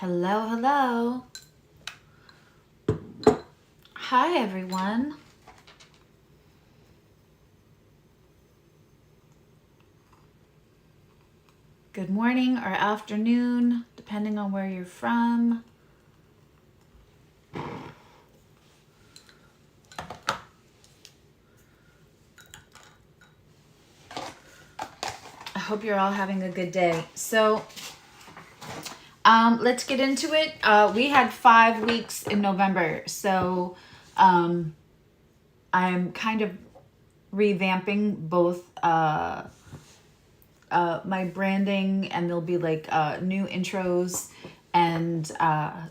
Hello, hello. Hi, everyone. Good morning or afternoon, depending on where you're from. I hope you're all having a good day. So, let's get into it. We had 5 weeks in November, so I'm kind of revamping both my branding, and there'll be like new intros, and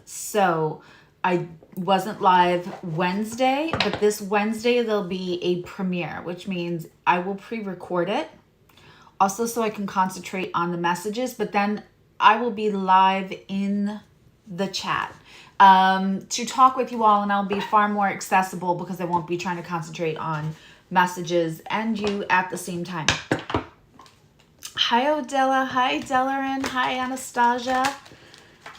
so I wasn't live Wednesday, but this Wednesday there'll be a premiere, which means I will pre-record it also so I can concentrate on the messages, but then I will be live in the chat to talk with you all, and I'll be far more accessible because I won't be trying to concentrate on messages and you at the same time. Hi, Odella. Hi, Delarin. Hi, Anastasia.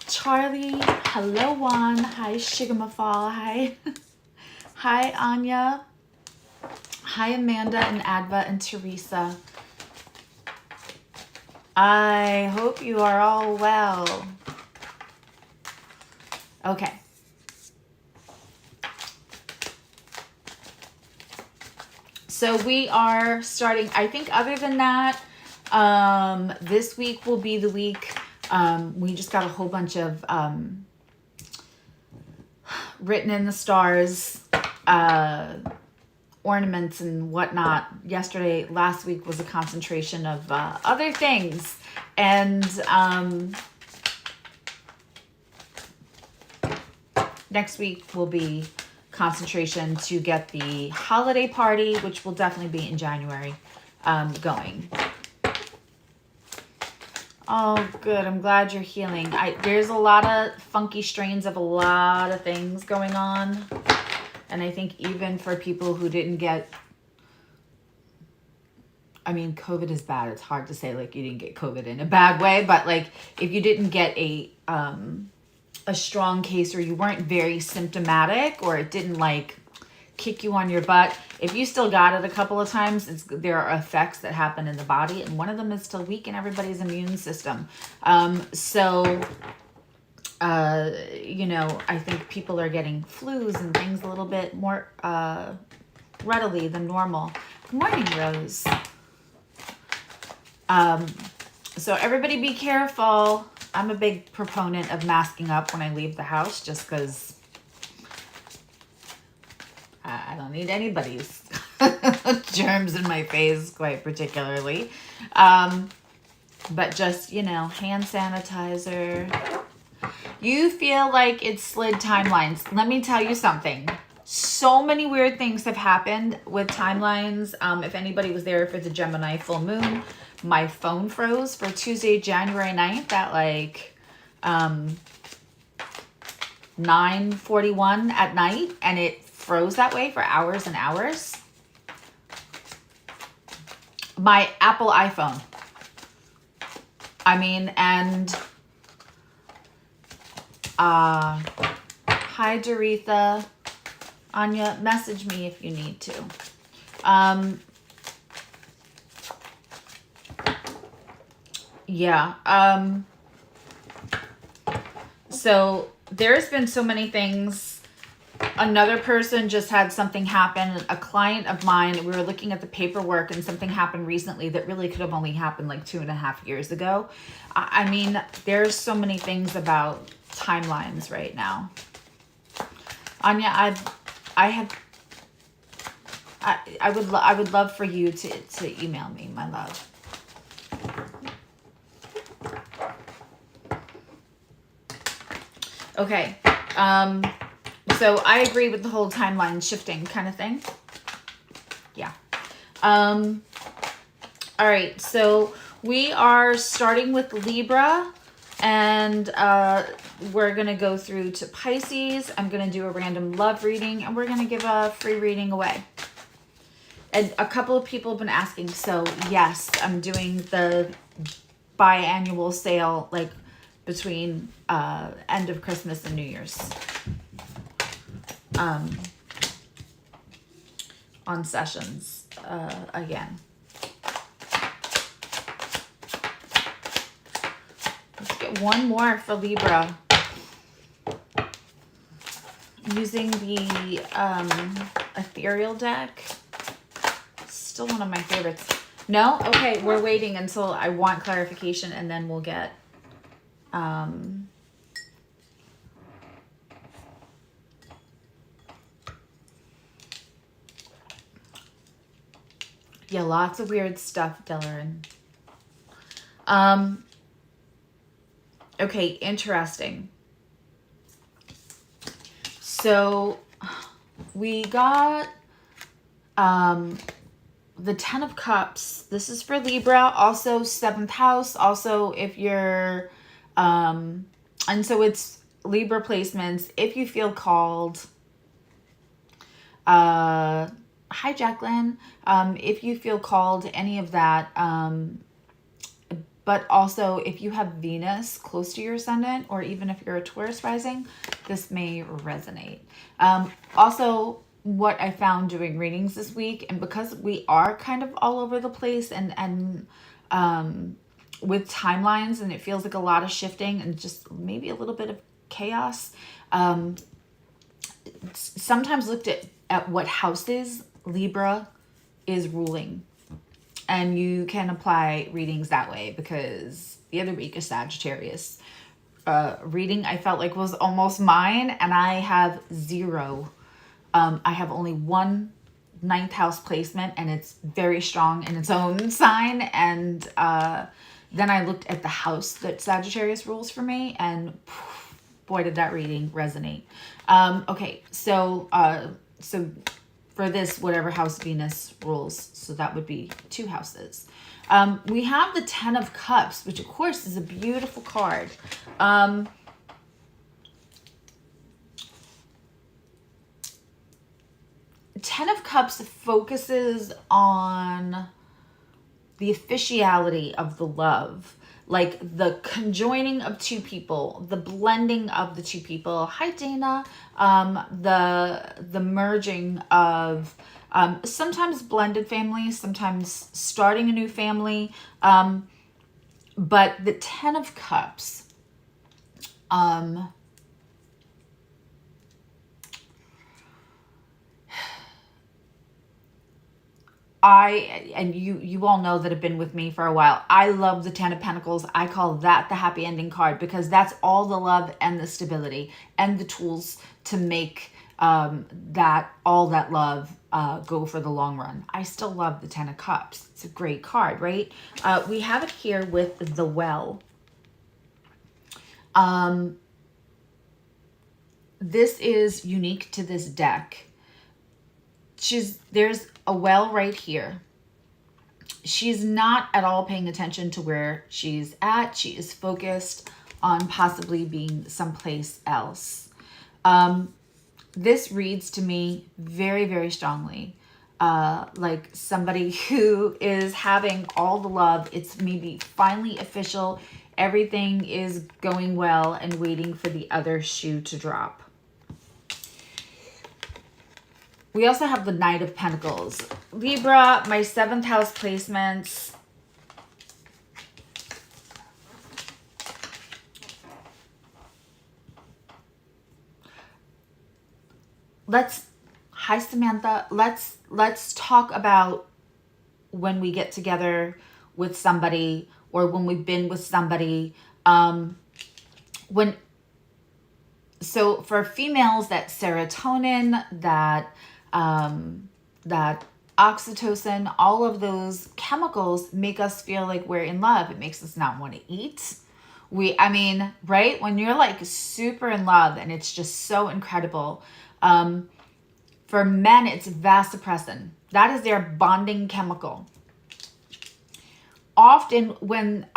Charlie. Hello, Juan. Hi, Shigamafal. Hi. Hi, Anya. Hi, Amanda and Adva and Teresa. I hope you are all well. Okay. So we are starting, I think other than that, this week will be the week. We just got a whole bunch of written in the stars, ornaments and whatnot. Last week was a concentration of other things. And next week will be concentration to get the holiday party, which will definitely be in January, going. Oh, good. I'm glad you're healing. There's a lot of funky strains of a lot of things going on. And I think even for people who didn't get, I mean, COVID is bad. It's hard to say like you didn't get COVID in a bad way, but like if you didn't get a strong case, or you weren't very symptomatic, or it didn't like kick you on your butt, if you still got it a couple of times, there are effects that happen in the body, and one of them is to weaken everybody's immune system. You know, I think people are getting flus and things a little bit more readily than normal. Good morning, Rose. So everybody be careful. I'm a big proponent of masking up when I leave the house, just because I don't need anybody's germs in my face, quite particularly. But just, you know, hand sanitizer. You feel like it slid timelines. Let me tell you something. So many weird things have happened with timelines. If anybody was there for the Gemini full moon, my phone froze for Tuesday, January 9th at like 9:41 at night, and it froze that way for hours and hours. My Apple iPhone. I mean, and hi, Doretha. Anya, message me if you need to. So there's been so many things. Another person just had something happen. A client of mine, we were looking at the paperwork, and something happened recently that really could have only happened like 2.5 years ago. I mean, there's so many things about timelines right now. Anya, I would love for you to email me, my love. Okay. So I agree with the whole timeline shifting kind of thing. Yeah. All right. So we are starting with Libra, and we're going to go through to Pisces. I'm going to do a random love reading, and we're going to give a free reading away. And a couple of people have been asking. So yes, I'm doing the biannual sale, like between end of Christmas and New Year's on sessions again. Let's get one more for Libra. Using the ethereal deck. Still one of my favorites. No? Okay, we're waiting until I want clarification, and then we'll get yeah, lots of weird stuff, Delarin. Okay, interesting. So we got the 10 of Cups. This is for Libra, also 7th house. Also, if you're, and so it's Libra placements. If you feel called, hi Jacqueline, if you feel called, any of that, but also if you have Venus close to your ascendant, or even if you're a Taurus rising, this may resonate. Also, what I found doing readings this week, and because we are kind of all over the place and with timelines, and it feels like a lot of shifting and just maybe a little bit of chaos, sometimes looked at what houses Libra is ruling. And you can apply readings that way, because the other week is Sagittarius. Reading I felt like was almost mine, and I have 0. I have only one 9th house placement, and it's very strong in its own sign. And then I looked at the house that Sagittarius rules for me, and boy, did that reading resonate. Okay, so for this, whatever house Venus rules, so that would be 2 houses. We have the 10 of Cups, which of course is a beautiful card. 10 of Cups focuses on the officiality of the love, like the conjoining of 2 people, the blending of the 2 people. Hi, Dana. The merging of sometimes blended families, sometimes starting a new family. But the 10 of Cups, and you all know that have been with me for a while, I love the 10 of Pentacles. I call that the happy ending card, because that's all the love and the stability and the tools to make all that love go for the long run. I still love the 10 of Cups. It's a great card, right? We have it here with the Well. This is unique to this deck. There's a well right here. She's not at all paying attention to where she's at. She is focused on possibly being someplace else. This reads to me very, very strongly like somebody who is having all the love. It's maybe finally official. Everything is going well, and waiting for the other shoe to drop. We also have the Knight of Pentacles. Libra, my 7th house placements. Hi Samantha, let's talk about when we get together with somebody, or when we've been with somebody. So for females, that serotonin, that oxytocin, all of those chemicals make us feel like we're in love. It makes us not want to eat. Right? When you're like super in love and it's just so incredible. For men, it's vasopressin. That is their bonding chemical. Often when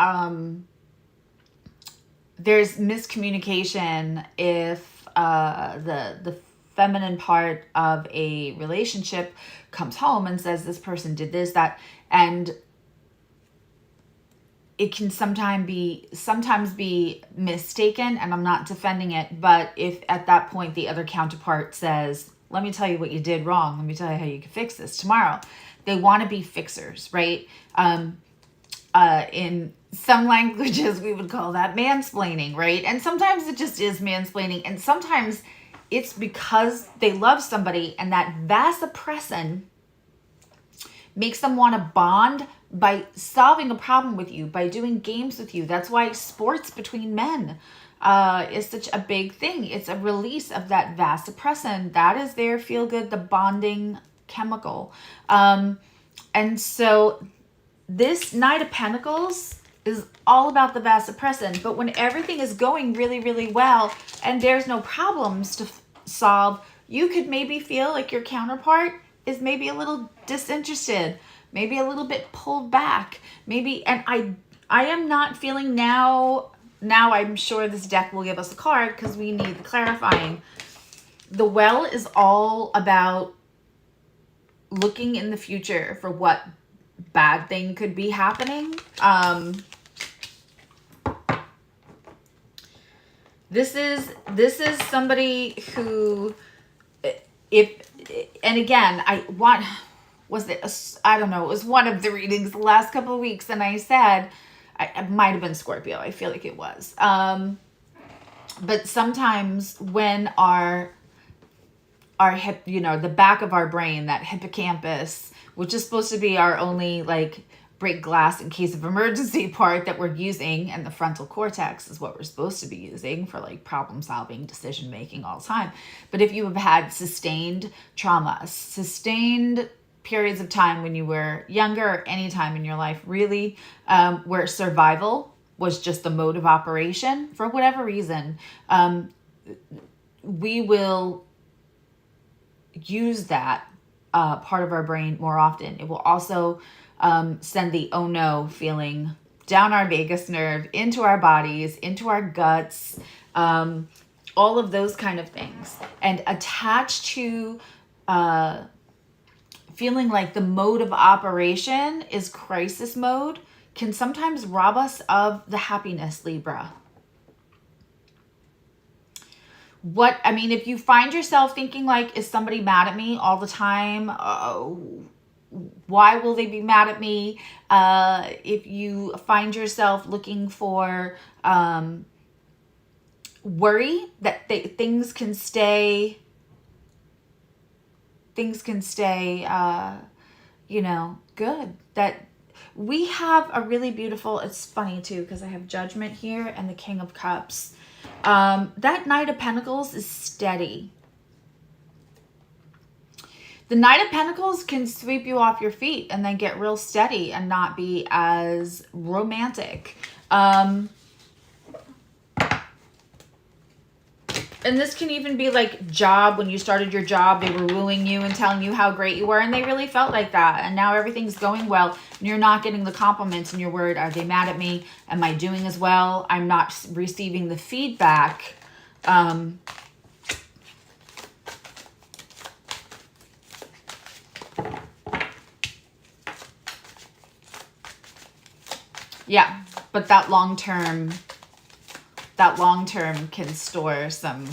there's miscommunication, if the feminine part of a relationship comes home and says this person did this, that, and it can sometimes be mistaken, and I'm not defending it, but if at that point the other counterpart says, let me tell you what you did wrong, let me tell you how you can fix this tomorrow, they want to be fixers, right? In some languages we would call that mansplaining, right? And sometimes it just is mansplaining, and sometimes it's because they love somebody, and that vasopressin makes them want to bond by solving a problem with you, by doing games with you. That's why sports between men is such a big thing. It's a release of that vasopressin. That is their feel good, the bonding chemical. And so this Knight of Pentacles is all about the vasopressin. But when everything is going really, really well and there's no problems to solve, you could maybe feel like your counterpart is maybe a little disinterested, maybe a little bit pulled back, maybe. And I am not feeling now I'm sure this deck will give us a card because we need the clarifying. The Well is all about looking in the future for what bad thing could be happening. This is somebody who, and again, I don't know, it was one of the readings the last couple of weeks, and I said, it might have been Scorpio, I feel like it was. But sometimes when our hip, the back of our brain, that hippocampus, which is supposed to be our only like break glass in case of emergency part that we're using, and the frontal cortex is what we're supposed to be using for like problem solving, decision making all the time. But if you have had sustained trauma, sustained periods of time when you were younger, or any time in your life really, where survival was just the mode of operation for whatever reason, we will use that part of our brain more often. It will also send the oh no feeling down our vagus nerve, into our bodies, into our guts, all of those kind of things. And attached to feeling like the mode of operation is crisis mode can sometimes rob us of the happiness, Libra. If you find yourself thinking like, is somebody mad at me all the time? Why will they be mad at me? If you find yourself looking for worry that things can stay, good. That we have a really beautiful, it's funny too, because I have Judgment here and the King of Cups. That Knight of Pentacles is steady. The Knight of Pentacles can sweep you off your feet and then get real steady and not be as romantic. And this can even be like job. When you started your job, they were wooing you and telling you how great you were, and they really felt like that. And now everything's going well, and you're not getting the compliments, and you're worried, are they mad at me? Am I doing as well? I'm not receiving the feedback. Yeah, but that long term can store some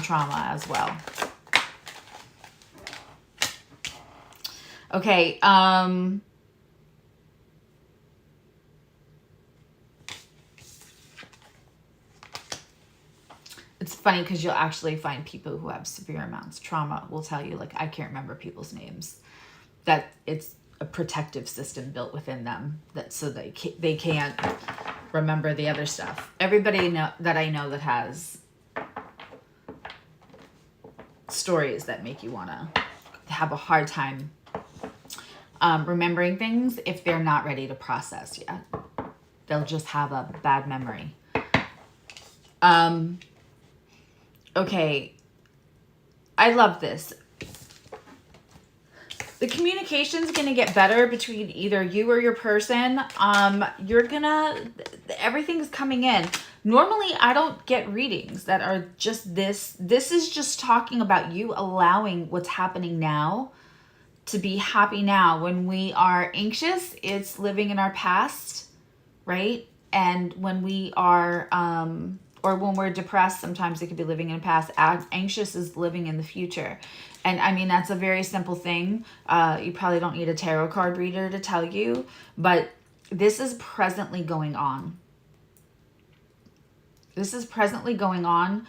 trauma as well. Okay, it's funny because you'll actually find people who have severe amounts of trauma will tell you, like, I can't remember people's names. That it's a protective system built within them, that so they can't remember the other stuff. Everybody that I know that has stories that make you want to have a hard time remembering things if they're not ready to process yet. They'll just have a bad memory. Okay, I love this. The communication's going to get better between either you or your person. Everything's coming in. Normally, I don't get readings that are just this. This is just talking about you allowing what's happening now to be happy now. When we are anxious, it's living in our past, right? And when we are, or when we're depressed, sometimes it could be living in the past. Anxious is living in the future. And I mean, that's a very simple thing. You probably don't need a tarot card reader to tell you, but this is presently going on. This is presently going on.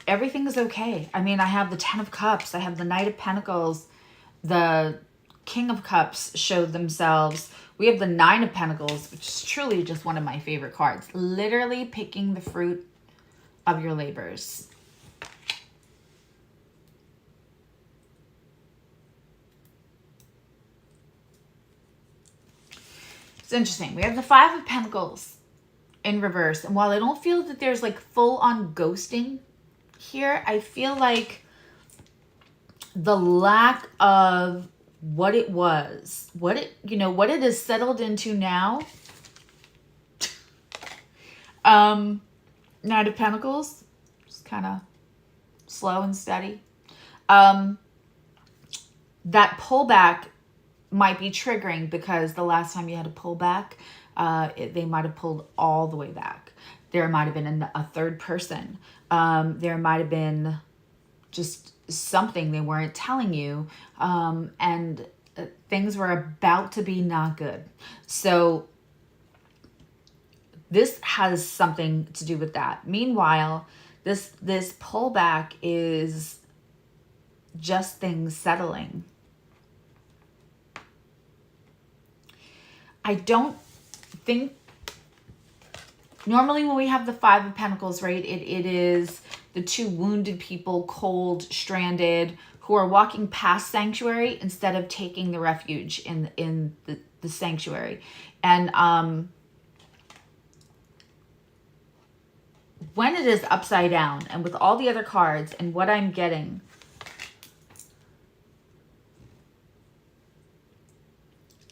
Everything is okay. I mean, I have the 10 of Cups. I have the Knight of Pentacles. The King of Cups showed themselves. We have the 9 of Pentacles, which is truly just one of my favorite cards. Literally picking the fruit of your labors. It's interesting. We have the 5 of Pentacles in reverse. And while I don't feel that there's like full on ghosting here, I feel like the lack of what it was, what it is settled into now. Knight of Pentacles, just kind of slow and steady. That pullback might be triggering because the last time you had to pull back, they might have pulled all the way back. There might have been a third person. There might have been just something they weren't telling you, and things were about to be not good. So this has something to do with that. Meanwhile, this pullback is just things settling. I don't think, normally when we have the 5 of Pentacles, right, it is the 2 wounded people, cold, stranded, who are walking past sanctuary instead of taking the refuge in the sanctuary. And when it is upside down and with all the other cards and what I'm getting,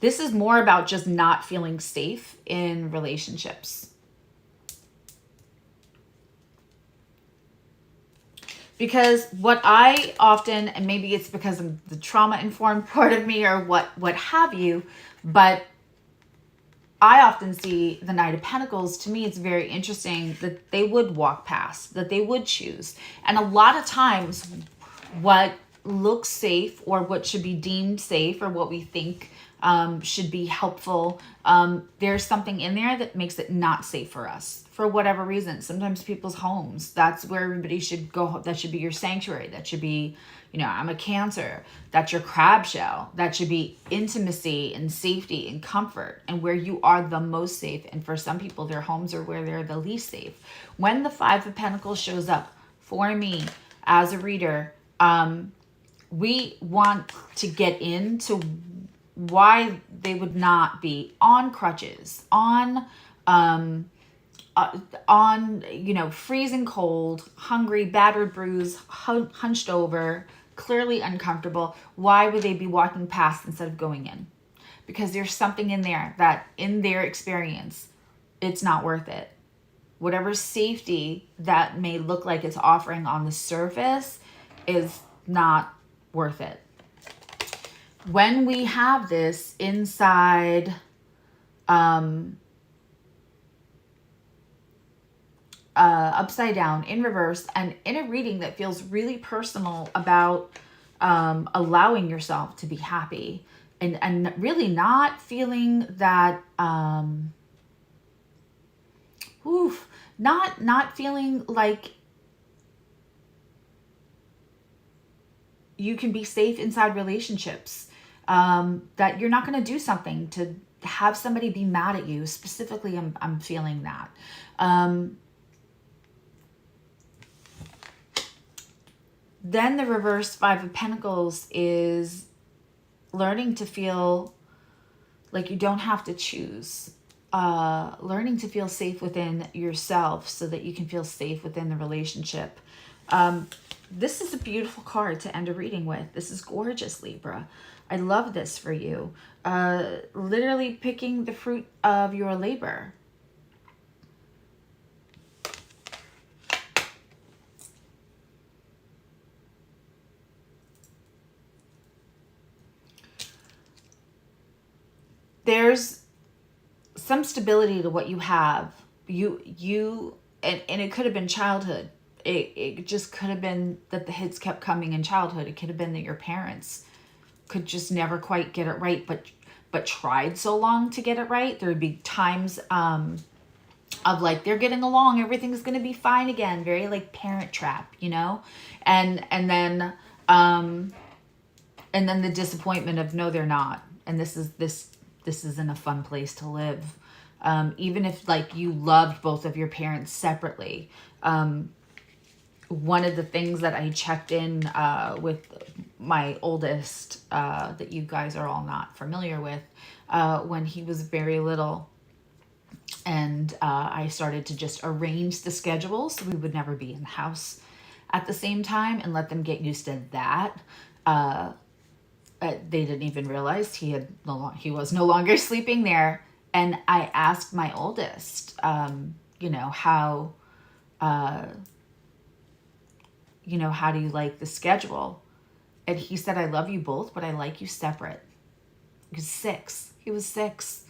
this is more about just not feeling safe in relationships. Because what I often, and maybe it's because of the trauma-informed part of me or what have you, but I often see the Knight of Pentacles. To me, it's very interesting that they would walk past, that they would choose. And a lot of times what looks safe or what should be deemed safe or what we think should be helpful, there's something in there that makes it not safe for us for whatever reason. Sometimes people's homes, that's where everybody should go. That should be your sanctuary. That should be, I'm a Cancer. That's your crab shell. That should be intimacy and safety and comfort and where you are the most safe. And for some people, their homes are where they're the least safe. When the 5 of Pentacles shows up for me as a reader, we want to get into why they would not be on crutches, on freezing cold, hungry, battered, bruised, hunched over, clearly uncomfortable. Why would they be walking past instead of going in? Because there's something in there that in their experience, it's not worth it. Whatever safety that may look like it's offering on the surface is not worth it. When we have this inside upside down, in reverse, and in a reading that feels really personal about allowing yourself to be happy and really not feeling that not feeling like you can be safe inside relationships, that you're not going to do something to have somebody be mad at you. Specifically, I'm feeling that. Then the reverse 5 of Pentacles is learning to feel like you don't have to choose. Learning to feel safe within yourself so that you can feel safe within the relationship. This is a beautiful card to end a reading with. This is gorgeous, Libra. I love this for you. Literally picking the fruit of your labor. there's some stability to what you have. And it could have been childhood. It just could have been that the hits kept coming in childhood. It could have been that your parents could just never quite get it right, but tried so long to get it right. There would be times of like, they're getting along, everything's gonna be fine again. Very like Parent Trap, you know? And then the disappointment of, no, they're not. And this isn't a fun place to live. Even if like you loved both of your parents separately. One of the things that I checked in with my oldest, that you guys are all not familiar with, when he was very little, and I started to just arrange the schedule so we would never be in the house at the same time and let them get used to that. They didn't even realize he was no longer sleeping there. And I asked my oldest, you know, how do you like the schedule? And he said, I love you both, but I like you separate. He was 6. He was 6.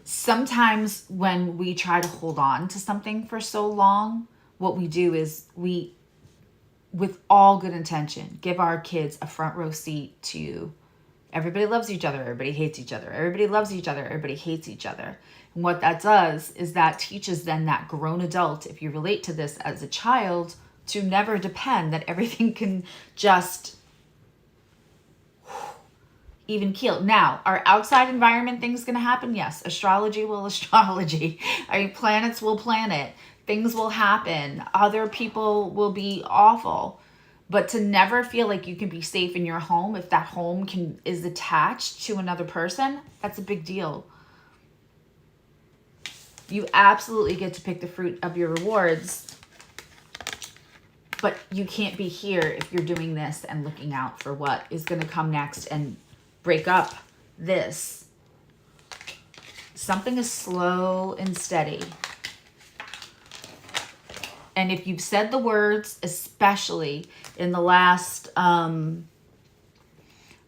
Sometimes when we try to hold on to something for so long, what we do is we, with all good intention, give our kids a front row seat to everybody loves each other, everybody hates each other, everybody loves each other, everybody hates each other. And what that does is that teaches then that grown adult, if you relate to this as a child, to never depend that everything can just even keel. Now, our outside environment things going to happen? Yes. Astrology will astrology. I mean, planets will planet. Things will happen. Other people will be awful. But to never feel like you can be safe in your home if that home is attached to another person, that's a big deal. You absolutely get to pick the fruit of your rewards, but you can't be here if you're doing this and looking out for what is going to come next and break up this. Something is slow and steady. And if you've said the words, especially in the last month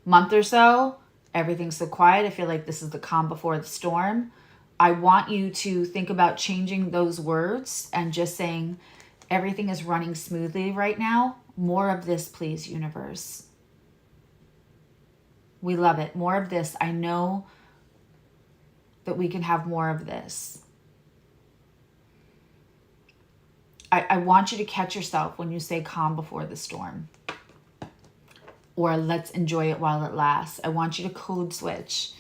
or so, everything's so quiet, I feel like this is the calm before the storm. I want you to think about changing those words and just saying, everything is running smoothly right now. More of this, please, universe. We love it. More of this. I know that we can have more of this. I want you to catch yourself when you say calm before the storm. Or let's enjoy it while it lasts. I want you to code switch.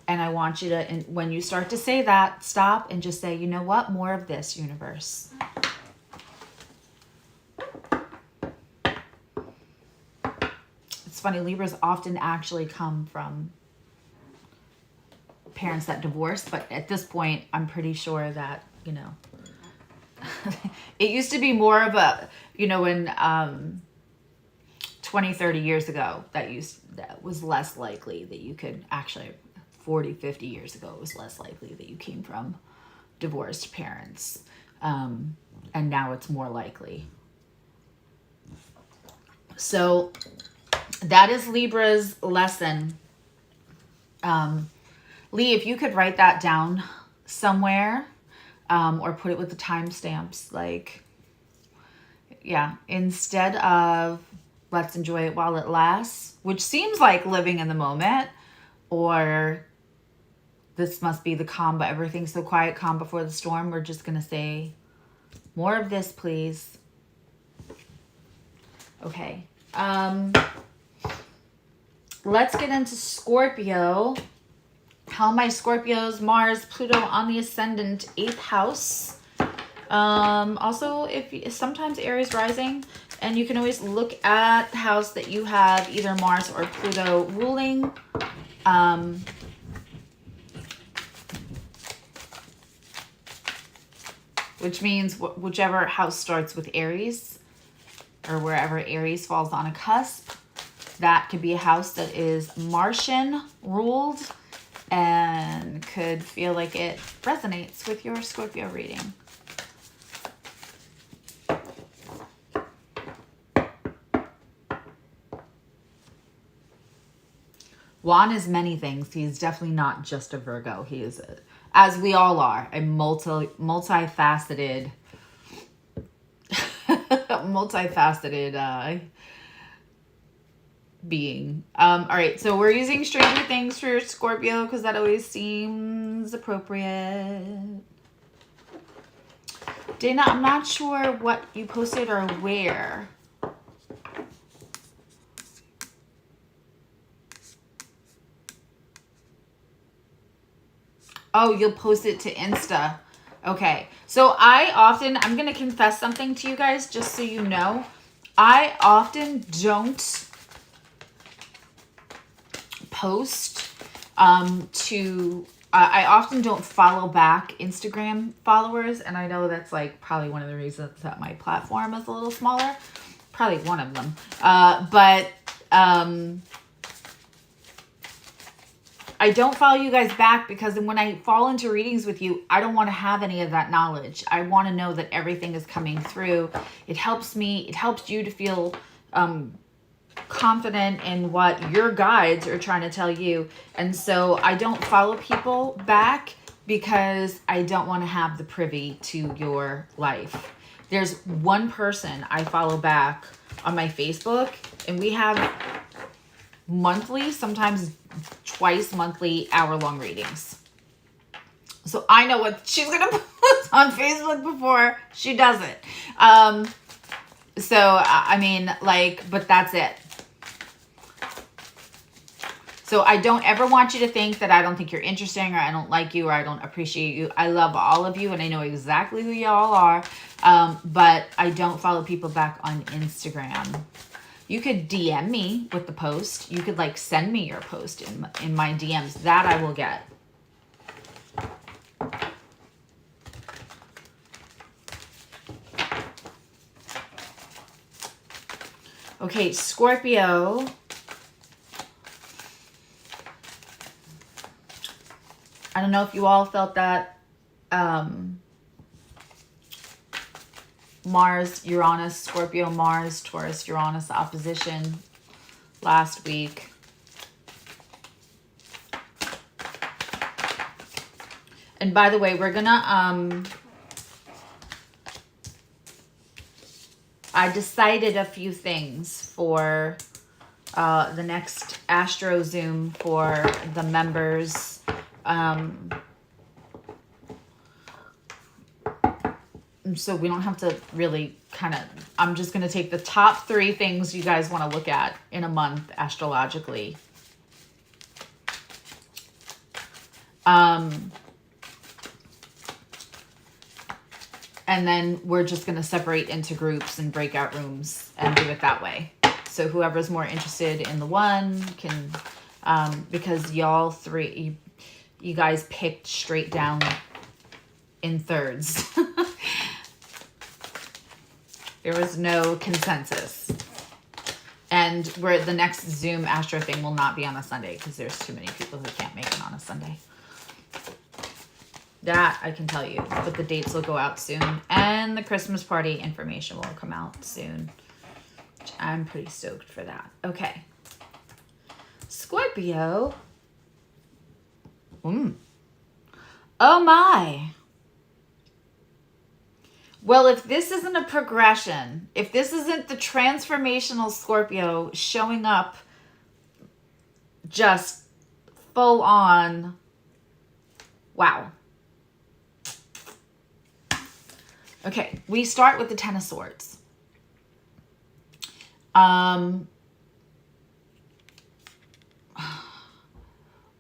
And I want you to, when you start to say that, stop and just say, you know what? More of this, universe. It's funny, Libras often actually come from parents that divorced, but at this point, I'm pretty sure that, you know, it used to be more of a, you know, in 20, 30 years ago, that was less likely that you could actually, 40, 50 years ago, it was less likely that you came from divorced parents. And now it's more likely. So that is Libra's lesson. Lee, if you could write that down somewhere, or put it with the timestamps, like, yeah, instead of let's enjoy it while it lasts, which seems like living in the moment, or this must be the calm, but everything's so quiet, calm before the storm, we're just going to say more of this, please. Okay. Let's get into Scorpio. How my Scorpios, Mars, Pluto on the ascendant, 8th house. Also, if sometimes Aries rising, and you can always look at the house that you have either Mars or Pluto ruling. Which means whichever house starts with Aries, or wherever Aries falls on a cusp, that could be a house that is Martian ruled and could feel like it resonates with your Scorpio reading. Juan is many things. He's definitely not just a Virgo. He is, as we all are, a multifaceted, multifaceted being. All right, so we're using Stranger Things for Scorpio because that always seems appropriate. Dana, I'm not sure what you posted or where. Oh, you'll post it to Insta. Okay. So I'm going to confess something to you guys just so you know. I often don't post I often don't follow back Instagram followers, and I know that's like probably one of the reasons that my platform is a little smaller. Probably one of them. But I don't follow you guys back because when I fall into readings with you, I don't want to have any of that knowledge. I want to know that everything is coming through. It helps me. It helps you to feel confident in what your guides are trying to tell you. And so I don't follow people back because I don't want to have the privy to your life. There's one person I follow back on my Facebook, and we have monthly, sometimes twice monthly, hour-long readings. So I know what she's going to post on Facebook before she does it. So, I mean, like, but that's it. So I don't ever want you to think that I don't think you're interesting, or I don't like you, or I don't appreciate you. I love all of you, and I know exactly who y'all are. But I don't follow people back on Instagram. You could DM me with the post. You could like send me your post in my DMs. That I will get. Okay, Scorpio. I don't know if you all felt that Mars, Uranus, Scorpio, Mars, Taurus, Uranus opposition last week. And by the way, we're gonna, I decided a few things for the next Astro Zoom for the members. So we don't have to really I'm just going to take the top 3 things you guys want to look at in a month astrologically. And then we're just going to separate into groups and breakout rooms and do it that way. So whoever's more interested in the one can, because y'all 3, you guys picked straight down in thirds. There was no consensus. And where the next Zoom Astro thing will not be on a Sunday because there's too many people who can't make it on a Sunday. That I can tell you. But the dates will go out soon. And the Christmas party information will come out soon. Which I'm pretty stoked for that. Okay. Scorpio. Oh my. Well, if this isn't a progression, if this isn't the transformational Scorpio showing up just full on, wow. Okay, we start with the Ten of Swords.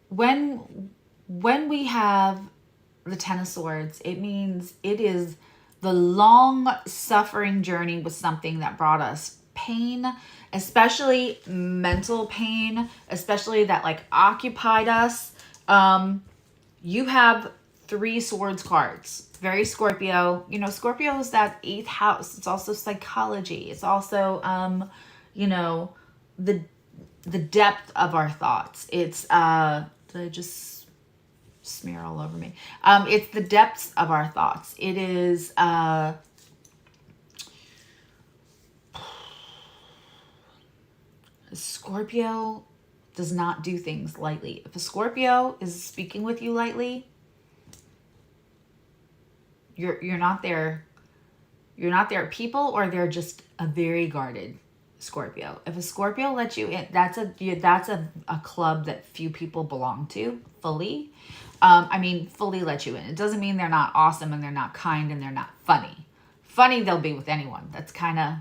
When we have the Ten of Swords, it means it is the long suffering journey with something that brought us pain, especially mental pain, especially that like occupied us. You have 3 Swords cards, very Scorpio. You know, Scorpio is that 8th house. It's also psychology. It's also, you know, the depth of our thoughts. It's, did I just smear all over me? It's the depths of our thoughts. It is Scorpio, does not do things lightly. If a Scorpio is speaking with you lightly, you're not their people, or they're just a very guarded Scorpio. If a Scorpio lets you in, that's a club that few people belong to fully. Fully let you in. It doesn't mean they're not awesome and they're not kind and they're not funny. Funny, they'll be with anyone. That's kind of,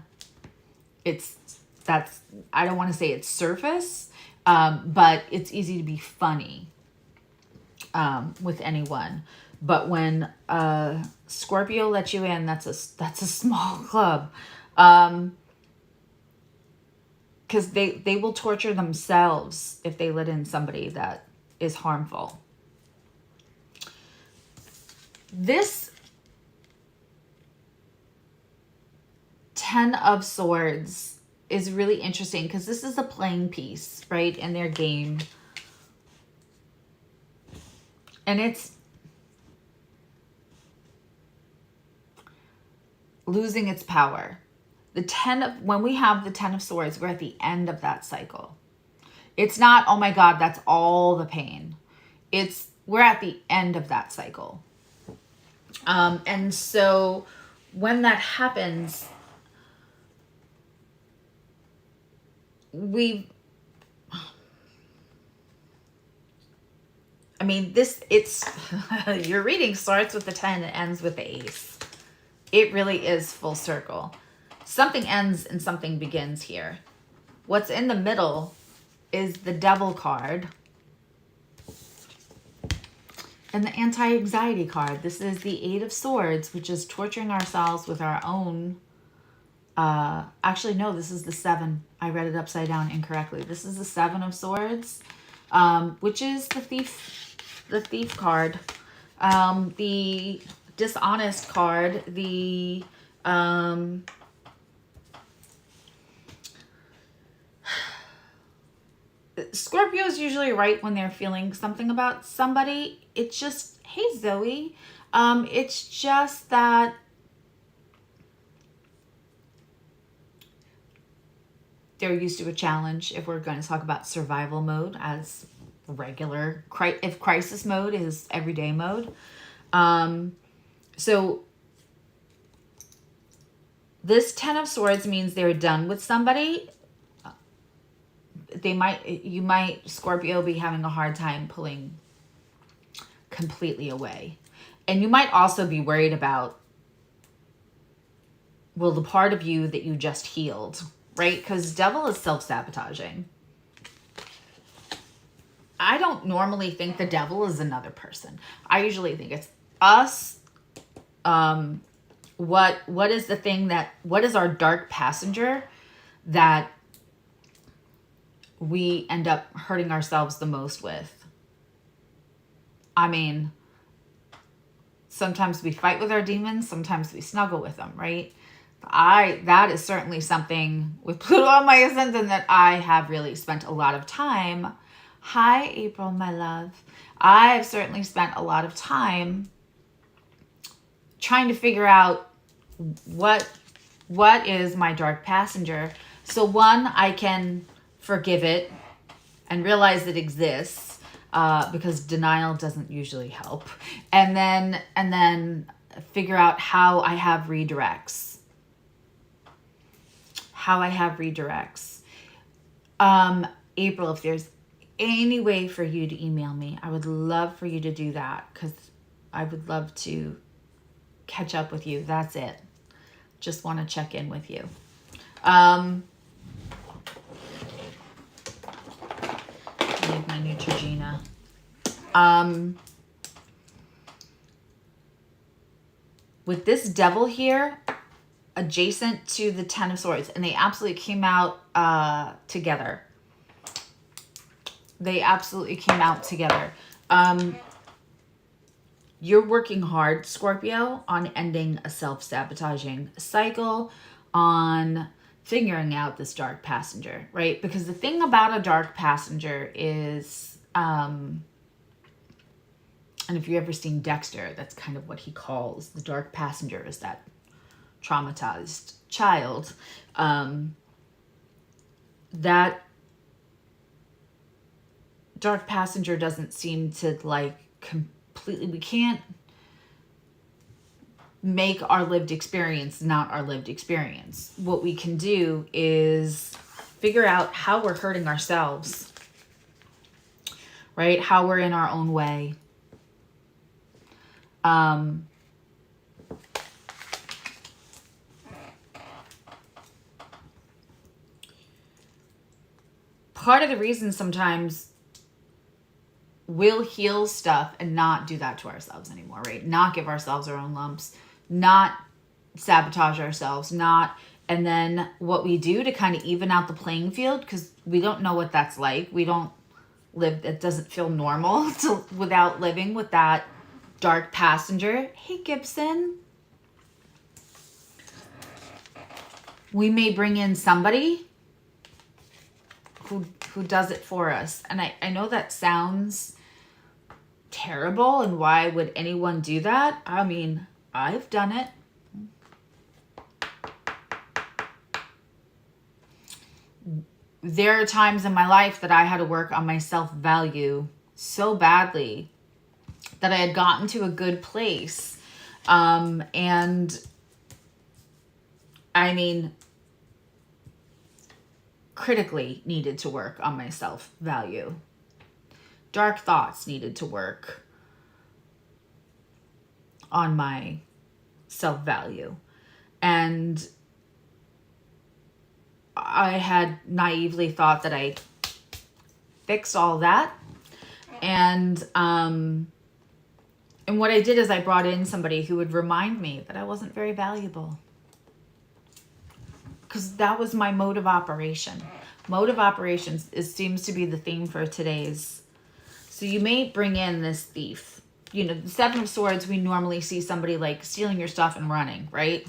I don't want to say it's surface, but it's easy to be funny with anyone. But when Scorpio lets you in, that's a small club. Because they will torture themselves if they let in somebody that is harmful. This 10 of Swords is really interesting because this is a playing piece, right, in their game. And it's losing its power. When we have the 10 of Swords, we're at the end of that cycle. It's not, oh my God, that's all the pain. We're at the end of that cycle. And so when that happens, your reading starts with the 10 and ends with the ace. It really is full circle. Something ends and something begins here. What's in the middle is the Devil card and the anti-anxiety card. This is the 8 of Swords, which is torturing ourselves with our own... actually, no, this is the 7. I read it upside down incorrectly. This is the 7 of Swords, which is the thief card, the dishonest card, the... Scorpio is usually right when they're feeling something about somebody. It's just, hey, Zoe. It's just that they're used to a challenge. If we're going to talk about survival mode as regular, if crisis mode is everyday mode. So this 10 of Swords means they're done with somebody. You might, Scorpio, be having a hard time pulling completely away. And you might also be worried about, well, the part of you that you just healed, right? Because Devil is self-sabotaging. I don't normally think the Devil is another person. I usually think it's us. What is the thing what is our dark passenger that we end up hurting ourselves the most with? Sometimes we fight with our demons, sometimes we snuggle with them, right? That is certainly something with Pluto on my ascendant that I have really spent a lot of time. Hi, April, my love. I've certainly spent a lot of time trying to figure out what is my dark passenger. So one, I can forgive it and realize it exists, because denial doesn't usually help. And then figure out how I have redirects. April, if there's any way for you to email me, I would love for you to do that, because I would love to catch up with you. That's it. Just want to check in with you. Need my Neutrogena. With this Devil here, adjacent to the 10 of Swords, and they absolutely came out together. You're working hard, Scorpio, on ending a self-sabotaging cycle, on figuring out this dark passenger, right? Because the thing about a dark passenger is, and if you've ever seen Dexter, that's kind of what he calls the dark passenger, is that traumatized child, that dark passenger doesn't seem to like completely, we can't make our lived experience not our lived experience. What we can do is figure out how we're hurting ourselves, right? How we're in our own way. Part of the reason sometimes we'll heal stuff and not do that to ourselves anymore, right? Not give ourselves our own lumps, not sabotage ourselves, and then what we do to kind of even out the playing field, because we don't know what that's like. We don't live, it doesn't feel normal without living with that dark passenger. Hey, Gibson. We may bring in somebody who does it for us. And I know that sounds terrible, and why would anyone do that? I mean, I've done it. There are times in my life that I had to work on my self-value so badly that I had gotten to a good place. And I mean, critically needed to work on my self-value. Dark thoughts needed to work on my self-value. And I had naively thought that I fixed all that. And what I did is I brought in somebody who would remind me that I wasn't very valuable. Because that was my mode of operation. Mode of operations seems to be the theme for today's. So you may bring in this thief. You know, the Seven of Swords, we normally see somebody like stealing your stuff and running, right?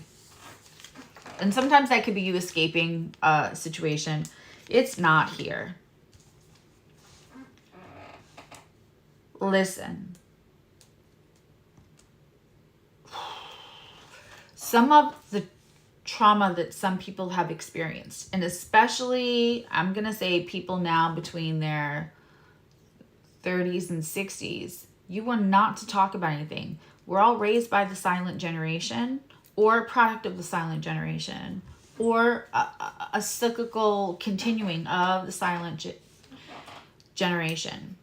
And sometimes that could be you escaping a situation. It's not here. Listen. Some of the trauma that some people have experienced, and especially, I'm going to say people now between their 30s and 60s, you are not to talk about anything. We're all raised by the silent generation, or a product of the silent generation, or a cyclical continuing of the silent generation.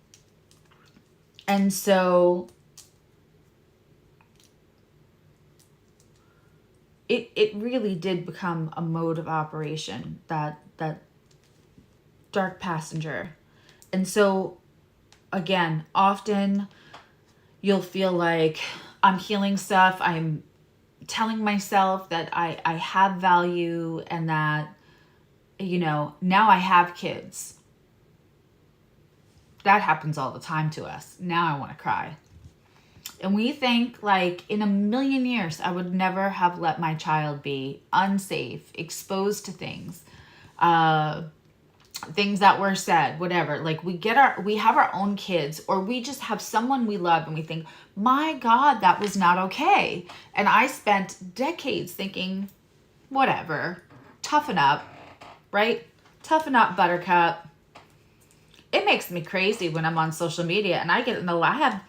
And so it really did become a mode of operation, that dark passenger. And so again, often you'll feel like I'm healing stuff, I'm telling myself that I have value, and that, you know, now I have kids. That happens all the time to us. Now I want to cry. And we think like in a million years, I would never have let my child be unsafe, exposed to things, things that were said, whatever. Like we have our own kids, or we just have someone we love and we think, my God, that was not okay. And I spent decades thinking, whatever, toughen up, right? Toughen up, buttercup. It makes me crazy when I'm on social media and I get in the, I have,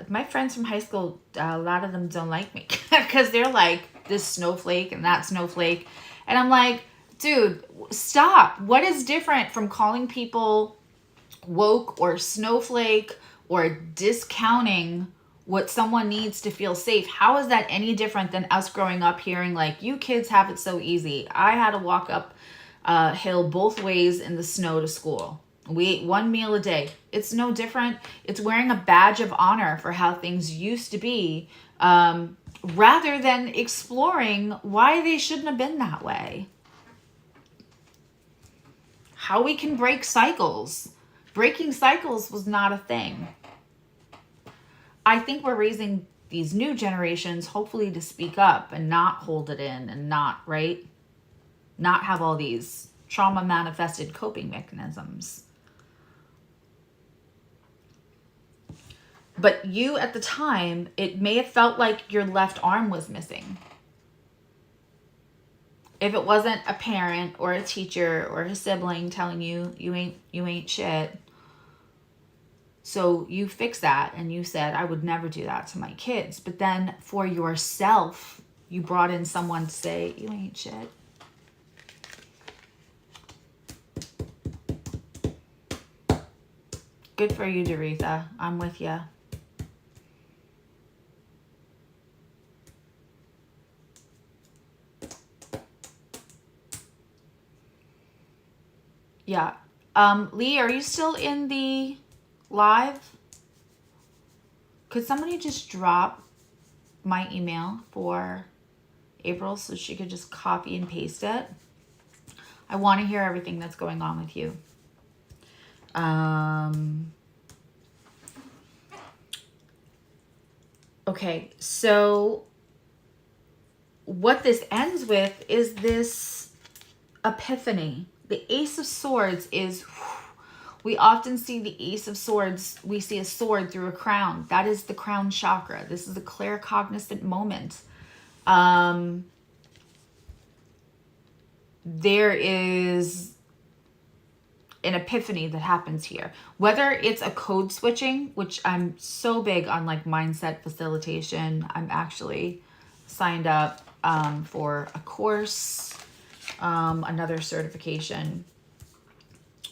my friends from high school, a lot of them don't like me because they're like this snowflake and that snowflake. And I'm like, dude, stop. What is different from calling people woke or snowflake or discounting what someone needs to feel safe? How is that any different than us growing up hearing like, you kids have it so easy. I had to walk up a hill both ways in the snow to school. We ate one meal a day. It's no different. It's wearing a badge of honor for how things used to be, rather than exploring why they shouldn't have been that way. How we can break cycles. Breaking cycles was not a thing. I think we're raising these new generations hopefully to speak up and not hold it in and not, right? Not have all these trauma manifested coping mechanisms. But you at the time, it may have felt like your left arm was missing. If it wasn't a parent or a teacher or a sibling telling you, you ain't shit, So you fixed that and you said, I would never do that to my kids. But then for yourself, you brought in someone to say, you ain't shit. Good for you, Doretha. I'm with you. Yeah. Lee, are you still in the live? Could somebody just drop my email for April so she could just copy and paste it? I want to hear everything that's going on with you. Okay, so what this ends with is this epiphany. The Ace of Swords is, we often see the Ace of Swords, we see a sword through a crown. That is the crown chakra. This is a claircognizant moment. There is an epiphany that happens here. Whether it's a code switching, which I'm so big on like mindset facilitation. I'm actually signed up for a course, another certification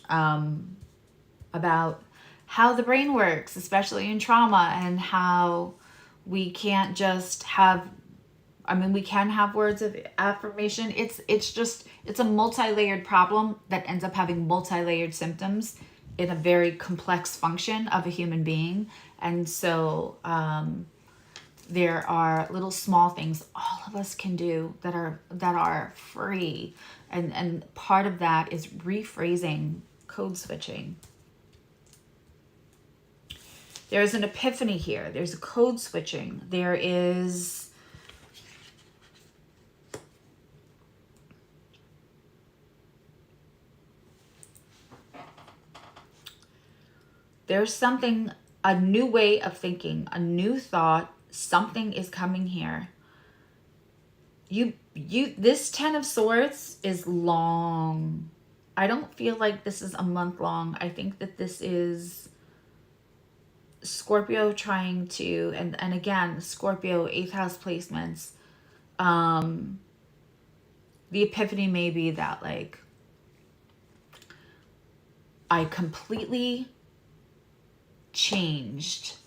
about how the brain works, especially in trauma, and how we can't just have, I mean, we can have words of affirmation. It's a multi-layered problem that ends up having multi-layered symptoms in a very complex function of a human being. And so there are little small things all of us can do that are free. And part of that is rephrasing, code switching. There's an epiphany here. There's a code switching. There's something, a new way of thinking, a new thought, something is coming here. This 10 of Swords is long. I don't feel like this is a month long. I think that this is Scorpio trying to, and again, Scorpio, 8th house placements. The epiphany may be that like, I completely changed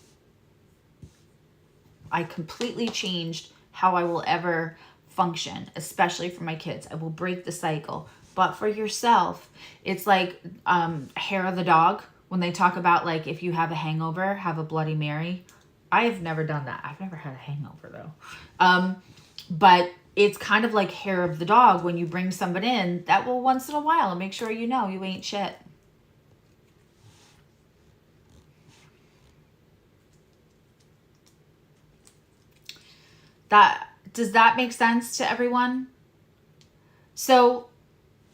how I will ever function, especially for my kids. I will break the cycle. But for yourself, it's like hair of the dog. When they talk about like, if you have a hangover, have a Bloody Mary. I have never done that. I've never had a hangover though. But it's kind of like hair of the dog when you bring somebody in that will once in a while make sure you know you ain't shit. Does that make sense to everyone? So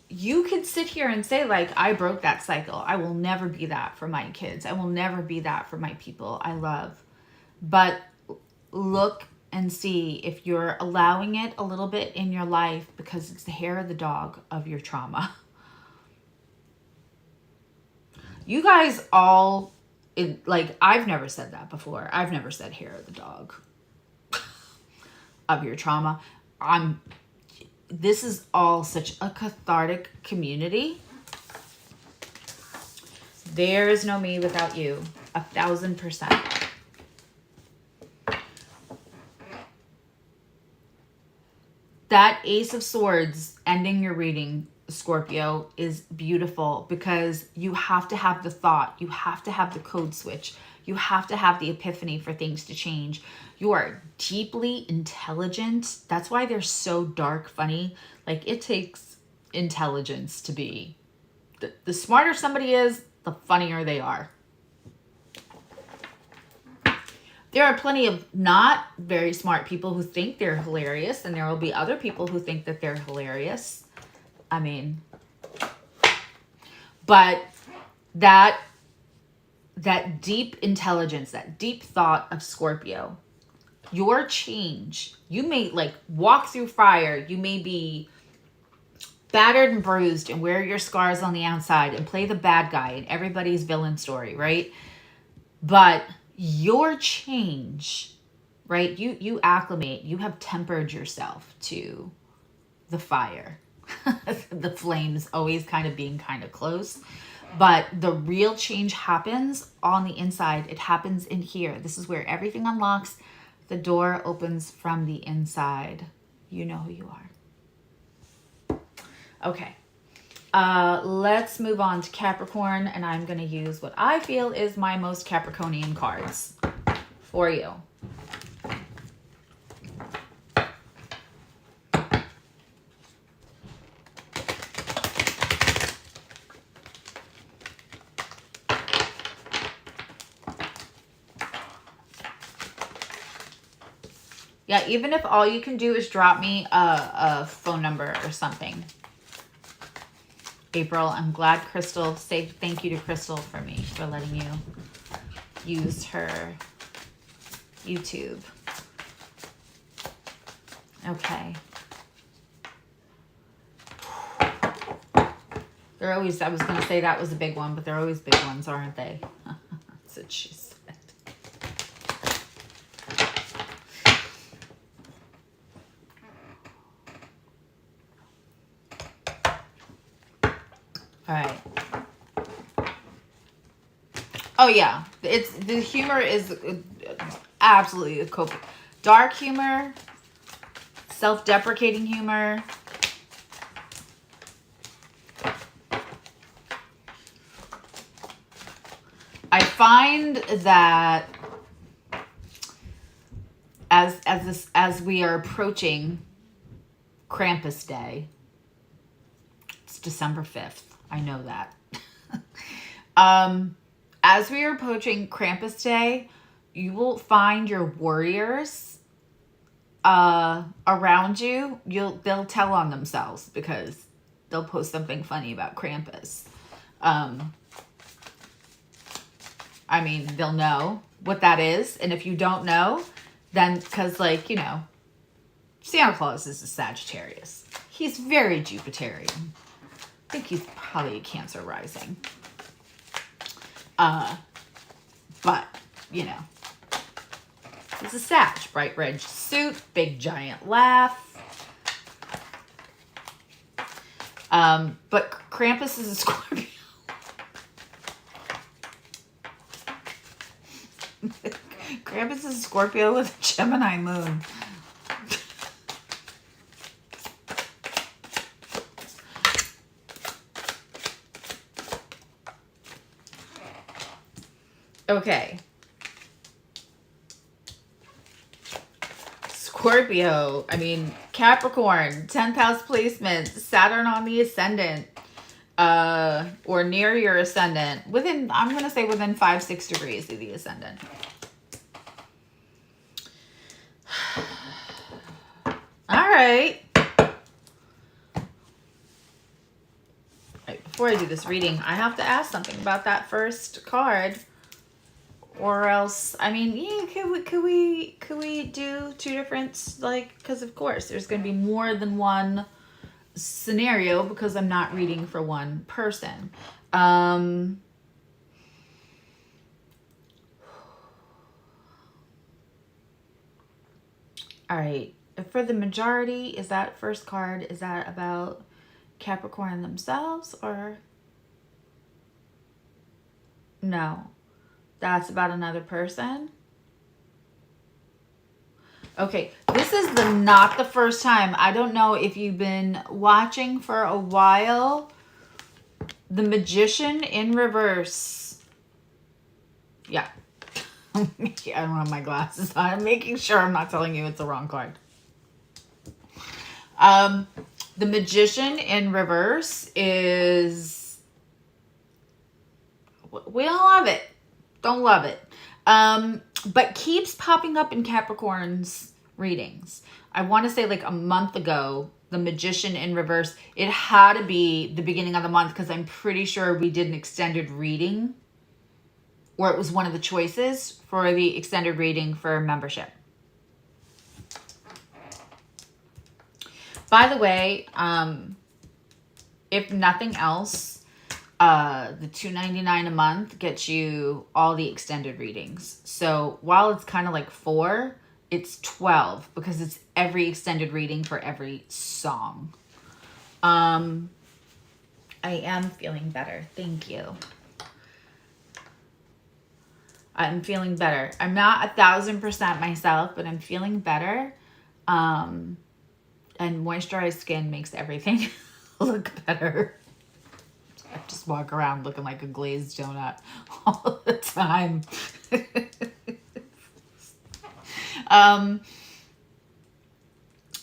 you could sit here and say like, I broke that cycle. I will never be that for my kids. I will never be that for my people I love. But look and see if you're allowing it a little bit in your life because it's the hair of the dog of your trauma. You guys all, like, I've never said that before. I've never said hair of the dog of your trauma. This is all such a cathartic community. There is no me without you. 1000%. That Ace of Swords ending your reading, Scorpio, is beautiful because you have to have the thought. You have to have the code switch. You have to have the epiphany for things to change. You are deeply intelligent. That's why they're so dark funny. Like, it takes intelligence to be. The smarter somebody is, the funnier they are. There are plenty of not very smart people who think they're hilarious, and there will be other people who think that they're hilarious. I mean, but that deep intelligence, that deep thought of Scorpio, your change, you may like walk through fire. You may be battered and bruised and wear your scars on the outside and play the bad guy in everybody's villain story, right? But your change, right? You acclimate, you have tempered yourself to the fire. The flames always kind of being kind of close. But the real change happens on the inside. It happens in here. This is where everything unlocks. The door opens from the inside. You know who you are. Okay. Let's move on to Capricorn, and I'm going to use what I feel is my most Capricornian cards for you. Yeah, even if all you can do is drop me a phone number or something. April, I'm glad Crystal, say thank you to Crystal for me, for letting you use her YouTube. Okay. They're always, I was going to say that was a big one, but they're always big ones, aren't they? That's what she said. All right. Oh yeah, it's the humor is absolutely a cope. Dark humor, self-deprecating humor. I find that as we are approaching Krampus Day, it's December 5th. I know that. As we are approaching Krampus Day, you will find your warriors around you. They'll tell on themselves because they'll post something funny about Krampus. I mean, they'll know what that is. And if you don't know, then, because, like, you know, Santa Claus is a Sagittarius. He's very Jupiterian. I think he's probably a Cancer rising. But, you know, he's a Sag. Bright red suit, big giant laugh. But Krampus is a Scorpio. Krampus is a Scorpio with a Gemini moon. Okay. Scorpio, I mean, Capricorn, 10th house placement, Saturn on the ascendant, or near your ascendant, within, I'm going to say within 5-6 degrees of the ascendant. All right. Before I do this reading, I have to ask something about that first card, or else, I mean, yeah, could we do two different, like, because of course there's going to be more than one scenario because I'm not reading for one person. All right. For the majority, is that first card, is that about Capricorn themselves, or no? That's about another person? Okay, this is not the first time. I don't know if you've been watching for a while. The Magician in reverse. Yeah. I don't have my glasses on. I'm making sure I'm not telling you it's the wrong card. The Magician in reverse is... We don't love it. Don't love it. But keeps popping up in Capricorn's readings. I want to say like a month ago, the Magician in reverse, it had to be the beginning of the month because I'm pretty sure we did an extended reading, or it was one of the choices for the extended reading for membership. By the way, if nothing else, The $2.99 a month gets you all the extended readings. So while it's kind of like 4, it's 12 because it's every extended reading for every song. I am feeling better. Thank you. I'm feeling better. I'm not 1,000% myself, but I'm feeling better. And moisturized skin makes everything look better. I just walk around looking like a glazed donut all the time. All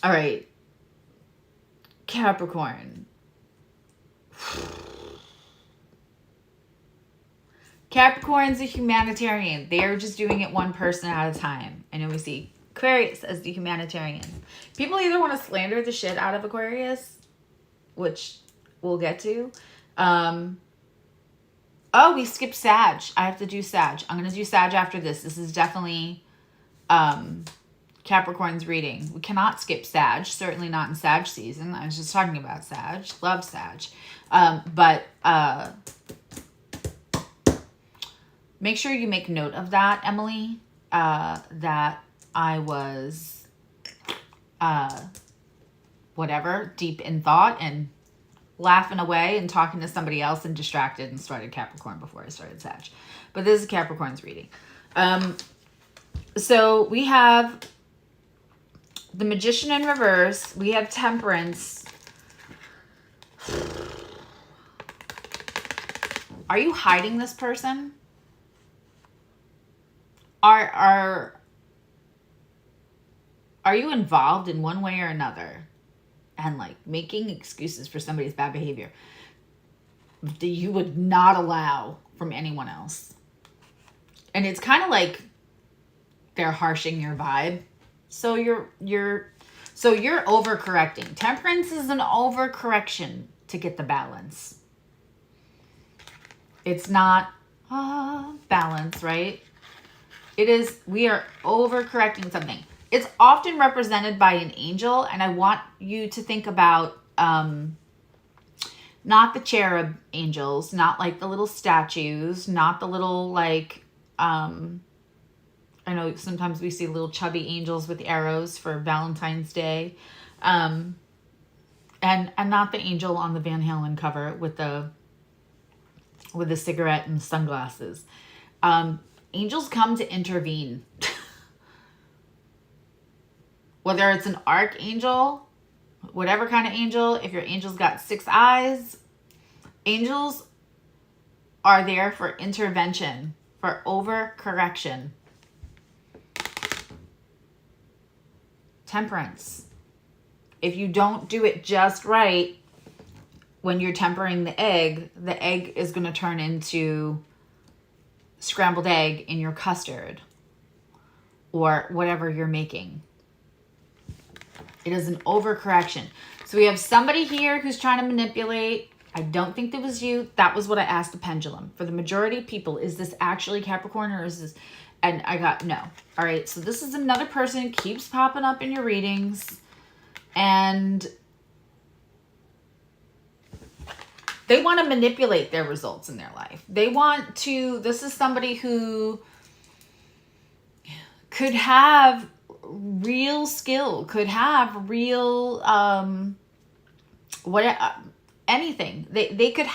right. Capricorn. Capricorn's a humanitarian. They're just doing it one person at a time. I know we see Aquarius as the humanitarian. People either want to slander the shit out of Aquarius, which we'll get to. Oh, we skipped Sag. I have to do Sag. I'm going to do Sag after this. This is definitely Capricorn's reading. We cannot skip Sag. Certainly not in Sag season. I was just talking about Sag. Love Sag. But make sure you make note of that, Emily, that I was deep in thought and laughing away and talking to somebody else and distracted and started Capricorn before I started Sag. But this is Capricorn's reading. So we have the Magician in reverse. We have Temperance. Are you hiding this person? Are you involved in one way or another and like making excuses for somebody's bad behavior that you would not allow from anyone else? And it's kind of like they're harshing your vibe. So you're overcorrecting. Temperance is an overcorrection to get the balance. It's not balance, right? It is, we are overcorrecting something. It's often represented by an angel, and I want you to think about not the cherub angels, not like the little statues, not the little like, I know sometimes we see little chubby angels with arrows for Valentine's Day, and not the angel on the Van Halen cover with the cigarette and sunglasses. Angels come to intervene. Whether it's an archangel, whatever kind of angel, if your angel's got 6 eyes, angels are there for intervention, for overcorrection. Temperance. If you don't do it just right, when you're tempering the egg is going to turn into scrambled egg in your custard or whatever you're making. It is an overcorrection. So we have somebody here who's trying to manipulate. I don't think that was you. That was what I asked the pendulum. For the majority of people, is this actually Capricorn or is this... And I got no. All right, so this is another person who keeps popping up in your readings. And they want to manipulate their results in their life. They want to... This is somebody who could have real skill, could have real anything. They could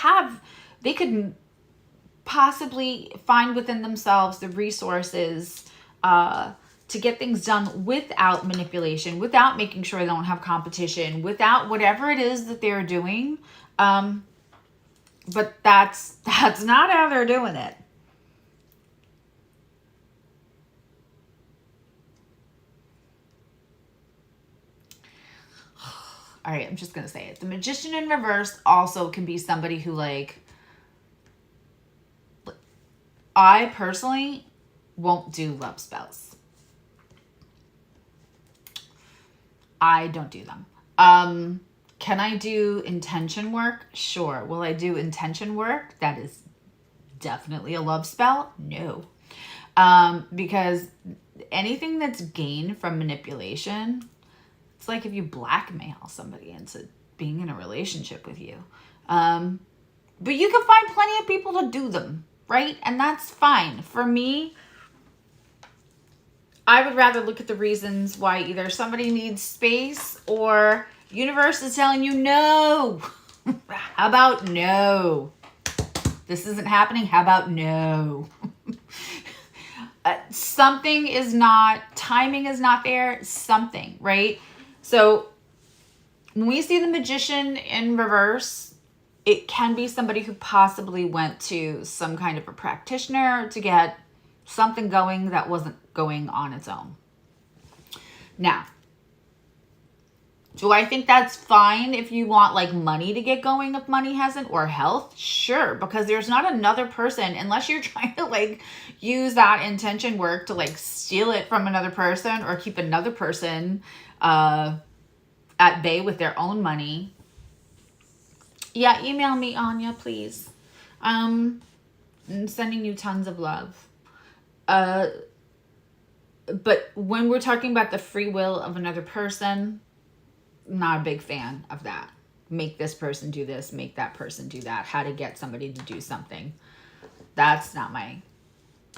possibly find within themselves the resources to get things done without manipulation, without making sure they don't have competition, without whatever it is that they're doing. But that's not how they're doing it. All right, I'm just going to say it. The Magician in reverse also can be somebody who, like, I personally won't do love spells. I don't do them. Can I do intention work? Sure. Will I do intention work? That is definitely a love spell? No. Because anything that's gained from manipulation... It's like if you blackmail somebody into being in a relationship with you. But you can find plenty of people to do them, right? And that's fine. For me, I would rather look at the reasons why either somebody needs space or universe is telling you no. How about no? This isn't happening. How about no? Something is not, timing is not there, something, right? So when we see the Magician in reverse, it can be somebody who possibly went to some kind of a practitioner to get something going that wasn't going on its own. Now, do I think that's fine if you want like money to get going if money hasn't, or health? Sure, because there's not another person, unless you're trying to like use that intention work to like steal it from another person or keep another person at bay with their own money. Yeah, email me, Anya, please. I'm sending you tons of love. But when we're talking about the free will of another person, not a big fan of that. Make this person do this, make that person do that. How to get somebody to do something. That's not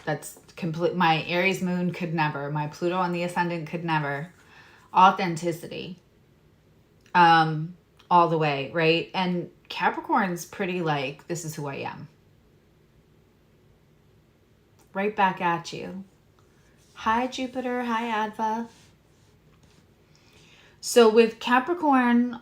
that's complete. My Aries moon could never. My Pluto on the ascendant could never. Authenticity. All the way, right? And Capricorn's pretty like, this is who I am. Right back at you. Hi, Jupiter. Hi, Adva. So with Capricorn,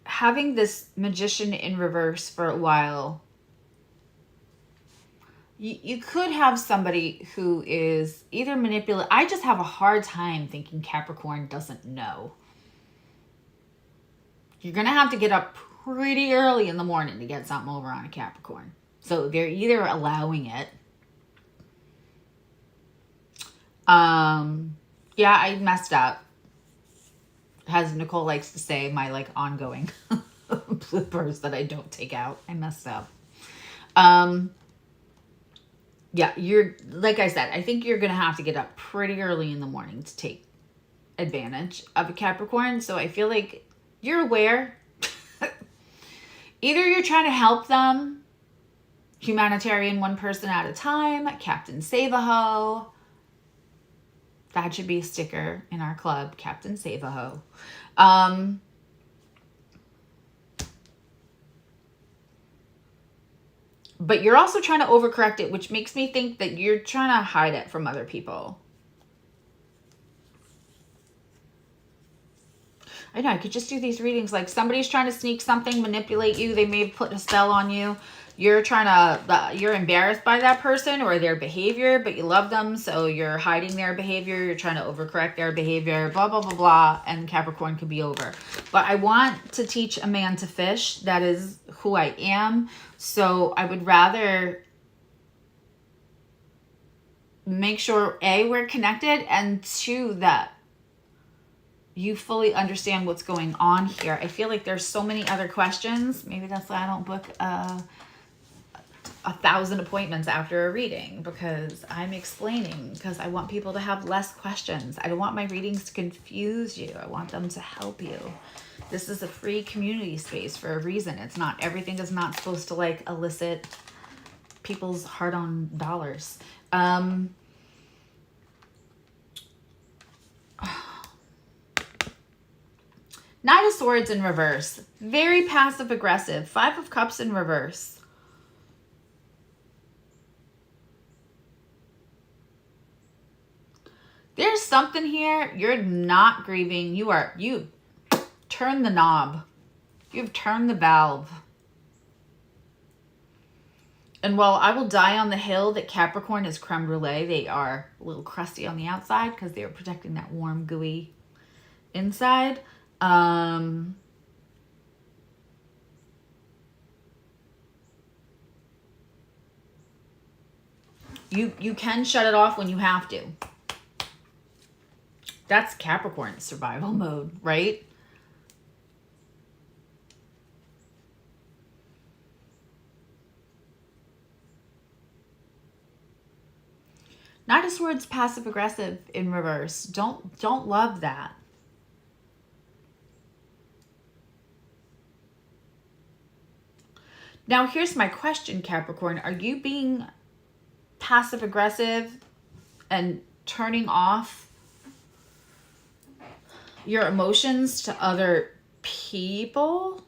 having this Magician in reverse for a while, you could have somebody who is either manipulative. I just have a hard time thinking Capricorn doesn't know. You're going to have to get up pretty early in the morning to get something over on a Capricorn. So they're either allowing it. Yeah, I messed up. As Nicole likes to say, my like ongoing bloopers that I don't take out. I messed up. Yeah, you're, like I said, I think you're going to have to get up pretty early in the morning to take advantage of a Capricorn. So I feel like you're aware. Either you're trying to help them, humanitarian, one person at a time, Captain Save-A-Ho. That should be a sticker in our club, Captain Save-A-Ho. But you're also trying to overcorrect it, which makes me think that you're trying to hide it from other people. I know, I could just do these readings like somebody's trying to sneak something, manipulate you. They may have put a spell on you. You're trying to, you're embarrassed by that person or their behavior, but you love them. So you're hiding their behavior. You're trying to overcorrect their behavior, blah, blah, blah, blah. And Capricorn could be over. But I want to teach a man to fish. That is who I am. So I would rather make sure, A, we're connected, and 2, that you fully understand what's going on here. I feel like there's so many other questions. Maybe that's why I don't book 1,000 appointments after a reading, because I'm explaining, because I want people to have less questions. I don't want my readings to confuse you. I want them to help you. This is a free community space for a reason. It's not, everything is not supposed to like elicit people's hard-on dollars. Knight of Swords in reverse. Very passive aggressive. 5 of Cups in reverse. There's something here. You're not grieving. You turn the knob. You've turned the valve. And while I will die on the hill that Capricorn is creme brulee, they are a little crusty on the outside because they are protecting that warm, gooey inside. You can shut it off when you have to. That's Capricorn survival mode, right? Swords passive aggressive in reverse. Don't love that. Now here's my question, Capricorn. Are you being passive aggressive and turning off your emotions to other people?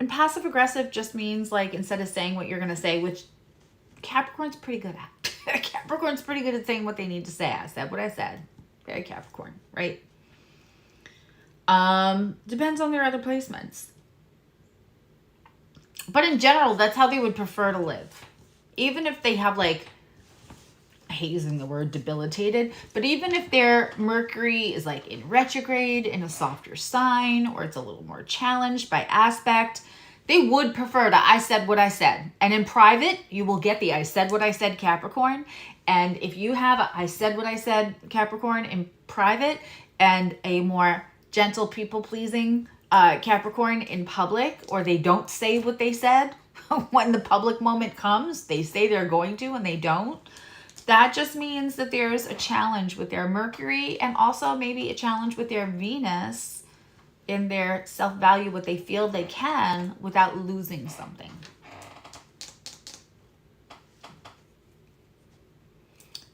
And passive aggressive just means like, instead of saying what you're going to say, which Capricorn's pretty good at. Capricorn's pretty good at saying what they need to say. I said what I said. Very Capricorn, right? Depends on their other placements. But in general, that's how they would prefer to live. Even if they have like, I hate using the word debilitated, but even if their Mercury is like in retrograde in a softer sign, or it's a little more challenged by aspect, they would prefer to I said what I said. And in private, you will get the I said what I said Capricorn. And if you have a I said what I said Capricorn in private and a more gentle people-pleasing Capricorn in public, or they don't say what they said when the public moment comes, they say they're going to and they don't. That just means that there's a challenge with their Mercury, and also maybe a challenge with their Venus in their self-value, what they feel they can without losing something.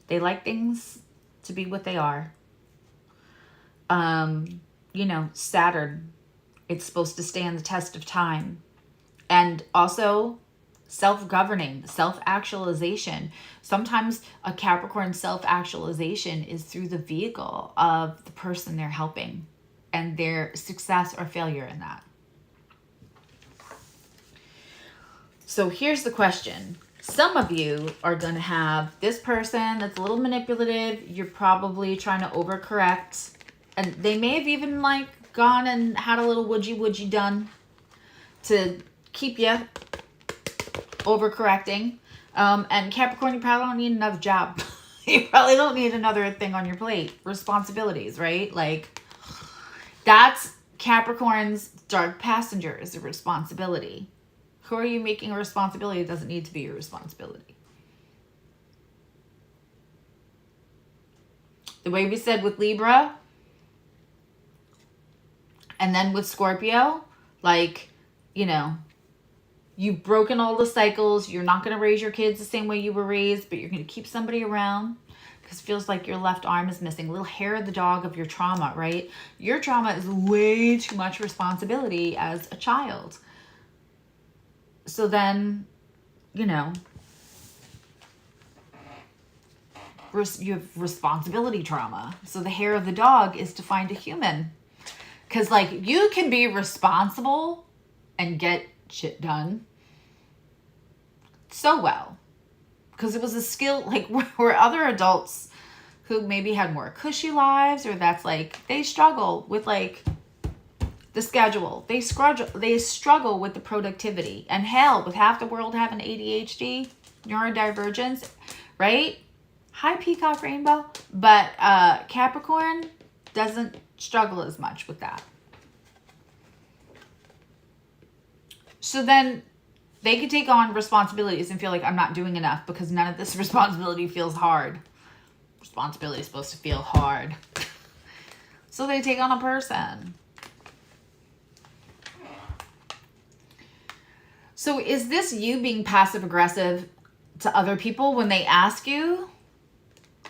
They like things to be what they are. You know, Saturn, it's supposed to stand the test of time. And also self-governing, self-actualization. Sometimes a Capricorn self-actualization is through the vehicle of the person they're helping and their success or failure in that. So here's the question. Some of you are going to have this person that's a little manipulative. You're probably trying to overcorrect. And they may have even like gone and had a little woodgy done to keep you overcorrecting. And Capricorn, you probably don't need another job. You probably don't need another thing on your plate. Responsibilities, right? Like, that's Capricorn's dark passenger, is a responsibility. Who are you making a responsibility? It doesn't need to be your responsibility. The way we said with Libra, and then with Scorpio, like, you know, you've broken all the cycles. You're not going to raise your kids the same way you were raised, but you're going to keep somebody around because it feels like your left arm is missing. A little hair of the dog of your trauma, right? Your trauma is way too much responsibility as a child. So then, you know, you have responsibility trauma. So the hair of the dog is to find a human. Because, like, you can be responsible and get shit done so well. Because it was a skill, like, where other adults who maybe had more cushy lives, or that's, like, they struggle with, like, the schedule. They struggle with the productivity. And hell, with half the world having ADHD, neurodivergence, right? Hi, Peacock Rainbow. But Capricorn doesn't struggle as much with that. So then they could take on responsibilities and feel like I'm not doing enough because none of this responsibility feels hard. Responsibility is supposed to feel hard. So they take on a person. So is this you being passive aggressive to other people when they ask you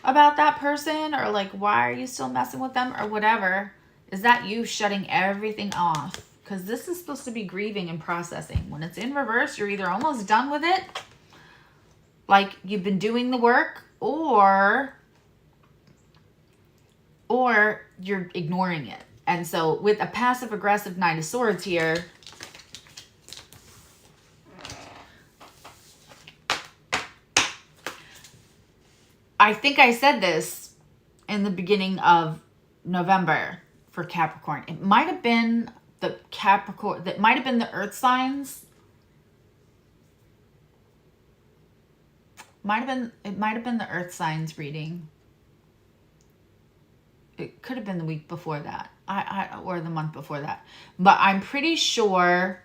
about that person, or like, why are you still messing with them, or whatever? Is that you shutting everything off? Because this is supposed to be grieving and processing. When it's in reverse, you're either almost done with it, like you've been doing the work, or you're ignoring it. And so with a passive aggressive Knight of Swords here, I think I said this in the beginning of November for Capricorn. It might have been the Capricorn, that might have been the earth signs. It might have been the earth signs reading. It could have been the week before that. Or the month before that. But I'm pretty sure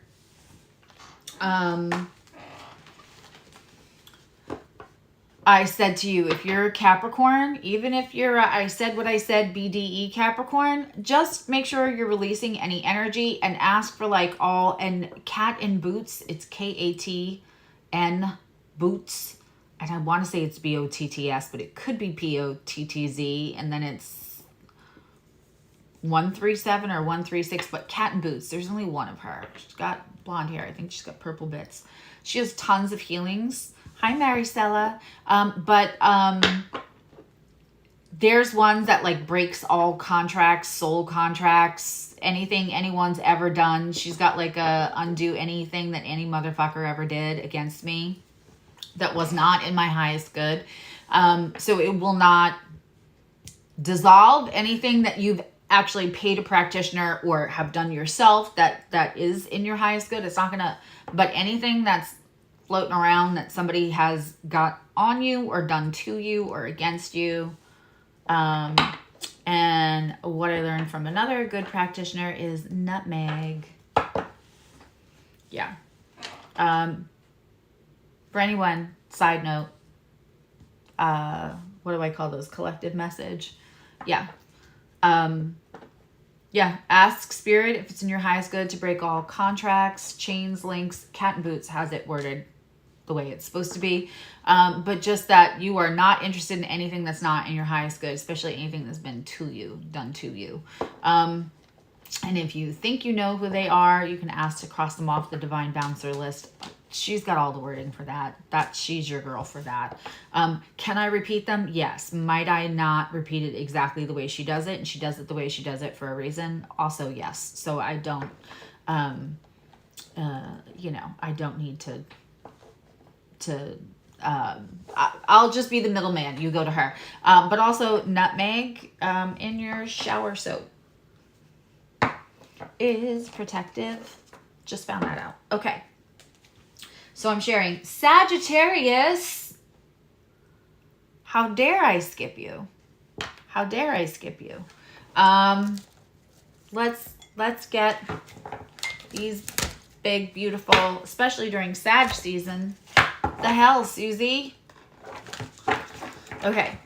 I said to you, if you're Capricorn, even if you're, I said what I said, BDE Capricorn, just make sure you're releasing any energy and ask for like all, and cat in boots, it's KATN boots. And I want to say it's BOTTS, but it could be POTTZ. And then it's 137 or 136, but cat in boots. There's only one of her. She's got blonde hair. I think she's got purple bits. She has tons of healings. Hi, Maricela. There's ones that like breaks all contracts, soul contracts, anything anyone's ever done. She's got like a undo anything that any motherfucker ever did against me that was not in my highest good. So it will not dissolve anything that you've actually paid a practitioner or have done yourself that is in your highest good. It's not gonna, but anything that's floating around that somebody has got on you or done to you or against you. And what I learned from another good practitioner is nutmeg. Yeah. For anyone, side note, what do I call those? Collective message. Yeah. Yeah. Ask spirit if it's in your highest good to break all contracts, chains, links. Cat and Boots has it worded the way it's supposed to be. But just that you are not interested in anything that's not in your highest good, especially anything that's been to you, done to you. And if you think you know who they are, you can ask to cross them off the divine bouncer list. She's got all the wording for that. She's your girl for that. Can I repeat them? Yes. Might I not repeat it exactly the way she does it? And she does it the way she does it for a reason. Also, yes. So I don't, you know, I don't need to I'll just be the middleman. You go to her. But also nutmeg in your shower soap is protective. Just found that out. Okay. So I'm sharing Sagittarius. How dare I skip you? How dare I skip you? Let's get these big, beautiful, especially during Sag season. The hell, Susie? Okay.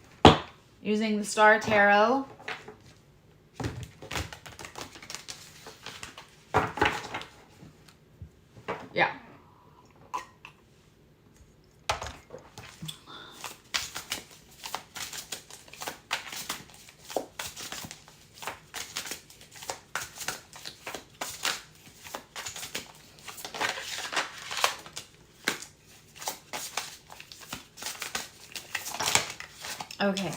Using the Star Tarot. Yeah. Okay.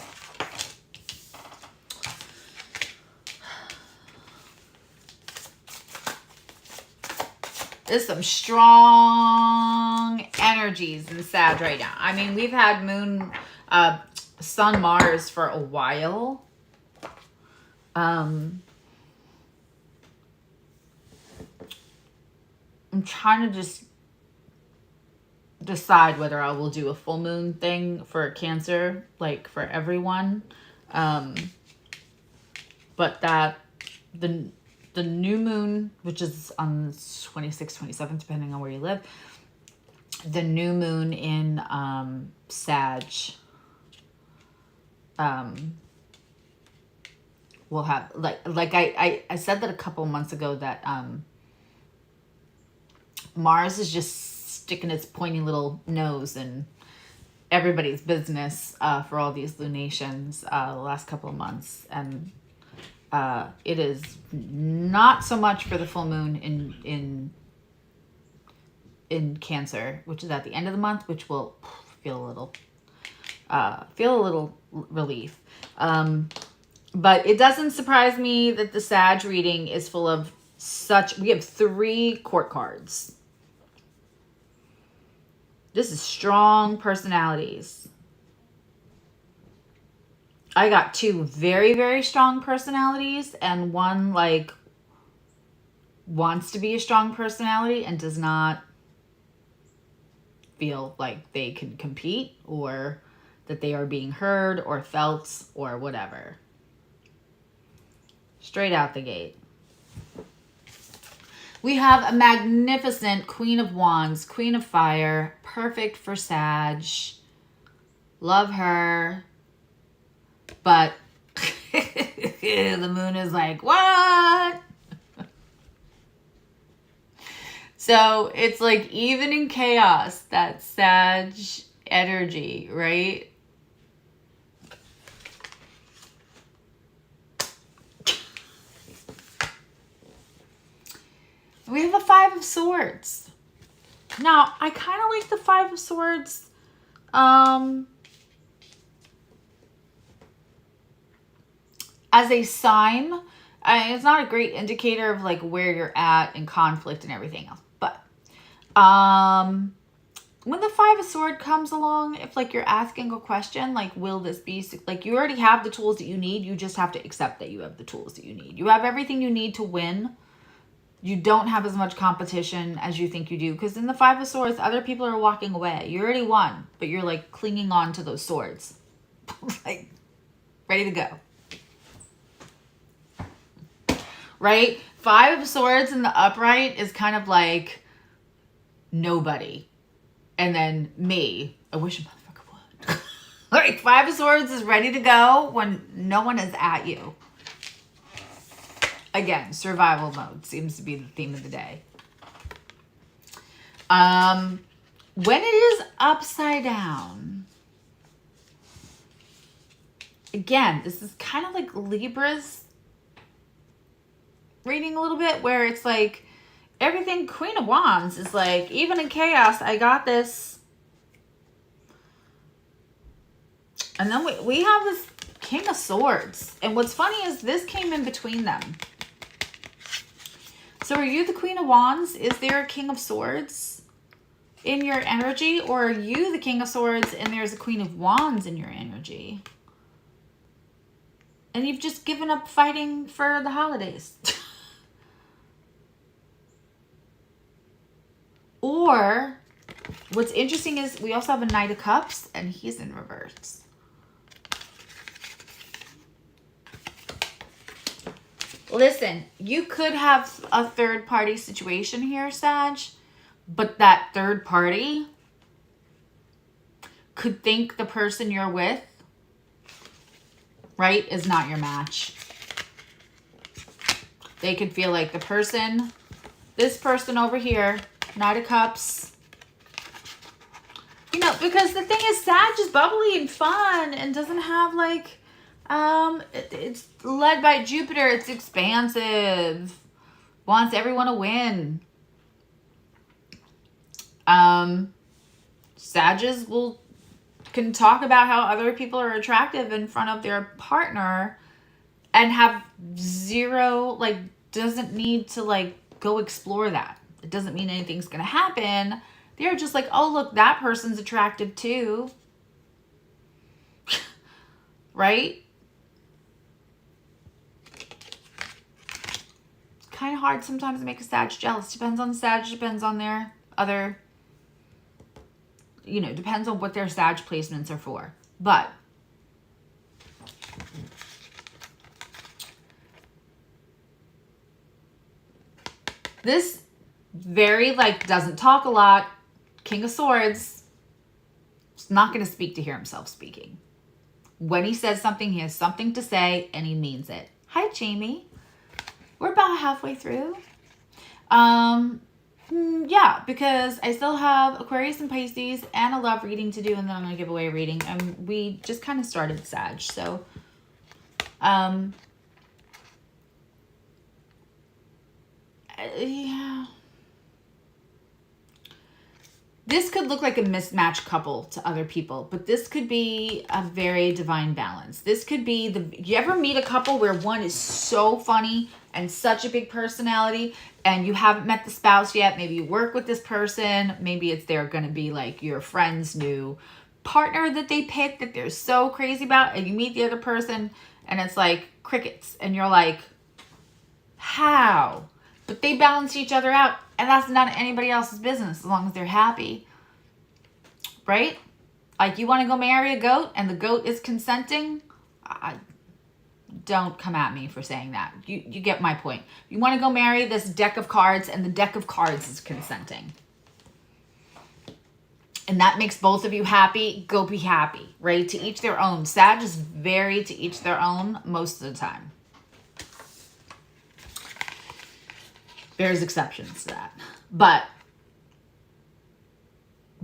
There's some strong energies in Sag right now. I mean, we've had moon, sun, Mars for a while. I'm trying to just decide whether I will do a full moon thing for Cancer, like for everyone. But that the new moon, which is on 26th, 27th, depending on where you live, the new moon in Sag will have, like I said that a couple months ago, that Mars is just sticking its pointy little nose in everybody's business for all these lunations the last couple of months. And it is not so much for the full moon in Cancer, which is at the end of the month, which will feel a little relief. But it doesn't surprise me that the Sag reading is full of we have 3 court cards. This is strong personalities. I got 2 very, very strong personalities, and one like wants to be a strong personality and does not feel like they can compete or that they are being heard or felt or whatever. Straight out the gate. We have a magnificent Queen of Wands, Queen of Fire, perfect for Sag. love her, but the moon is like, what? So it's like, even in chaos, that Sag energy, right? We have a Five of Swords. Now, I kind of like the Five of Swords. As a sign, it's not a great indicator of like where you're at in conflict and everything else. But when the Five of Swords comes along, if like you're asking a question, like, will this be, like, you already have the tools that you need. You just have to accept that you have the tools that you need. You have everything you need to win. You don't have as much competition as you think you do. Because in the Five of Swords, other people are walking away. You already won, but you're like clinging on to those swords. Like, ready to go. Right? Five of Swords in the upright is kind of like nobody. And then me. I wish a motherfucker would. Like, Five of Swords is ready to go when no one is at you. Again, survival mode seems to be the theme of the day. When it is upside down, again, this is kind of like Libra's reading a little bit, where it's like everything, Queen of Wands is like, even in chaos, I got this. And then we have this King of Swords. And what's funny is this came in between them. So are you the Queen of Wands? Is there a King of Swords in your energy? Or are you the King of Swords and there's a Queen of Wands in your energy? And you've just given up fighting for the holidays. Or what's interesting is we also have a Knight of Cups and he's in reverse. Listen, you could have a third party situation here, Sag, but that third party could think the person you're with, right, is not your match. They could feel like the person, this person over here, Knight of Cups. You know, because the thing is, Sag is bubbly and fun and doesn't have like, it's led by Jupiter. It's expansive. Wants everyone to win. Sages can talk about how other people are attractive in front of their partner and have zero, like, doesn't need to like go explore that. It doesn't mean anything's gonna happen. They're just like, oh, look, that person's attractive too. Right? Kind of hard sometimes to make a Sag jealous. Depends on the Sag, depends on their other, you know, depends on what their Sag placements are for. But this very, like, doesn't talk a lot, King of Swords, is not going to speak to hear himself speaking. When he says something, he has something to say and he means it. Hi, Jamie. We're about halfway through. Yeah, because I still have Aquarius and Pisces and a love reading to do, and then I'm going to give away a reading. And we just kind of started Sag, so yeah. This could look like a mismatched couple to other people, but this could be a very divine balance. This could be you ever meet a couple where one is so funny and such a big personality and you haven't met the spouse yet? Maybe you work with this person. Maybe they're going to be like your friend's new partner that they picked that they're so crazy about, and you meet the other person and it's like crickets and you're like, how? But they balance each other out, and that's not anybody else's business as long as they're happy. Right? Like, you want to go marry a goat and the goat is consenting? Don't come at me for saying that. You get my point. You want to go marry this deck of cards and the deck of cards is consenting. and that makes both of you happy, go be happy, right? To each their own. Sag is very to each their own most of the time. There's exceptions to that. But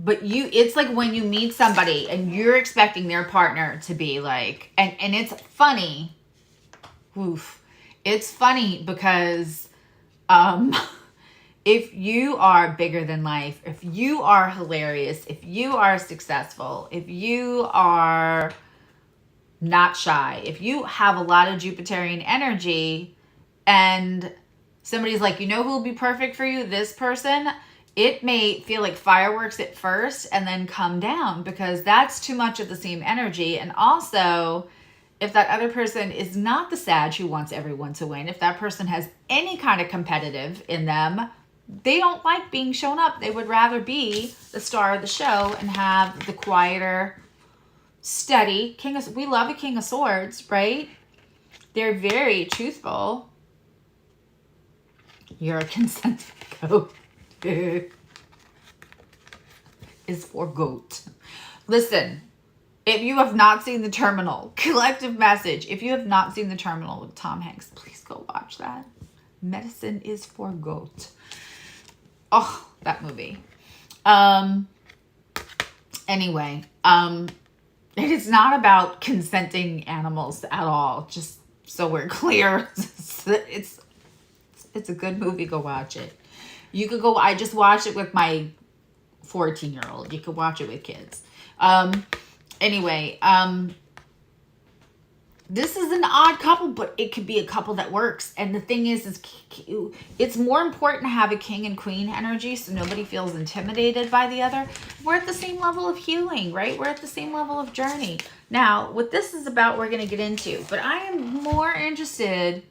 it's like when you meet somebody and you're expecting their partner to be like, and it's funny. Oof. It's funny because if you are bigger than life, if you are hilarious, if you are successful, if you are not shy, if you have a lot of Jupiterian energy and somebody's like, you know who will be perfect for you? This person. It may feel like fireworks at first and then come down because that's too much of the same energy. And also, if that other person is not the Sag who wants everyone to win, if that person has any kind of competitive in them, they don't like being shown up. They would rather be the star of the show and have the quieter, steady we love a King of Swords, right? They're very truthful. You're a consented goat. Is for goat. Listen, if you have not seen The Terminal, collective message, if you have not seen The Terminal with Tom Hanks, please go watch that. Medicine is for goat. Oh, that movie. Anyway, it is not about consenting animals at all. Just so we're clear. It's a good movie. Go watch it. You could go, I just watched it with my 14-year-old. You could watch it with kids. Anyway, this is an odd couple, but it could be a couple that works. And the thing is it's more important to have a king and queen energy so nobody feels intimidated by the other. We're at the same level of healing, right? We're at the same level of journey. Now, what this is about, we're going to get into. But I am more interested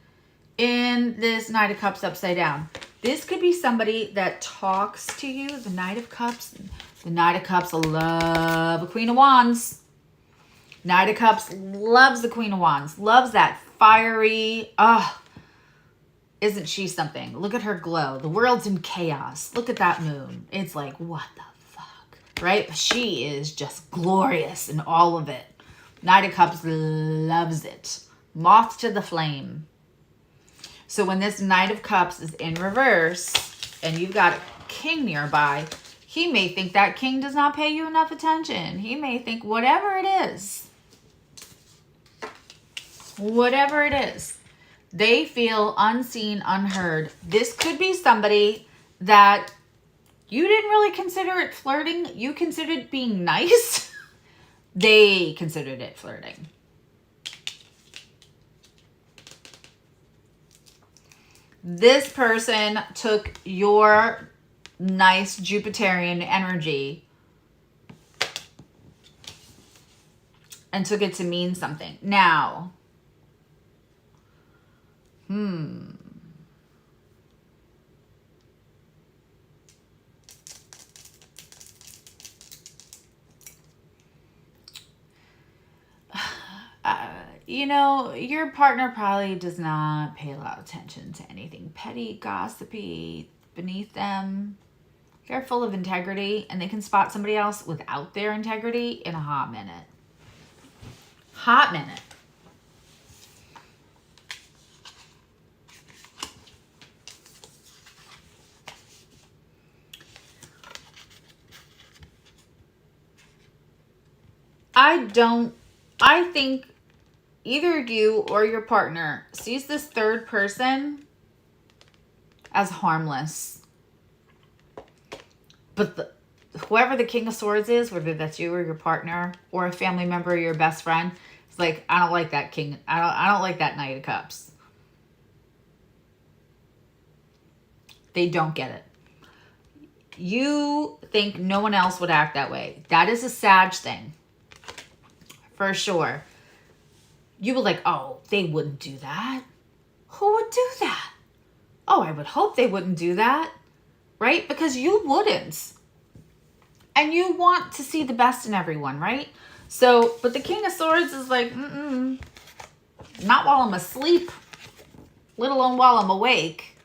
in this Knight of Cups upside down. This could be somebody that talks to you. The Knight of Cups. The Knight of Cups love a Queen of Wands. Knight of Cups loves the Queen of Wands. Loves that fiery. Isn't she something? Look at her glow. The world's in chaos. Look at that moon. It's like, what the fuck? Right? She is just glorious in all of it. Knight of Cups loves it. Moth to the flame. So when this Knight of Cups is in reverse and you've got a king nearby, he may think that king does not pay you enough attention. He may think whatever it is, they feel unseen, unheard. This could be somebody that you didn't really consider it flirting. You considered it being nice. They considered it flirting. This person took your nice Jupiterian energy and took it to mean something. Now, you know, your partner probably does not pay a lot of attention to anything petty, gossipy, beneath them. They're full of integrity, and they can spot somebody else without their integrity in a hot minute. Hot minute. I think either you or your partner sees this third person as harmless. But whoever the King of Swords is, whether that's you or your partner or a family member or your best friend, it's like, I don't like that king. I don't like that Knight of Cups. They don't get it. You think no one else would act that way. That is a Sag thing. For sure. You were like, oh, they wouldn't do that. Who would do that? Oh, I would hope they wouldn't do that. Right? Because you wouldn't. And you want to see the best in everyone, right? So, but the King of Swords is like, not while I'm asleep, let alone while I'm awake,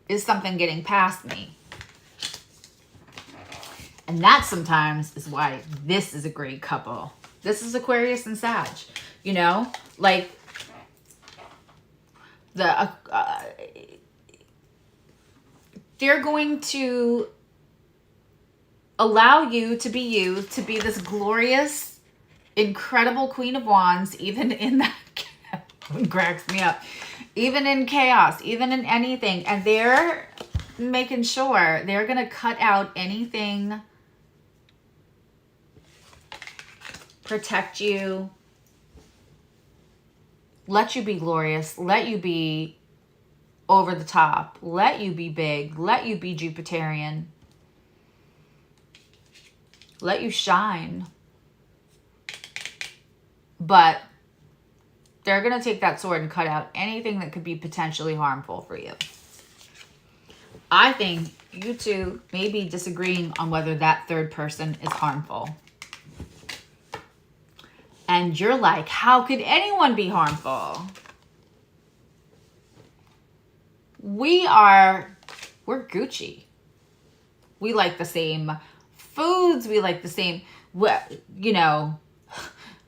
is something getting past me. And that sometimes is why this is a great couple. This is Aquarius and Sag, you know, like they're going to allow you to be this glorious, incredible Queen of Wands, even in that, it cracks me up, even in chaos, even in anything. And they're making sure they're going to cut out anything, protect you, let you be glorious, let you be over the top, let you be big, let you be Jupiterian, let you shine. But they're going to take that sword and cut out anything that could be potentially harmful for you. I think you two may be disagreeing on whether that third person is harmful. And you're like, how could anyone be harmful? We're Gucci. We like the same foods. We like the same, you know,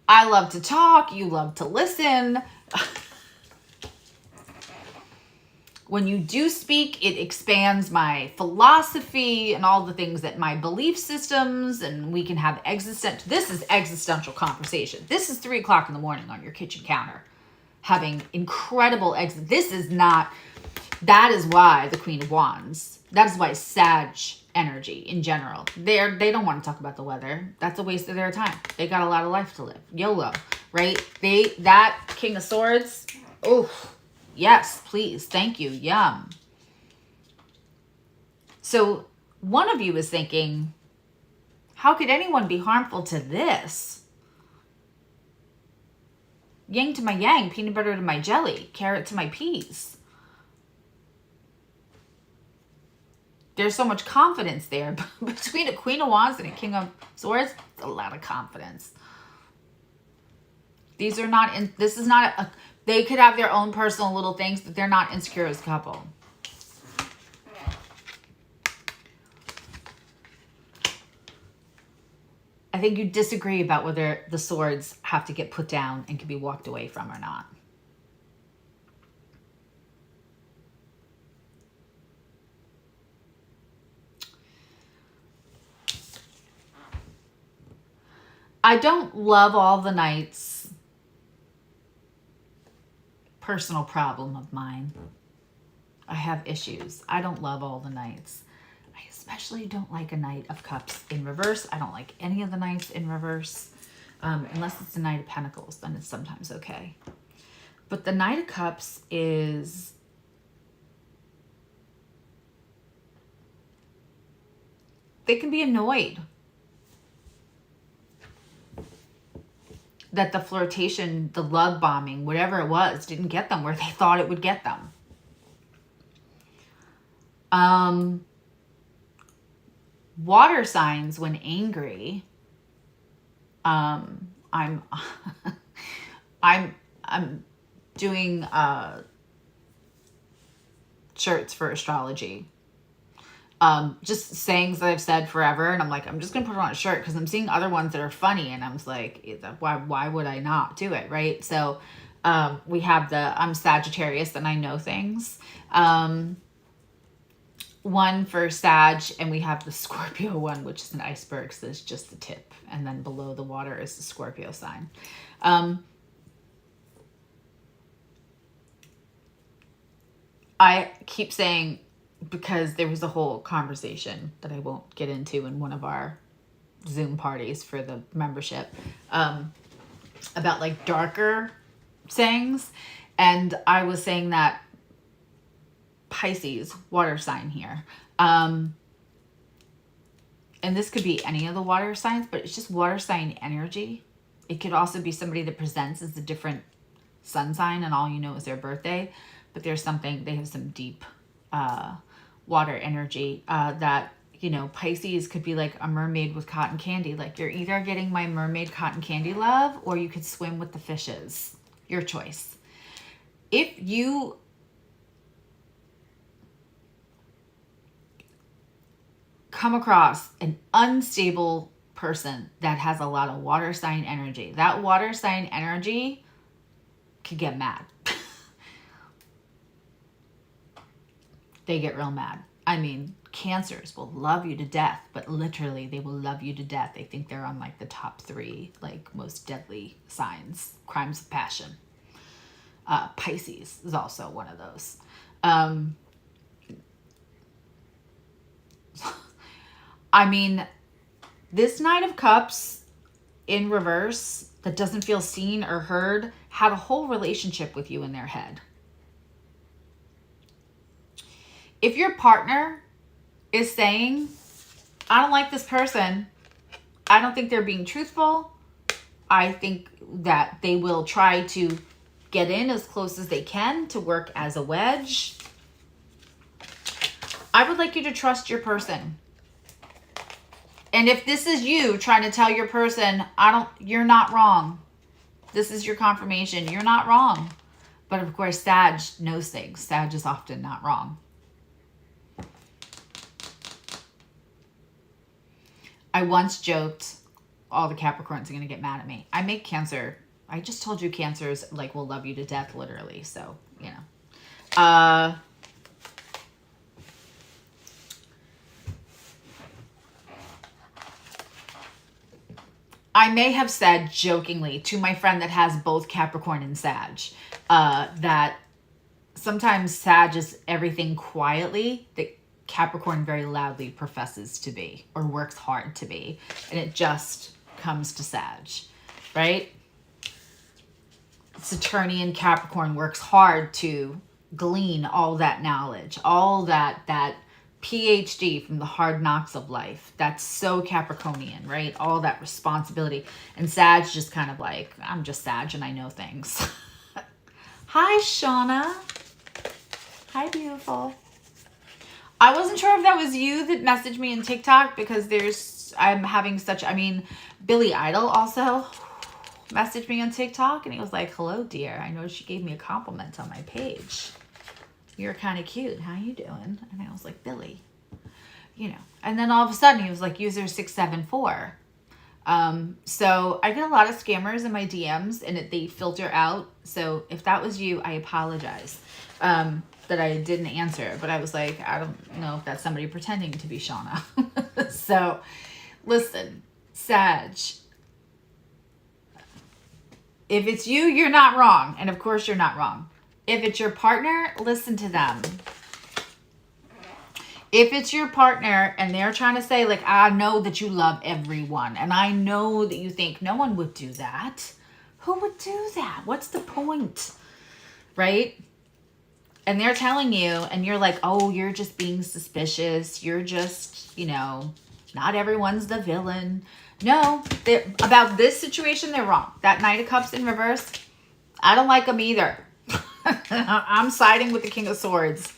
I love to talk. You love to listen. When you do speak, it expands my philosophy and all the things that my belief systems, and we can have this is existential conversation. This is 3 o'clock in the morning on your kitchen counter, having incredible this is not, that is why the Queen of Wands, that is why Sag energy in general, they don't want to talk about the weather. That's a waste of their time. They got a lot of life to live. YOLO, right? That King of Swords, oh, yes, please. Thank you. Yum. So one of you is thinking, how could anyone be harmful to this? Yin to my yang, peanut butter to my jelly, carrot to my peas. There's so much confidence there. Between a Queen of Wands and a King of Swords, a lot of confidence. These are not, this is not a, they could have their own personal little things, but they're not insecure as a couple. I think you disagree about whether the swords have to get put down and can be walked away from or not. I don't love all the nights. Personal problem of mine. I have issues. I don't love all the nights. I especially don't like a Knight of Cups in reverse. I don't like any of the Knights in reverse. Unless it's a Knight of Pentacles, then it's sometimes okay. But the Knight of Cups is... they can be annoyed that the flirtation, the love bombing, whatever it was, didn't get them where they thought it would get them. Water signs, when angry, I'm doing shirts for astrology. Just sayings that I've said forever, and I'm like, I'm just gonna put it on a shirt because I'm seeing other ones that are funny, and I'm like, why would I not do it, right? So we have the I'm Sagittarius and I know things, one for Sag, and we have the Scorpio one, which is an iceberg, so it's just the tip, and then below the water is the Scorpio sign. I keep saying, because there was a whole conversation that I won't get into in one of our Zoom parties for the membership, about like darker sayings. And I was saying that Pisces, water sign here. And this could be any of the water signs, but it's just water sign energy. It could also be somebody that presents as a different sun sign and all you know is their birthday. But there's something, they have some deep water energy that, you know, Pisces could be like a mermaid with cotton candy. Like, you're either getting my mermaid cotton candy love, or you could swim with the fishes. Your choice. If you come across an unstable person that has a lot of water sign energy. That water sign energy could get mad. They get real mad. I mean, Cancers will love you to death, but literally they will love you to death. They think they're on like the top 3, like most deadly signs, crimes of passion. Pisces is also one of those. I mean, this Knight of Cups in reverse that doesn't feel seen or heard had a whole relationship with you in their head. If your partner is saying, I don't like this person, I don't think they're being truthful, I think that they will try to get in as close as they can to work as a wedge, I would like you to trust your person. And if this is you trying to tell your person, you're not wrong. This is your confirmation. You're not wrong. But of course, Sag knows things. Sag is often not wrong. I once joked, all the Capricorns are going to get mad at me. I make Cancer. I just told you Cancers like will love you to death, literally. So, you know. I may have said jokingly to my friend that has both Capricorn and Sag, that sometimes Sag is everything quietly that Capricorn very loudly professes to be or works hard to be. And it just comes to Sag, right? Saturnian Capricorn works hard to glean all that knowledge, all that PhD from the hard knocks of life. That's so Capricornian, right? All that responsibility. And Sag just kind of like, I'm just Sag and I know things. Hi, Shauna. Hi, beautiful. I wasn't sure if that was you that messaged me in TikTok because I'm having such, I mean, Billy Idol also messaged me on TikTok and he was like, hello, dear. I know she gave me a compliment on my page. You're kind of cute. How you doing? And I was like, Billy, you know. And then all of a sudden he was like, user 674. So I get a lot of scammers in my DMs and they filter out. So if that was you, I apologize that I didn't answer. But I was like, I don't know if that's somebody pretending to be Shauna. So listen, Sag, if it's you, you're not wrong. And of course you're not wrong. If it's your partner, listen to them. If it's your partner and they're trying to say, like, I know that you love everyone and I know that you think no one would do that. Who would do that? What's the point? Right? And they're telling you and you're like, oh, you're just being suspicious. You're just, you know, not everyone's the villain. No, about this situation, they're wrong. That Knight of Cups in reverse, I don't like them either. I'm siding with the King of Swords.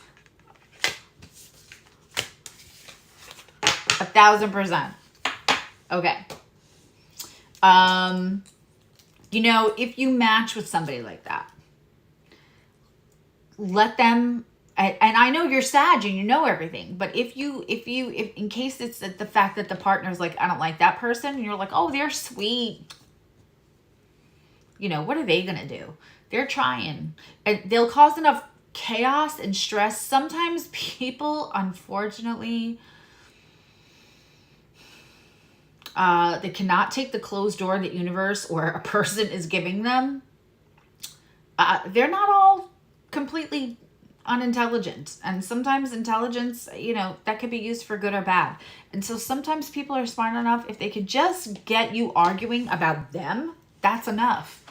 1000%. Okay. You know, if you match with somebody like that, let them, and I know you're Sag and you know everything, but if in case it's the fact that the partner's like, I don't like that person, and you're like, oh, they're sweet. You know, what are they going to do? They're trying. And they'll cause enough chaos and stress. Sometimes people, unfortunately, they cannot take the closed door that universe or a person is giving them. They're not all completely unintelligent. And sometimes intelligence, you know, that could be used for good or bad. And so sometimes people are smart enough, if they could just get you arguing about them, that's enough.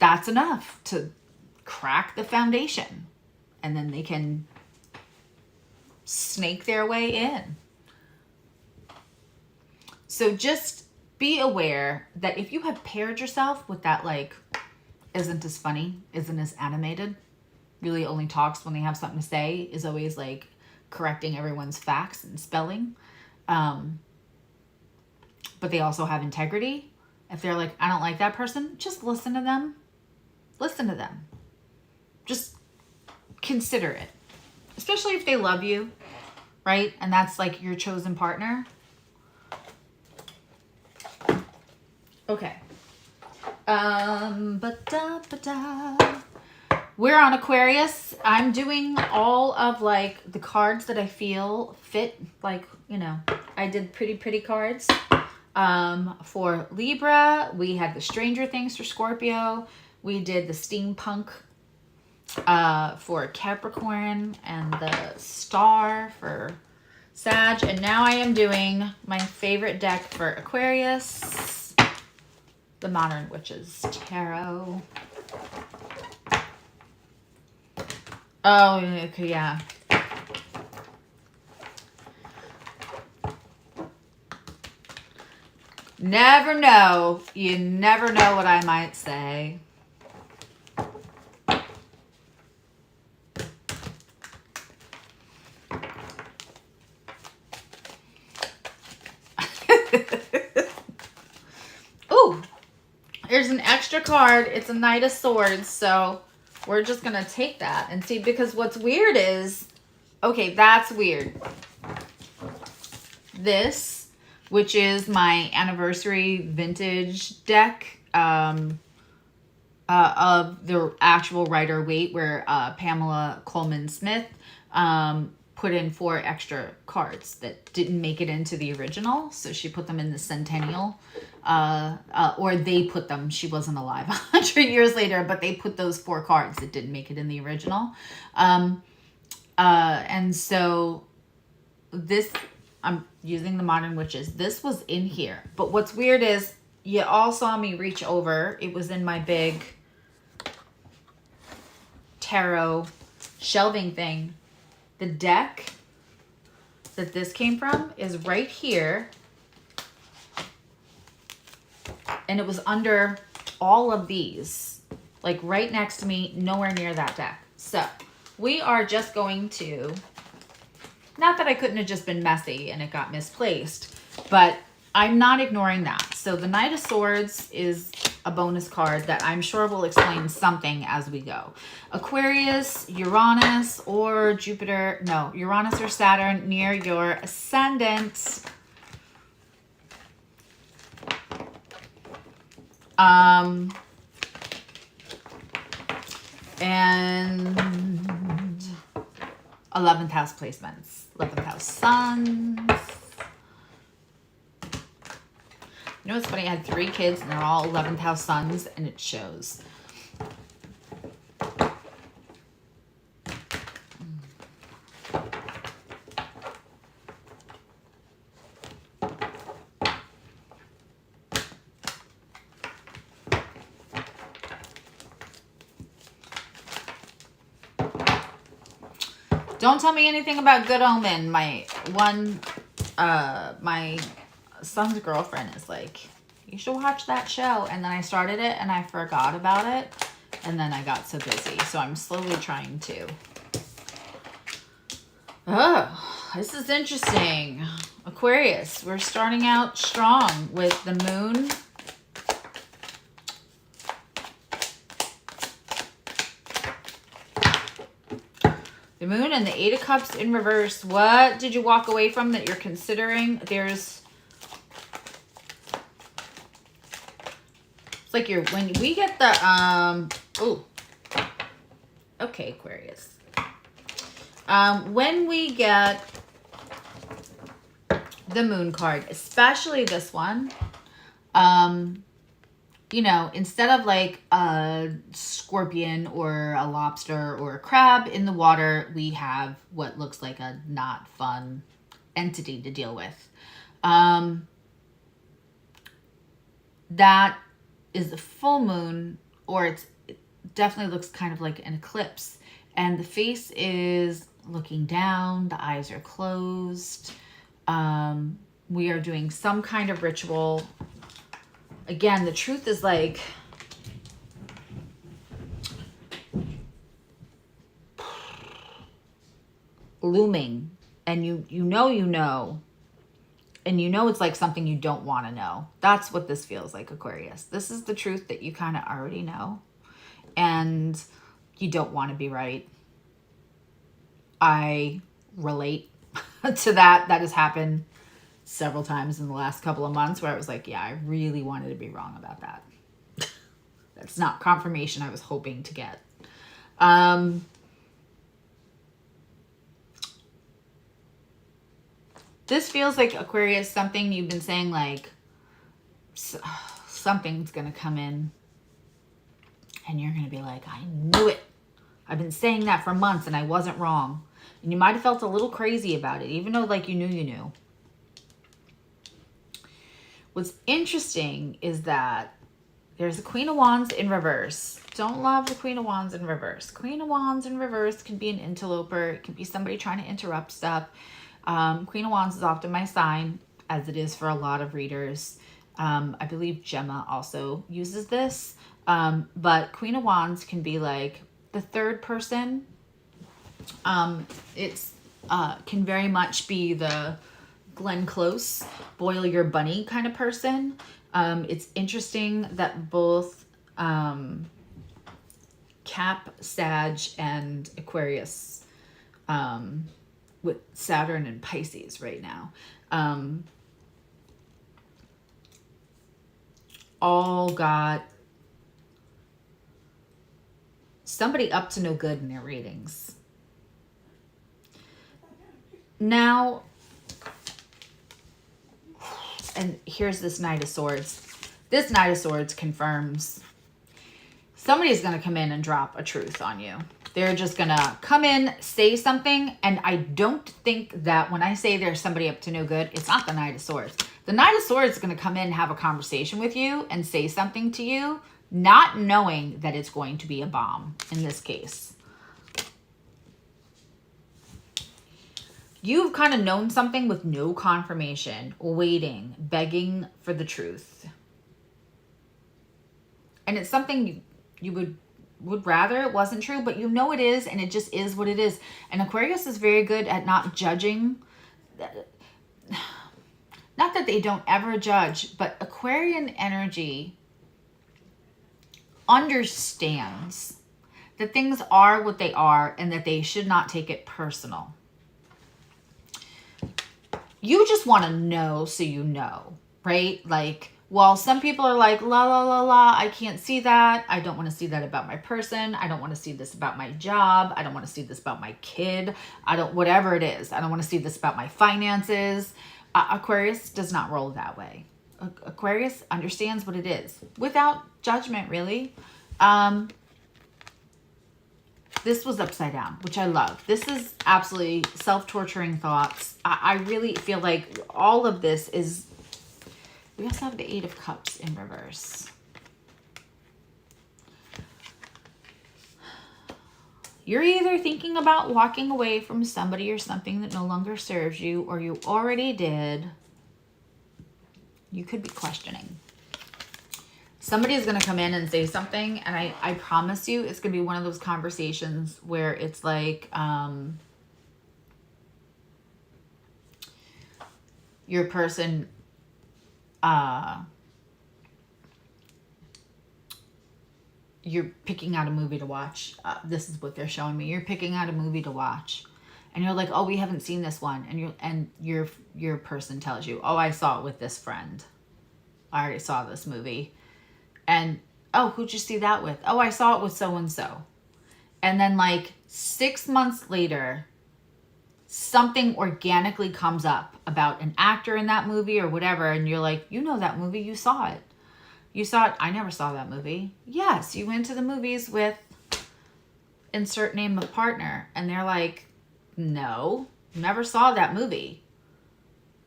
That's enough to crack the foundation. And then they can snake their way in. So just be aware that if you have paired yourself with that, like, isn't as funny, isn't as animated, really only talks when they have something to say, is always like correcting everyone's facts and spelling. But they also have integrity. If they're like, I don't like that person, just listen to them. Listen to them. Just consider it. Especially if they love you, right? And that's like your chosen partner. Okay. We're on Aquarius. I'm doing all of like the cards that I feel fit. Like, you know, I did pretty cards. For Libra, we had the Stranger Things for Scorpio. We did the Steampunk for Capricorn and the Star for Sag. And now I am doing my favorite deck for Aquarius, the Modern Witches Tarot. Oh, okay, yeah. Never know. You never know what I might say. Ooh, there's an extra card. It's a Knight of Swords, so we're just going to take that and see, because what's weird is, okay, that's weird. This, which is my anniversary vintage deck of the actual Rider Waite, where Pamela Coleman Smith put in 4 extra cards that didn't make it into the original. So she put them in the centennial, or they put them, she wasn't alive 100 years later, but they put those 4 cards that didn't make it in the original. And so this, I'm using the Modern Witches. This was in here. But what's weird is you all saw me reach over. It was in my big tarot shelving thing. The deck that this came from is right here. And it was under all of these. Like right next to me, nowhere near that deck. So we are just going to... Not that I couldn't have just been messy and it got misplaced, but I'm not ignoring that. So the Knight of Swords is a bonus card that I'm sure will explain something as we go. Aquarius, Uranus, or Jupiter. No, Uranus or Saturn near your ascendant. And 11th house placements. 11th house suns. You know what's funny? I had 3 kids and they're all 11th house suns, and it shows. Don't tell me anything about Good Omen. My son's girlfriend is like, you should watch that show. And then I started it and I forgot about it. And then I got so busy. So I'm slowly trying to. Oh, this is interesting. Aquarius, we're starting out strong with the moon. The moon and the 8 of Cups in reverse. What did you walk away from that you're considering? It's like when we get the, okay, Aquarius. When we get the moon card, especially this one, you know, instead of like a scorpion or a lobster or a crab in the water, we have what looks like a not fun entity to deal with. That is the full moon, or it definitely looks kind of like an eclipse. And the face is looking down, the eyes are closed. We are doing some kind of ritual. Again, the truth is like, looming, and you know, and you know it's like something you don't want to know. That's what this feels like, Aquarius. This is the truth that you kind of already know, and you don't want to be right. I relate. to that. That has happened several times in the last couple of months where I was like, yeah, I really wanted to be wrong about that. That's not confirmation I was hoping to get. This feels like, Aquarius, something you've been saying, like, something's going to come in and you're going to be like, I knew it. I've been saying that for months and I wasn't wrong. And you might have felt a little crazy about it, even though, like, you knew. What's interesting is that there's the Queen of Wands in reverse. Don't love the Queen of Wands in reverse. Queen of Wands in reverse can be an interloper. It can be somebody trying to interrupt stuff. Queen of Wands is often my sign, as it is for a lot of readers. I believe Gemma also uses this. But Queen of Wands can be like the third person. It's can very much be the Glenn Close, boil your bunny kind of person. It's interesting that both Cap, Sag, and Aquarius, with Saturn and Pisces right now, all got somebody up to no good in their readings. Now, and here's this Knight of Swords. This Knight of Swords confirms somebody's going to come in and drop a truth on you. They're just going to come in, say something, and I don't think that when I say there's somebody up to no good, it's not the Knight of Swords. The Knight of Swords is going to come in, have a conversation with you, and say something to you, not knowing that it's going to be a bomb in this case. You've kind of known something with no confirmation, waiting, begging for the truth. And it's something you would rather it wasn't true, but you know it is, and it just is what it is. And Aquarius is very good at not judging. Not that they don't ever judge, but Aquarian energy understands that things are what they are and that they should not take it personal. You just want to know so you know, right? Like, well, some people are like, la, la, la, la, I can't see that. I don't want to see that about my person. I don't want to see this about my job. I don't want to see this about my kid. Whatever it is. I don't want to see this about my finances. Aquarius does not roll that way. Aquarius understands what it is without judgment, really. This was upside down, which I love. This is absolutely self-torturing thoughts. I really feel like all of this is... We also have the Eight of Cups in reverse. You're either thinking about walking away from somebody or something that no longer serves you, or you already did. You could be questioning. Somebody is going to come in and say something, and I promise you it's going to be one of those conversations where it's like your person you're picking out a movie to watch. This is what they're showing me. You're picking out a movie to watch, and you're like, oh, we haven't seen this one, and your person tells you, oh, I saw it with this friend. I already saw this movie. And, oh, who'd you see that with? Oh, I saw it with so-and-so. And then, like, 6 months later, something organically comes up about an actor in that movie or whatever, and you're like, you know that movie, you saw it. You saw it. I never saw that movie. Yes, you went to the movies with insert name of partner. And they're like, no, never saw that movie.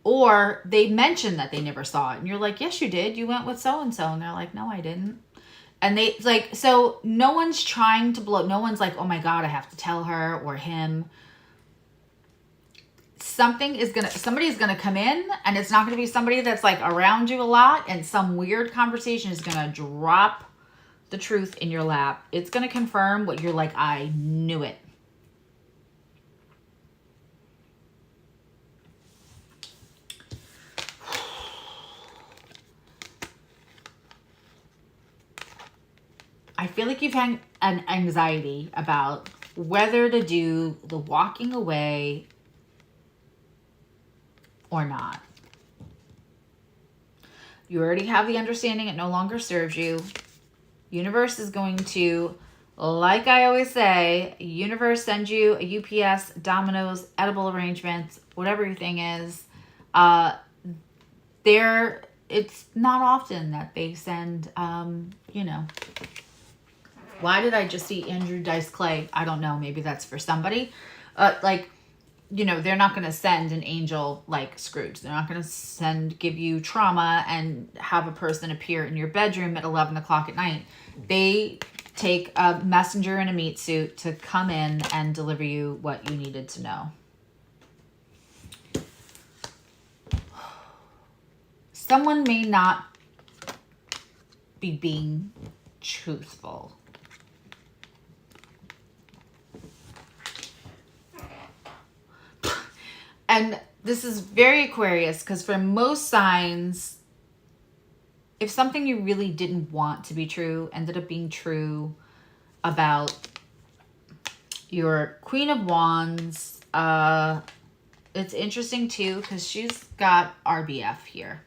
Or they mention that they never saw it. And you're like, yes, you did. You went with so-and-so. And they're like, no, I didn't. And they like, so no one's trying to blow. No one's like, oh my God, I have to tell her or him. Somebody's going to come in, and it's not going to be somebody that's like around you a lot, and some weird conversation is going to drop the truth in your lap. It's going to confirm what you're like, I knew it. I feel like you've had an anxiety about whether to do the walking away or not. You already have the understanding it no longer serves you. Universe is going to, like I always say, universe sends you a UPS, Domino's, edible arrangements, whatever your thing is. It's not often that they send, you know. Why did I just see Andrew Dice Clay? I don't know. Maybe that's for somebody. Like, you know, they're not going to send an angel like Scrooge. They're not going to give you trauma and have a person appear in your bedroom at 11 o'clock at night. They take a messenger in a meat suit to come in and deliver you what you needed to know. Someone may not be being truthful. And this is very Aquarius, because for most signs, if something you really didn't want to be true ended up being true about your Queen of Wands, it's interesting too, because she's got RBF here.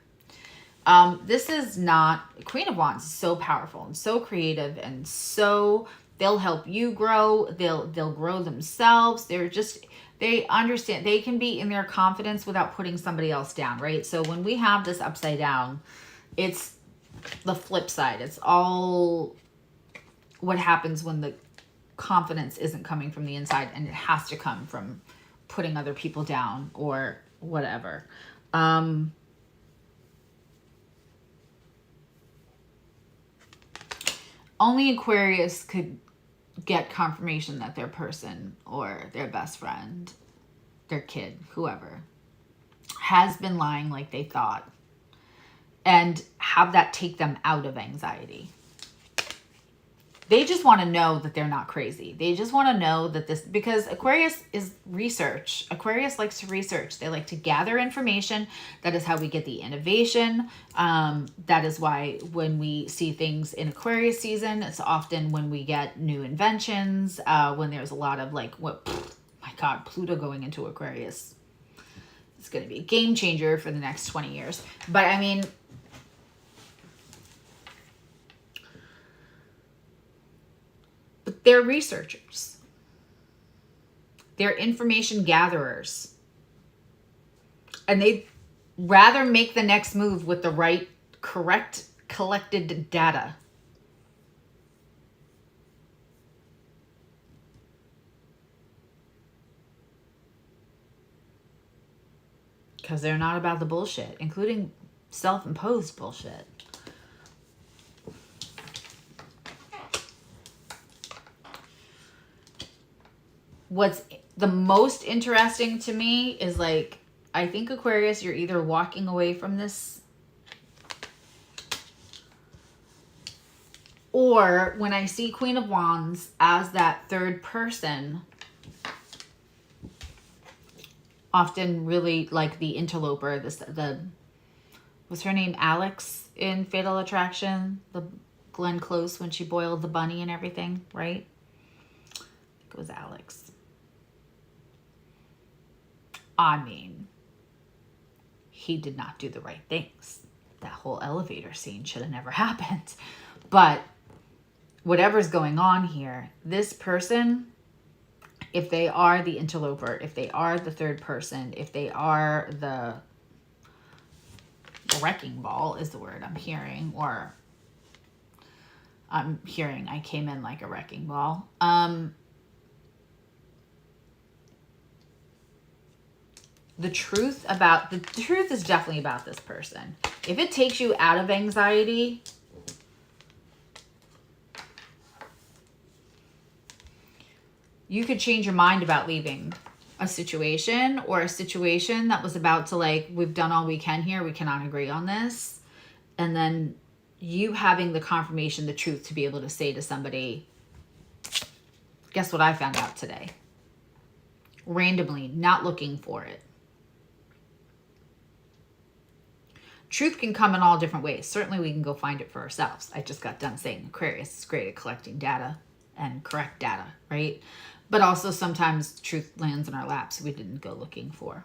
This is not, Queen of Wands is so powerful and so creative, and so they'll help you grow. They'll grow themselves. They understand, they can be in their confidence without putting somebody else down, right? So when we have this upside down, it's the flip side. It's all what happens when the confidence isn't coming from the inside, and it has to come from putting other people down or whatever. Only Aquarius could get confirmation that their person or their best friend, their kid, whoever, has been lying like they thought, and have that take them out of anxiety. They just want to know that they're not crazy. They just want to know that this, because Aquarius is research. Aquarius likes to research. They like to gather information. That is how we get the innovation. That is why when we see things in Aquarius season, it's often when we get new inventions, when there's a lot of like, my God, Pluto going into Aquarius. It's going to be a game changer for the next 20 years. But I mean, but they're researchers. They're information gatherers. And they'd rather make the next move with the right, correct, collected data. Because they're not about the bullshit, including self-imposed bullshit. What's the most interesting to me is, like, I think Aquarius, you're either walking away from this, or when I see Queen of Wands as that third person, often really like the interloper, what's her name, Alex in Fatal Attraction, the Glenn Close, when she boiled the bunny and everything, right? I think it was Alex. I mean, he did not do the right things. That whole elevator scene should have never happened. But whatever's going on here, this person, if they are the interloper, if they are the third person, if they are the wrecking ball is the word I'm hearing, or I'm hearing I came in like a wrecking ball. The truth is definitely about this person. If it takes you out of anxiety, you could change your mind about leaving a situation, or a situation that was about to, like, we've done all we can here, we cannot agree on this. And then you having the confirmation, the truth, to be able to say to somebody, guess what I found out today? Randomly, not looking for it. Truth can come in all different ways. Certainly we can go find it for ourselves. I just got done saying Aquarius is great at collecting data and correct data, right? But also sometimes truth lands in our laps we didn't go looking for.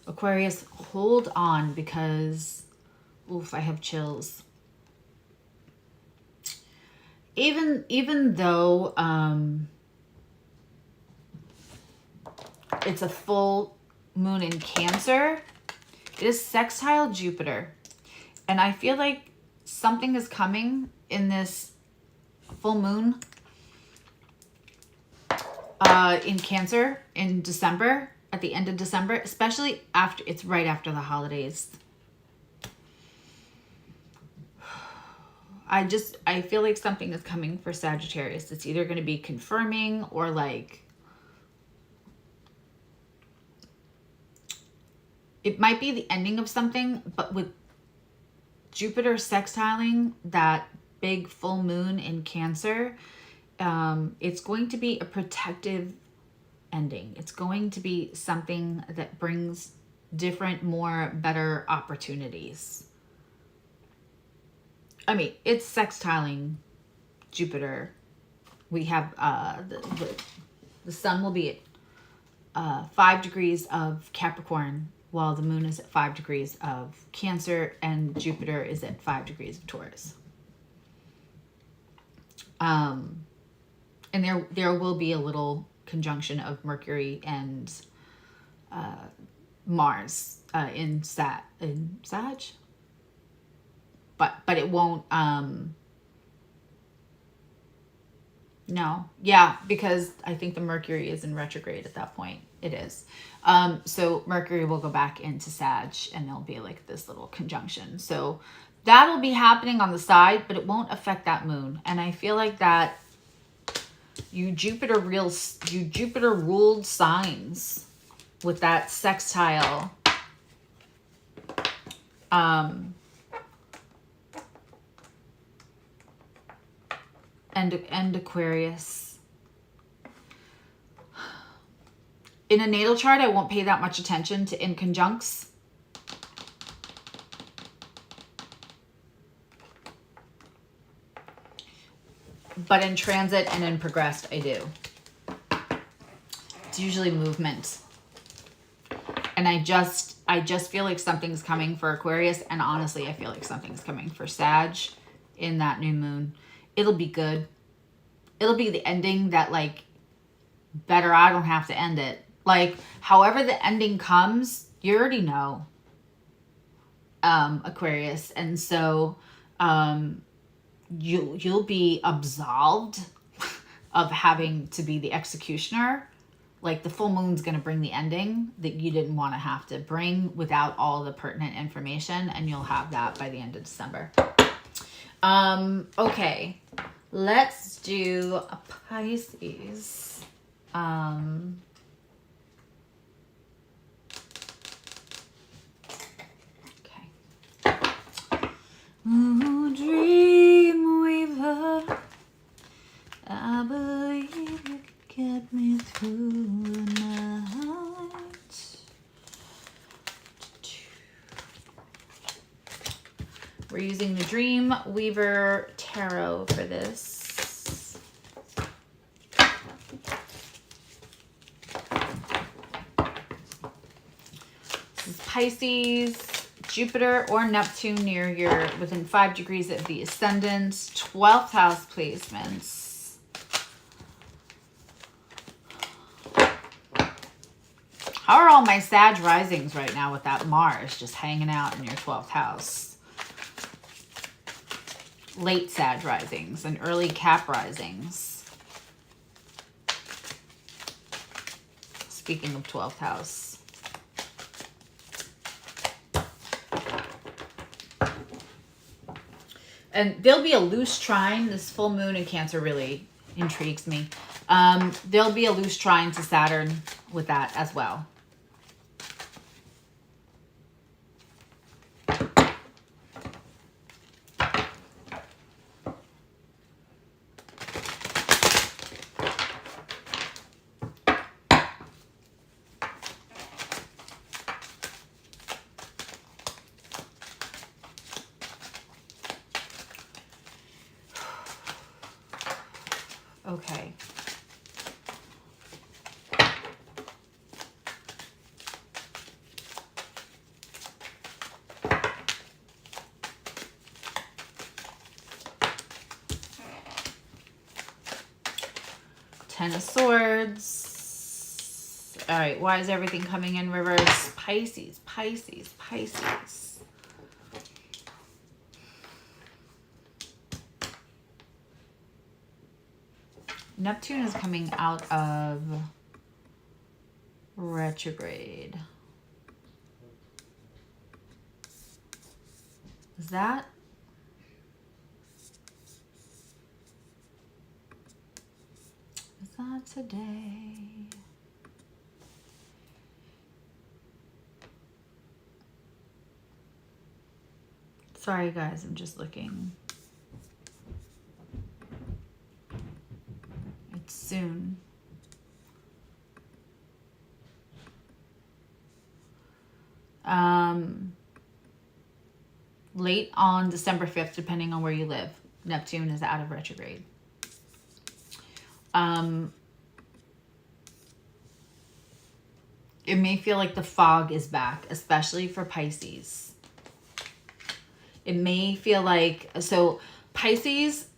Aquarius, hold on, because, oof, I have chills. Even though it's a full moon in Cancer, it is sextile Jupiter. And I feel like something is coming in this full moon in Cancer in December, at the end of December, especially after, it's right after the holidays. I feel like something is coming for Sagittarius. It's either going to be confirming or like, it might be the ending of something, but with Jupiter sextiling that big full moon in Cancer, it's going to be a protective ending. It's going to be something that brings different, more, better opportunities. I mean, it's sextiling Jupiter. We have the sun will be at 5 degrees of Capricorn, while the moon is at 5 degrees of Cancer, and Jupiter is at 5 degrees of Taurus. And there will be a little conjunction of Mercury and Mars in Sag. But it won't, no. Yeah, because I think the Mercury is in retrograde at that point. It is. So Mercury will go back into Sag, and there'll be like this little conjunction. So that'll be happening on the side, but it won't affect that moon. And I feel like that you Jupiter ruled signs with that sextile and Aquarius. In a natal chart, I won't pay that much attention to in conjuncts. But in transit and in progressed, I do. It's usually movement. And I just feel like something's coming for Aquarius. And honestly, I feel like something's coming for Sag in that new moon. It'll be good. It'll be the ending that, like, better I don't have to end it. Like, however the ending comes, you already know, Aquarius. And so you'll be absolved of having to be the executioner. Like, the full moon's going to bring the ending that you didn't want to have to bring without all the pertinent information, and you'll have that by the end of December. Okay, let's do a Pisces. Okay. Ooh, dream weaver, I believe you could get me through the night. We're using the Dream Weaver Tarot for this. This is Pisces, Jupiter or Neptune near your, within 5 degrees of the ascendant, 12th house placements. How are all my Sag risings right now with that Mars just hanging out in your 12th house? Late Sag risings and early Cap risings. Speaking of 12th house. And there'll be a loose trine. This full moon in Cancer really intrigues me. There'll be a loose trine to Saturn with that as well. Okay. Ten of Swords. All right, why is everything coming in reverse? Pisces, Pisces, Pisces. Neptune is coming out of retrograde. Is that? Is that today? Sorry guys, I'm just looking. It's soon. Late on December 5th, depending on where you live. Neptune is out of retrograde. It may feel like the fog is back, especially for Pisces. It may feel like, so Pisces,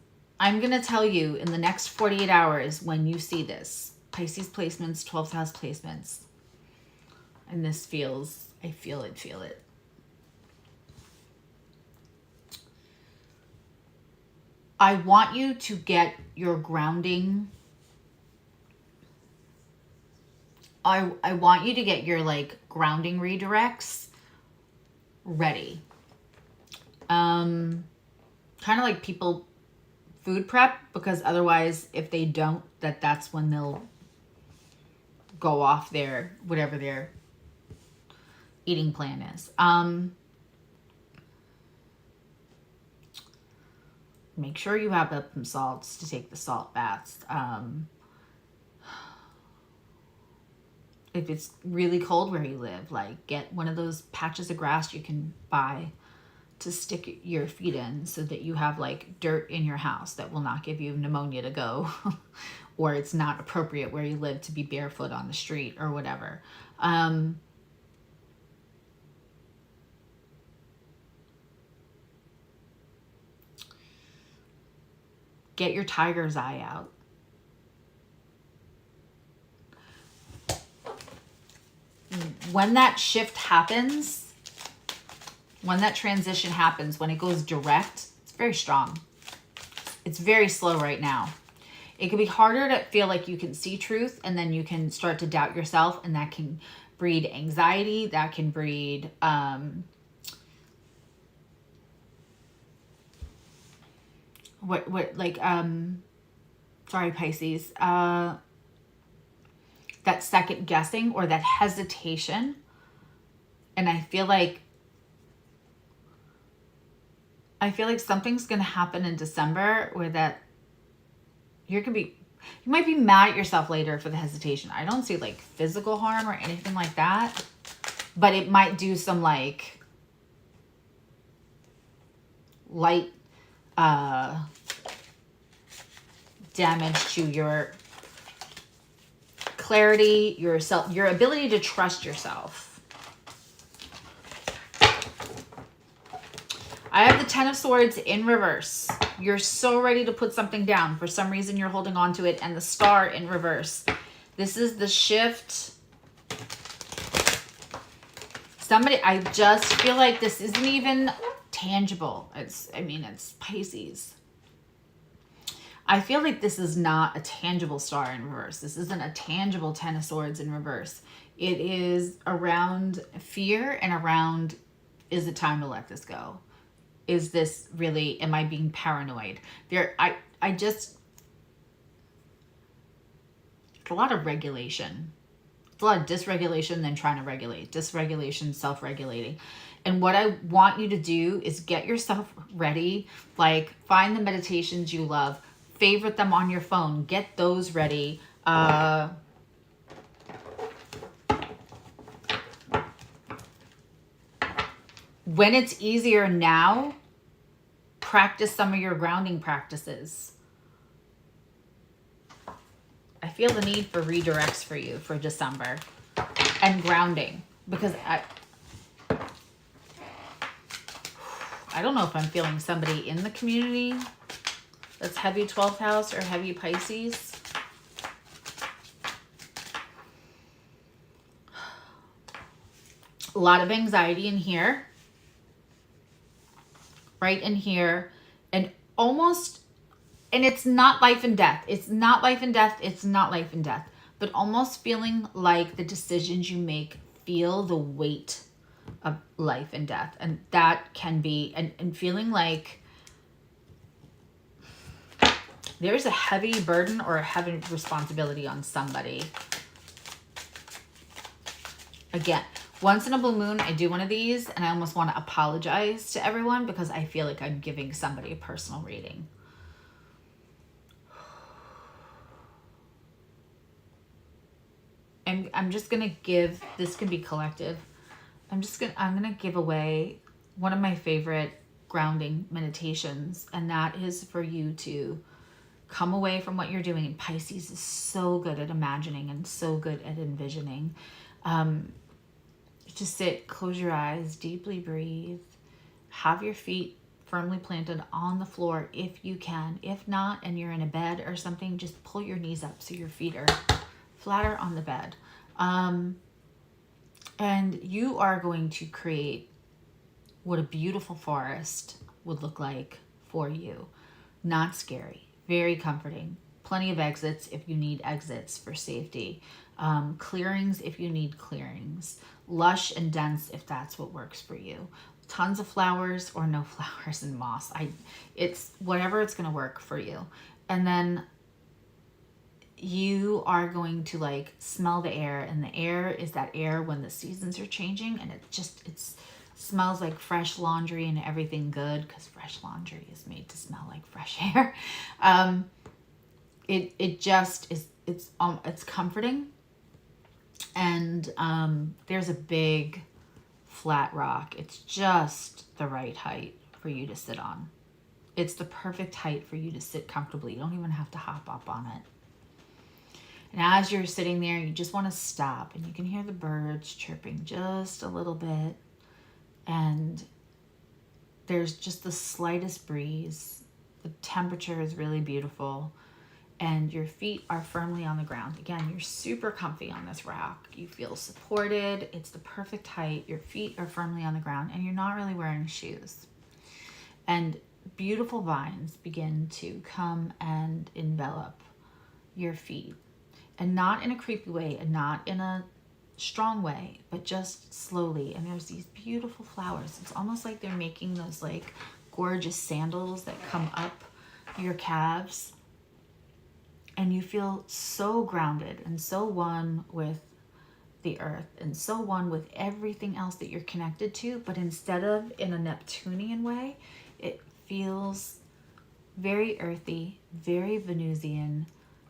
I'm going to tell you in the next 48 hours when you see this, Pisces placements, 12th house placements, and this feels, I feel it, feel it. I want you to get your grounding. I want you to get your like grounding redirects ready. Kind of like people food prep, because otherwise if they don't, that's when they'll go off their, whatever their eating plan is. Make sure you have Epsom salts to take the salt baths. If it's really cold where you live, like get one of those patches of grass you can buy to stick your feet in so that you have like dirt in your house that will not give you pneumonia to go or it's not appropriate where you live to be barefoot on the street or whatever. Get your tiger's eye out. When that shift happens, when that transition happens, when it goes direct, it's very strong. It's very slow right now. It can be harder to feel like you can see truth, and then you can start to doubt yourself, and that can breed anxiety. That can breed sorry, Pisces, that second guessing or that hesitation. And I feel like something's going to happen in December where that you might be mad at yourself later for the hesitation. I don't see like physical harm or anything like that, but it might do some like light damage to your clarity, your ability to trust yourself. I have the Ten of Swords in reverse. You're so ready to put something down. For some reason, you're holding on to it. And the Star in reverse. This is the shift. I just feel like this isn't even tangible. It's Pisces. I feel like this is not a tangible Star in reverse. This isn't a tangible Ten of Swords in reverse. It is around fear and around, is it time to let this go? Is this really, am I being paranoid? It's a lot of regulation. It's a lot of dysregulation than trying to regulate. Dysregulation, self-regulating. And what I want you to do is get yourself ready. Like, find the meditations you love. Favorite them on your phone. Get those ready. When it's easier now, practice some of your grounding practices. I feel the need for redirects for you for December and grounding, because I don't know if I'm feeling somebody in the community that's heavy 12th house or heavy Pisces. A lot of anxiety in here, right in here, and almost, and it's not life and death. It's not life and death. It's not life and death, but almost feeling like the decisions you make feel the weight of life and death. And that can be, and feeling like there's a heavy burden or a heavy responsibility on somebody. Again, once in a blue moon, I do one of these and I almost want to apologize to everyone because I feel like I'm giving somebody a personal reading. And I'm just going to give, this can be collective. I'm going to give away one of my favorite grounding meditations. And that is for you to come away from what you're doing. And Pisces is so good at imagining and so good at envisioning. Just sit, close your eyes, deeply breathe, have your feet firmly planted on the floor if you can. If not, and you're in a bed or something, just pull your knees up so your feet are flatter on the bed. And you are going to create what a beautiful forest would look like for you. Not scary, very comforting. Plenty of exits if you need exits for safety. Clearings if you need clearings. Lush and dense if that's what works for you. Tons of flowers or no flowers and moss. It's whatever, it's going to work for you. And then you are going to like smell the air, and the air is that air when the seasons are changing, and it smells like fresh laundry and everything good, because fresh laundry is made to smell like fresh air. It just is, it's comforting. And there's a big flat rock. It's just the right height for you to sit on. It's the perfect height for you to sit comfortably. You don't even have to hop up on it. And as you're sitting there, you just want to stop, and you can hear the birds chirping just a little bit. And there's just the slightest breeze. The temperature is really beautiful. And your feet are firmly on the ground. Again, you're super comfy on this rock. You feel supported. It's the perfect height. Your feet are firmly on the ground, and you're not really wearing shoes. And beautiful vines begin to come and envelop your feet. And not in a creepy way, and not in a strong way, but just slowly. And there's these beautiful flowers. It's almost like they're making those like gorgeous sandals that come up your calves. And you feel so grounded and so one with the earth and so one with everything else that you're connected to. But instead of in a Neptunian way, it feels very earthy, very Venusian.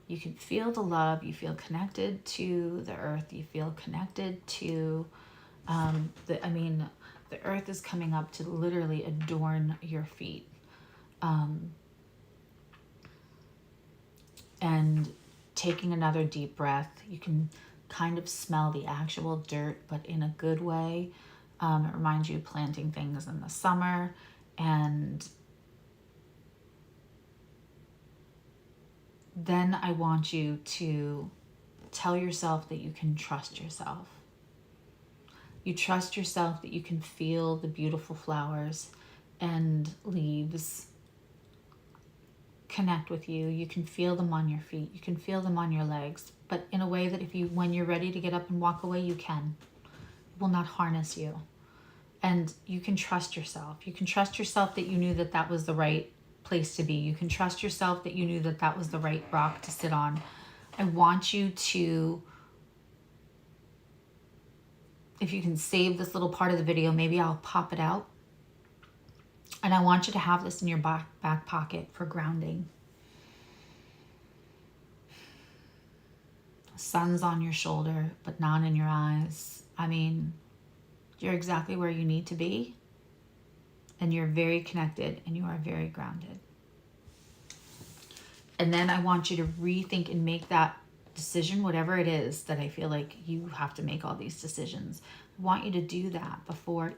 You can feel the love. You feel connected to the earth. You feel connected to the earth is coming up to literally adorn your feet. And taking another deep breath, you can kind of smell the actual dirt, but in a good way. It reminds you of planting things in the summer. And then I want you to tell yourself that you can trust yourself. You trust yourself that you can feel the beautiful flowers and leaves connect with you. You can feel them on your feet. You can feel them on your legs, but in a way that when you're ready to get up and walk away, you can. It will not harness you. And you can trust yourself. You can trust yourself that you knew that that was the right place to be. You can trust yourself that you knew that that was the right rock to sit on. I want you to, if you can save this little part of the video, maybe I'll pop it out. And I want you to have this in your back pocket for grounding. Sun's on your shoulder, but not in your eyes. I mean, you're exactly where you need to be. And you're very connected, and you are very grounded. And then I want you to rethink and make that decision, whatever it is that I feel like you have to make all these decisions. I want you to do that before,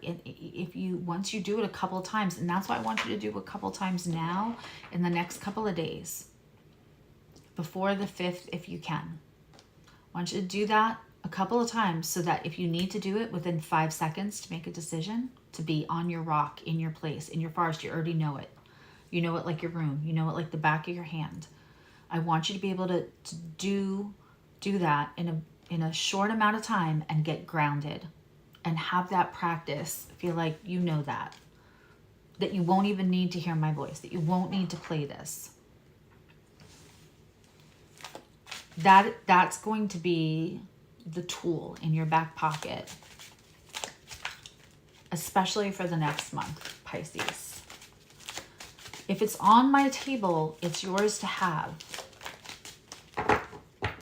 once you do it a couple of times, and that's why I want you to do it a couple of times now in the next couple of days, before the 5th, if you can. I want you to do that a couple of times so that if you need to do it within 5 seconds to make a decision, to be on your rock, in your place, in your forest, you already know it. You know it like your room. You know it like the back of your hand. I want you to be able to do that in a short amount of time and get grounded and have that practice. Feel like you know that you won't even need to hear my voice, that you won't need to play this. That's going to be the tool in your back pocket, especially for the next month, Pisces. If it's on my table, it's yours to have.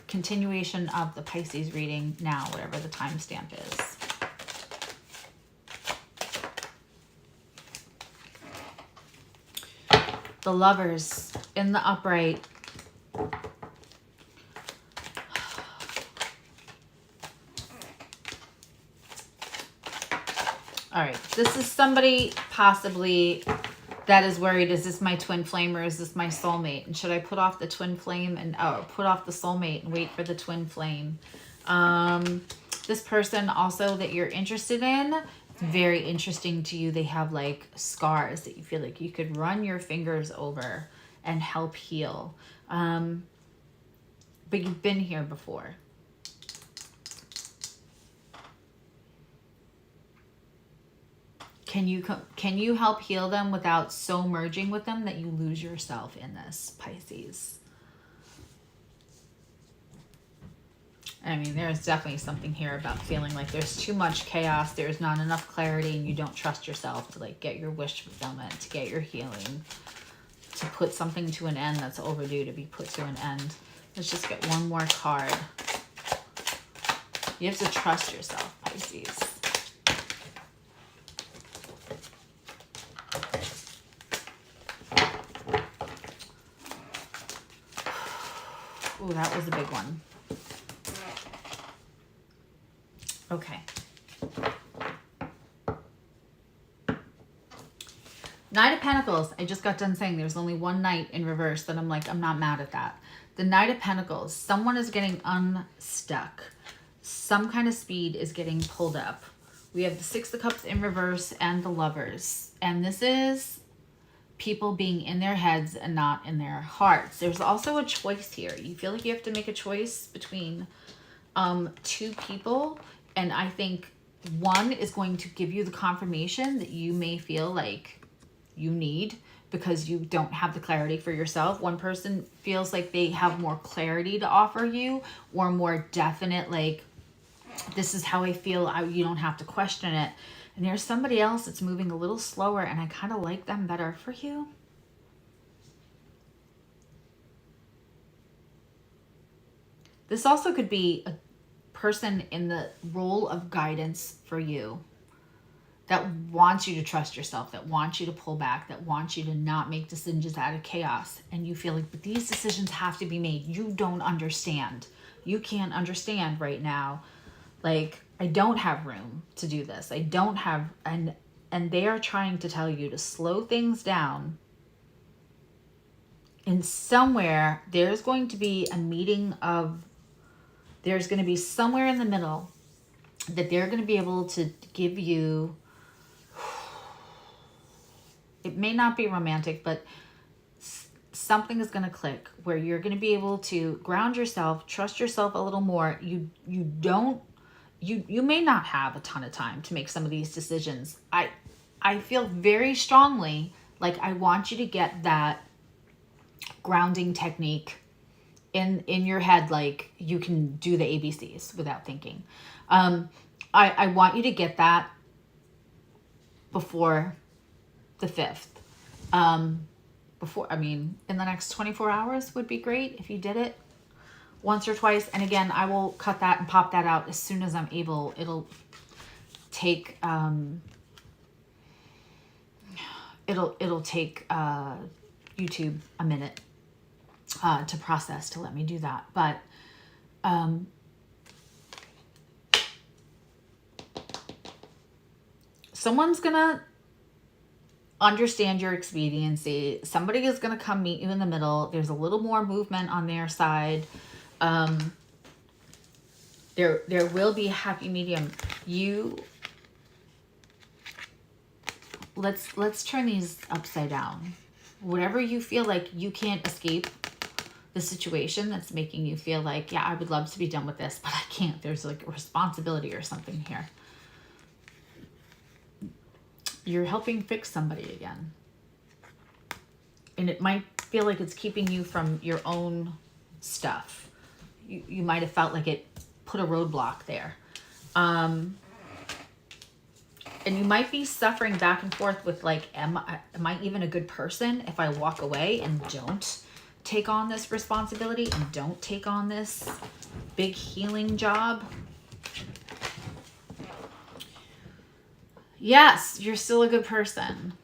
Continuation of the Pisces reading now, whatever the timestamp is. The Lovers in the upright. All right, this is somebody possibly that is worried, is this my twin flame or is this my soulmate? And should I put off the twin flame and put off the soulmate and wait for the twin flame? This person also that you're interested in, it's very interesting to you. They have like scars that you feel like you could run your fingers over and help heal. But you've been here before. Can you help heal them without so merging with them that you lose yourself in this, Pisces? I mean, there's definitely something here about feeling like there's too much chaos, there's not enough clarity, and you don't trust yourself to like get your wish fulfillment, to get your healing, to put something to an end that's overdue to be put to an end. Let's just get one more card. You have to trust yourself, Pisces. Oh, that was a big one. Okay. Knight of Pentacles. I just got done saying there's only one Knight in reverse that I'm like, I'm not mad at that. The Knight of Pentacles. Someone is getting unstuck. Some kind of speed is getting pulled up. We have the Six of Cups in reverse and the Lovers. And this is people being in their heads and not in their hearts. There's also a choice here. You feel like you have to make a choice between two people, and I think one is going to give you the confirmation that you may feel like you need because you don't have the clarity for yourself. One person feels like they have more clarity to offer you, or more definite, like, this is how I feel, you don't have to question it. And there's somebody else that's moving a little slower, and I kind of like them better for you. This also could be a person in the role of guidance for you, that wants you to trust yourself, that wants you to pull back, that wants you to not make decisions out of chaos. And you feel like, but these decisions have to be made. You don't understand. You can't understand right now. Like, I don't have room to do this. I don't have, and they are trying to tell you to slow things down. And somewhere there's going to be a meeting of, there's going to be somewhere in the middle that they're going to be able to give you, it may not be romantic, but something is going to click where you're going to be able to ground yourself, trust yourself a little more. You may not have a ton of time to make some of these decisions. I feel very strongly like I want you to get that grounding technique in your head, like you can do the ABCs without thinking. I want you to get that before the 5th. In the next 24 hours would be great if you did it once or twice. And again, I will cut that and pop that out as soon as I'm able. It'll take it'll take YouTube a minute to process, to let me do that. But someone's gonna understand your expediency. Somebody is gonna come meet you in the middle. There's a little more movement on their side. There will be a happy medium. Let's turn these upside down. Whatever you feel like you can't escape the situation that's making you feel like, yeah, I would love to be done with this, but I can't. There's like a responsibility or something here. You're helping fix somebody again. And it might feel like it's keeping you from your own stuff. You might have felt like it put a roadblock there. And you might be suffering back and forth with like, am I even a good person if I walk away and don't take on this responsibility and don't take on this big healing job? Yes, you're still a good person.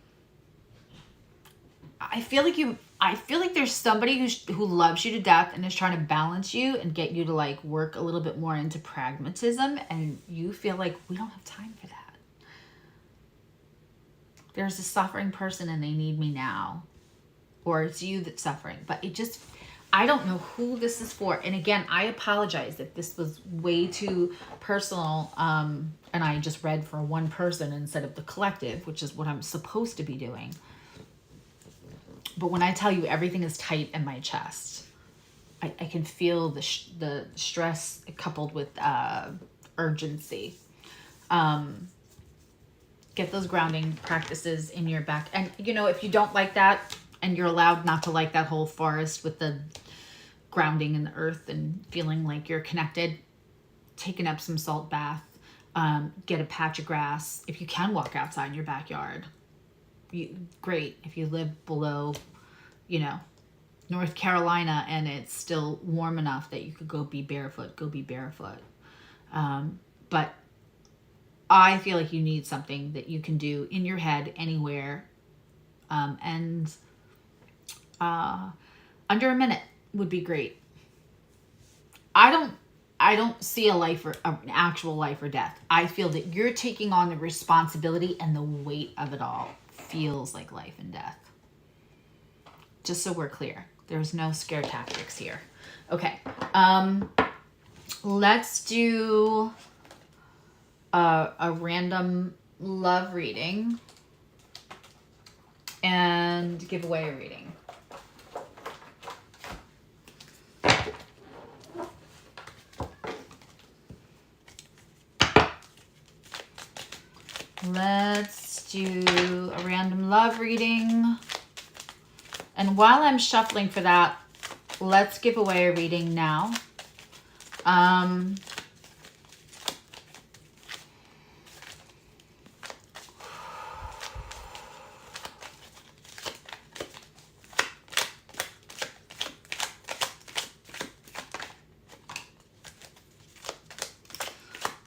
I feel like there's somebody who loves you to death and is trying to balance you and get you to like work a little bit more into pragmatism, and you feel like we don't have time for that. There's a suffering person and they need me now. Or it's you that's suffering. But I don't know who this is for. And again, I apologize if this was way too personal, and I just read for one person instead of the collective, which is what I'm supposed to be doing. But when I tell you everything is tight in my chest, I can feel the stress coupled with urgency. Get those grounding practices in your back. And, you know, if you don't like that, and you're allowed not to like that whole forest with the grounding in the earth and feeling like you're connected, take an Epsom salt bath, get a patch of grass. If you can walk outside in your backyard, great. If you live below, you know, North Carolina and it's still warm enough that you could go be barefoot, go be barefoot. But I feel like you need something that you can do in your head anywhere. And under a minute would be great. I don't see a life or an actual life or death. I feel that you're taking on the responsibility, and the weight of it all feels like life and death. Just so we're clear, there's no scare tactics here. Okay. Let's do a random love reading and give away a reading. Let's do a random love reading. And while I'm shuffling for that, let's give away a reading now.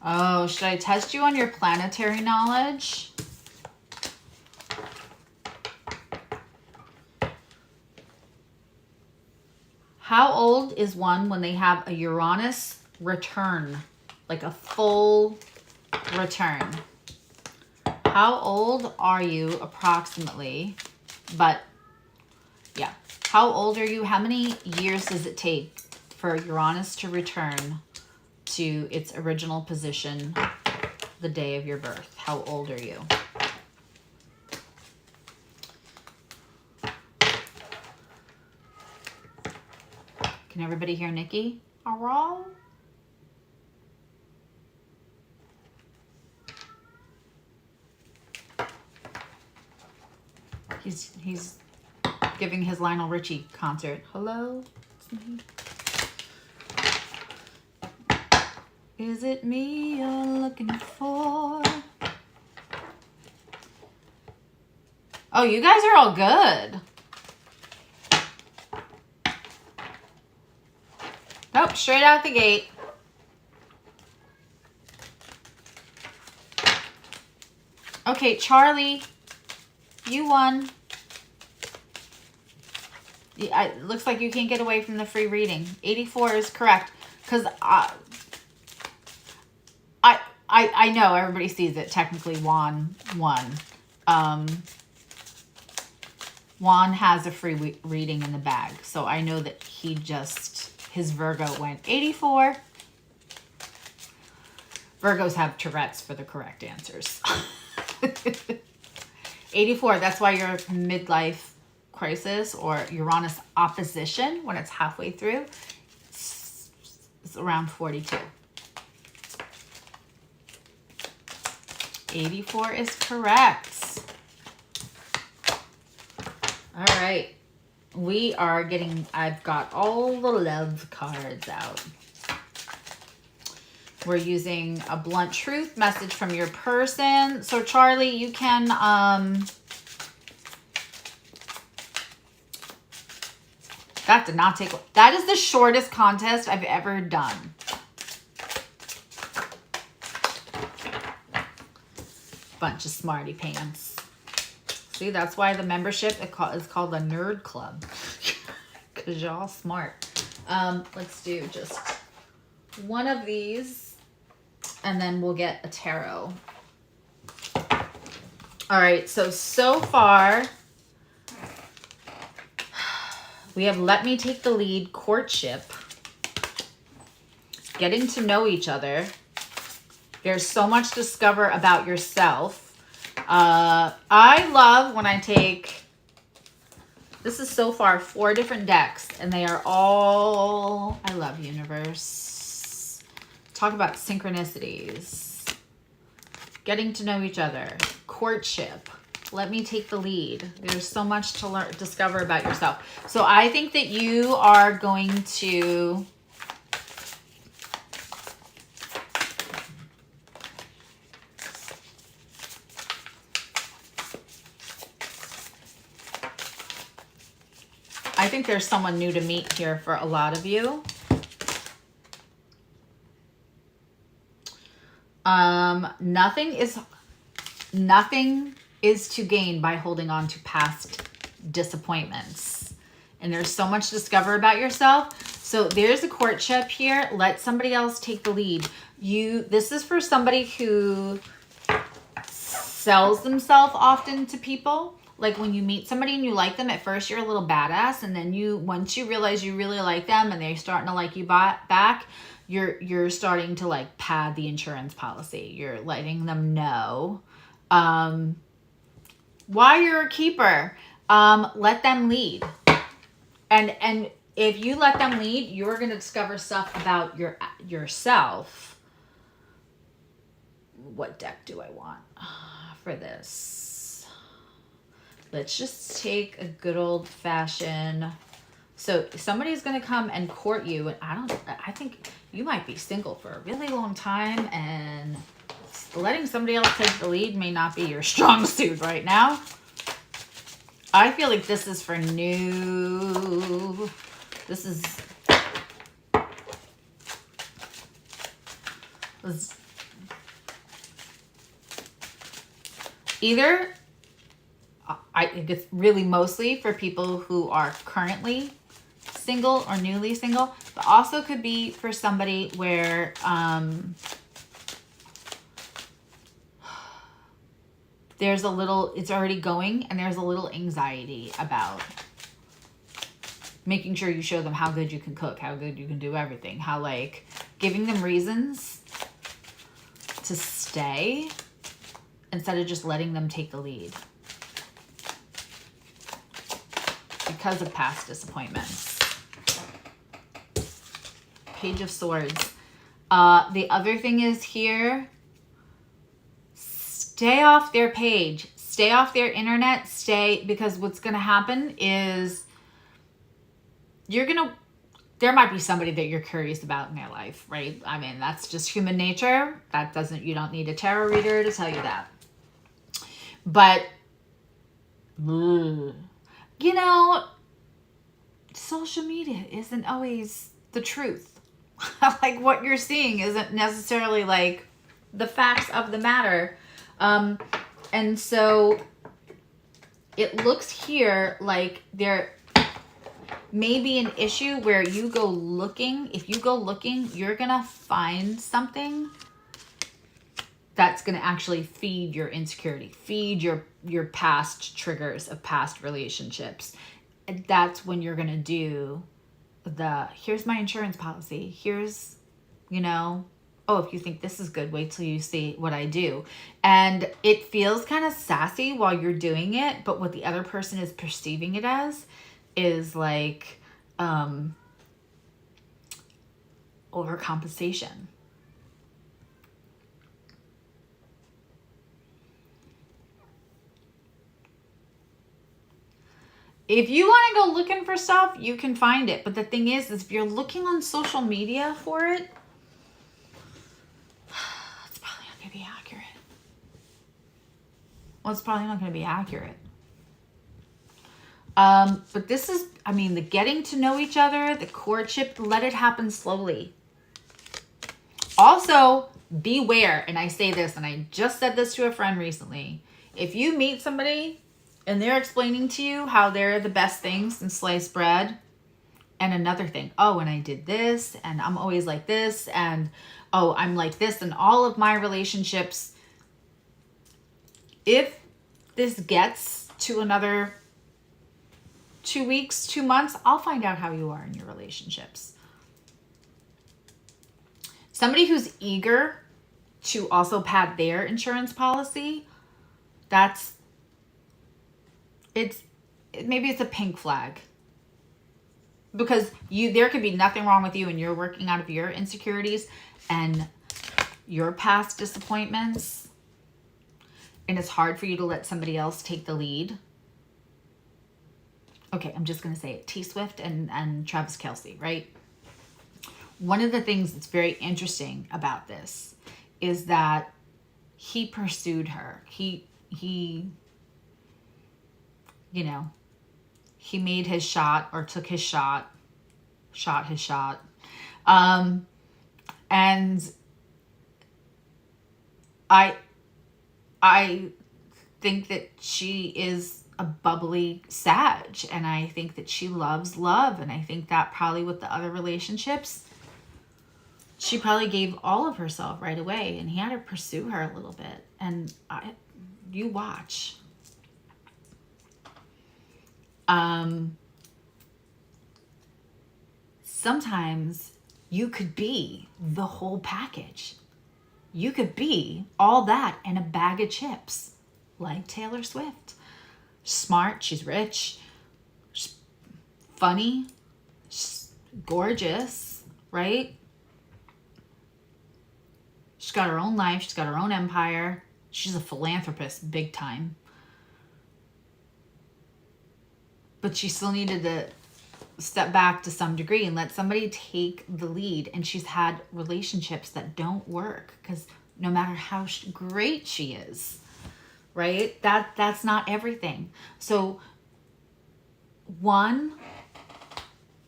Oh, should I test you on your planetary knowledge? How old is one when they have a Uranus return? Like a full return. How old are you approximately? But yeah, how old are you? How many years does it take for Uranus to return to its original position the day of your birth? How old are you? Can everybody hear Nikki? Hello? He's giving his Lionel Richie concert. Hello? It's me. Is it me you're looking for? Oh, you guys are all good. Nope, straight out the gate. Okay, Charlie, you won. It looks like you can't get away from the free reading. 84 is correct. Because I know everybody sees it. Technically, Juan won. Juan has a free reading in the bag. So I know that he just, his Virgo went 84. Virgos have Tourette's for the correct answers. 84, that's why your midlife crisis or Uranus opposition, when it's halfway through, is around 42. 84 is correct. All right. We are getting, I've got all the love cards out. We're using a blunt truth message from your person. So Charlie, you can, that did not take, that is the shortest contest I've ever done. Bunch of smarty pants. See, that's why the membership is called the Nerd Club. Because you're all smart. Let's do just one of these. And then we'll get a tarot. All right, so far, we have Let Me Take the Lead, Courtship, Getting to Know Each Other. There's so much to discover about yourself. I love when I take, this is so far 4 different decks, and they are all, I love universe. Talk about synchronicities. Getting to know each other. Courtship. Let me take the lead. There's so much to learn, discover about yourself. So I think that you are going to, I think there's someone new to meet here for a lot of you. Nothing is to gain by holding on to past disappointments. And there's so much to discover about yourself. So there's a courtship here. Let somebody else take the lead. This is for somebody who sells themselves often to people. Like when you meet somebody and you like them, at first you're a little badass, and then once you realize you really like them and they're starting to like you back, you're starting to like pad the insurance policy. You're letting them know why you're a keeper. Let them lead. And if you let them lead, you're going to discover stuff about yourself. What deck do I want for this? Let's just take a good old fashioned. So somebody's going to come and court you. And I think you might be single for a really long time, and letting somebody else take the lead may not be your strong suit right now. I feel like this is for new. This is either, I think it's really mostly for people who are currently single or newly single, but also could be for somebody where there's a little, it's already going, and there's a little anxiety about making sure you show them how good you can cook, how good you can do everything, how like giving them reasons to stay instead of just letting them take the lead because of past disappointments. Page of Swords. The other thing is here, stay off their page, stay off their internet, because what's going to happen is there might be somebody that you're curious about in their life, right? I mean, that's just human nature. You don't need a tarot reader to tell you that. But, social media isn't always the truth. Like what you're seeing isn't necessarily like the facts of the matter. And so it looks here like there may be an issue where if you go looking, you're going to find something that's going to actually feed your insecurity, feed your past triggers of past relationships. And that's when you're going to do here's my insurance policy. Here's, oh, if you think this is good, wait till you see what I do. And it feels kind of sassy while you're doing it, but what the other person is perceiving it as is like overcompensation. If you want to go looking for stuff, you can find it. But the thing is if you're looking on social media for it, it's probably not going to be accurate. Well, it's probably not going to be accurate. But this is, I mean, the getting to know each other, the courtship, let it happen slowly. Also, beware, and I say this, and I just said this to a friend recently. If you meet somebody and they're explaining to you how they're the best things in sliced bread, and another thing, oh, and I did this, and I'm always like this, and oh, I'm like this, and all of my relationships, if this gets to another 2 weeks, 2 months, I'll find out how you are in your relationships. Somebody who's eager to also pad their insurance policy, maybe it's a pink flag. Because there could be nothing wrong with you and you're working out of your insecurities and your past disappointments. And it's hard for you to let somebody else take the lead. Okay, I'm just going to say it. T Swift and Travis Kelce, right? One of the things that's very interesting about this is that he pursued her. He made his shot, or took his shot his shot. And I think that she is a bubbly Sag, and I think that she loves love, and I think that probably with the other relationships, she probably gave all of herself right away, and he had to pursue her a little bit. And you watch. Sometimes you could be the whole package. You could be all that and a bag of chips, like Taylor Swift. Smart, she's rich, she's funny, she's gorgeous, right? She's got her own life, she's got her own empire. She's a philanthropist, big time. But she still needed to step back to some degree and let somebody take the lead. And she's had relationships that don't work because no matter how great she is, right? That's not everything. So one,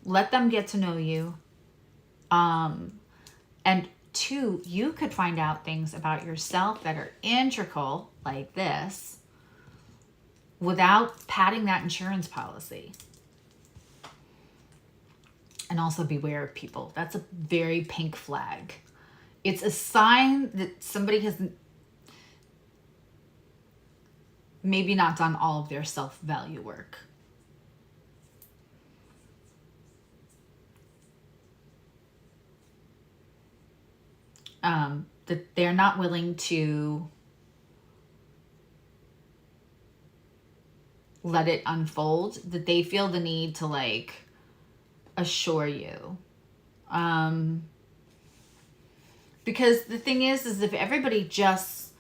let them get to know you. And two, you could find out things about yourself that are integral like this without padding that insurance policy. And also beware of people. That's a very pink flag. It's a sign that somebody has maybe not done all of their self-value work. That they're not willing to let it unfold, that they feel the need to like assure you. Because the thing is if everybody just,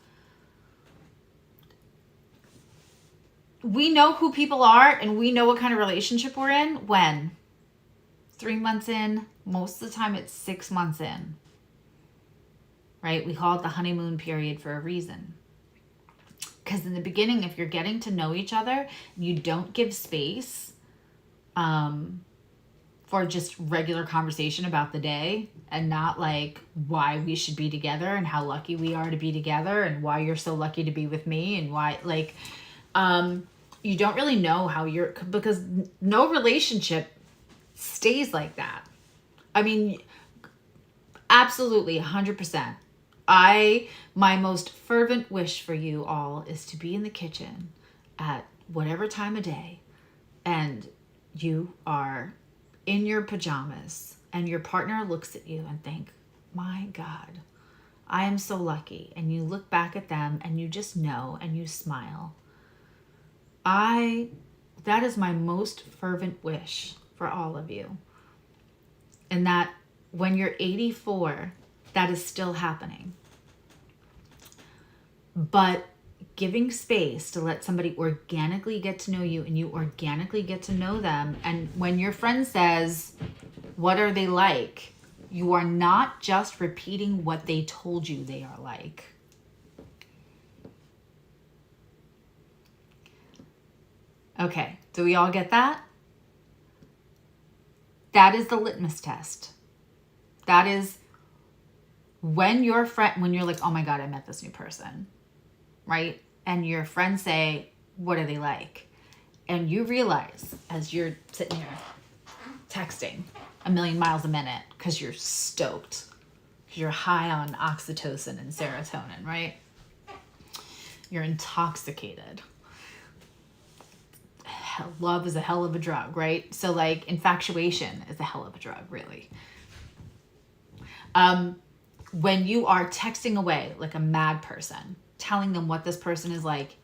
we know who people are and we know what kind of relationship we're in when? 3 months in, most of the time it's 6 months in, right? We call it the honeymoon period for a reason. Because in the beginning, if you're getting to know each other, you don't give space for just regular conversation about the day and not like why we should be together and how lucky we are to be together and why you're so lucky to be with me and why, like, you don't really know how you're, because no relationship stays like that. I mean, absolutely 100%. My most fervent wish for you all is to be in the kitchen at whatever time of day and you are in your pajamas and your partner looks at you and think, my God, I am so lucky. And you look back at them and you just know and you smile. That is my most fervent wish for all of you. And that when you're 84, that is still happening. But giving space to let somebody organically get to know you and you organically get to know them. And when your friend says, what are they like? You are not just repeating what they told you they are like. Okay, do we all get that? That is the litmus test. That is when you're like, oh my God, I met this new person, right? And your friends say, what are they like? And you realize as you're sitting here texting a million miles a minute because you're stoked, because you're high on oxytocin and serotonin, right? You're intoxicated. Love is a hell of a drug, right? So like infatuation is a hell of a drug, really. When you are texting away like a mad person, telling them what this person is like,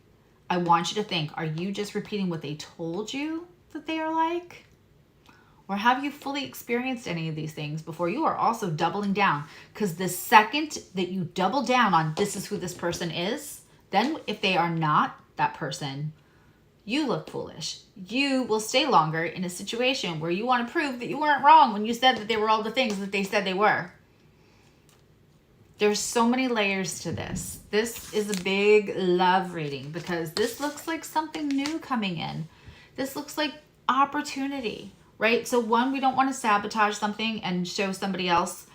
I want you to think, are you just repeating what they told you that they are like? Or have you fully experienced any of these things before you are also doubling down? Because the second that you double down on this is who this person is, then if they are not that person, you look foolish. You will stay longer in a situation where you want to prove that you weren't wrong when you said that they were all the things that they said they were. There's so many layers to this. This is a big love reading because this looks like something new coming in. This looks like opportunity, right? So one, we don't want to sabotage something and show somebody else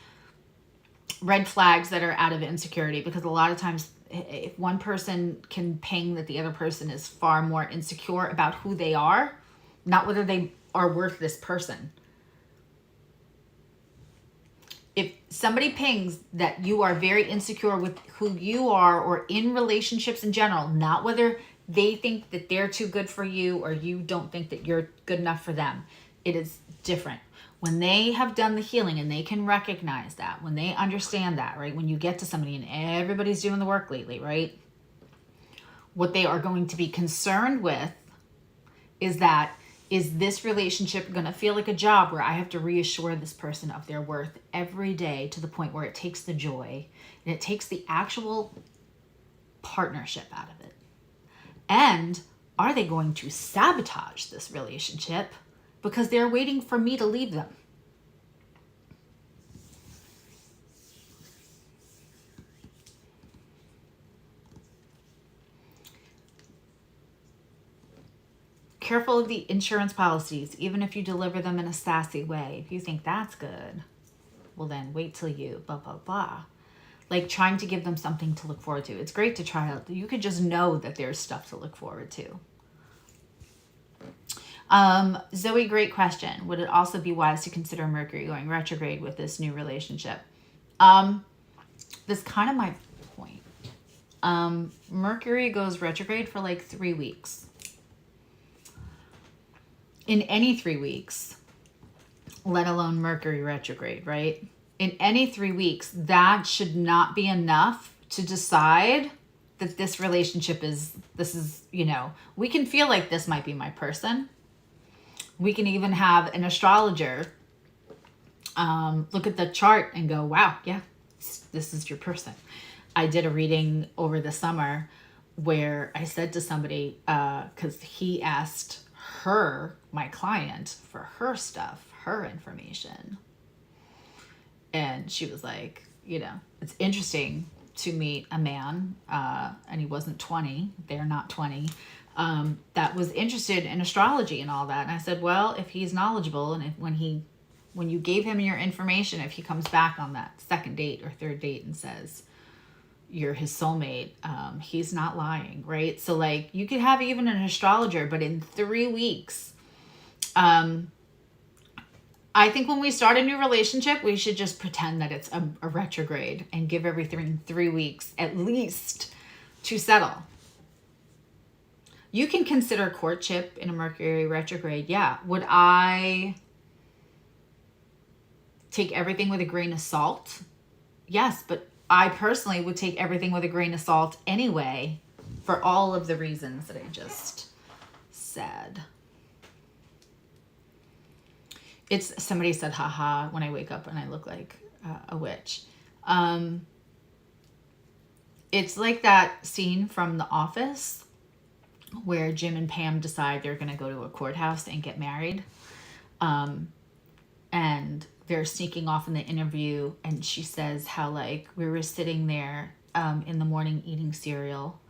red flags that are out of insecurity, because a lot of times if one person can ping that the other person is far more insecure about who they are, not whether they are worth this person. If somebody pings that you are very insecure with who you are or in relationships in general, not whether they think that they're too good for you or you don't think that you're good enough for them, it is different. When they have done the healing and they can recognize that, when they understand that, right? When you get to somebody and everybody's doing the work lately, right? What they are going to be concerned with is that, is this relationship going to feel like a job where I have to reassure this person of their worth every day to the point where it takes the joy and it takes the actual partnership out of it? And are they going to sabotage this relationship because they're waiting for me to leave them? Careful of the insurance policies, even if you deliver them in a sassy way. If you think that's good, well then wait till you blah, blah, blah. Like trying to give them something to look forward to. It's great to try out. You could just know that there's stuff to look forward to. Zoe, great question. Would it also be wise to consider Mercury going retrograde with this new relationship? That's kind of my point. Mercury goes retrograde for like 3 weeks. In any 3 weeks, let alone Mercury retrograde, right? In any 3 weeks, that should not be enough to decide that this relationship is, we can feel like this might be my person. We can even have an astrologer look at the chart and go, wow, yeah, this is your person. I did a reading over the summer where I said to somebody, because he asked her, my client, for her stuff, her information. And she was like, it's interesting to meet a man, and he wasn't 20, they're not 20, that was interested in astrology and all that. And I said, well, if he's knowledgeable and when you gave him your information, if he comes back on that second date or third date and says you're his soulmate, he's not lying, right? So like you could have even an astrologer, but in 3 weeks, I think when we start a new relationship, we should just pretend that it's a retrograde and give everything 3 weeks at least to settle. You can consider courtship in a Mercury retrograde. Yeah. Would I take everything with a grain of salt? Yes, but I personally would take everything with a grain of salt anyway, for all of the reasons that I just said. Somebody said, haha, when I wake up and I look like a witch. It's like that scene from The Office where Jim and Pam decide they're going to go to a courthouse and get married. And they're sneaking off in the interview, and she says how, like, we were sitting there in the morning eating cereal,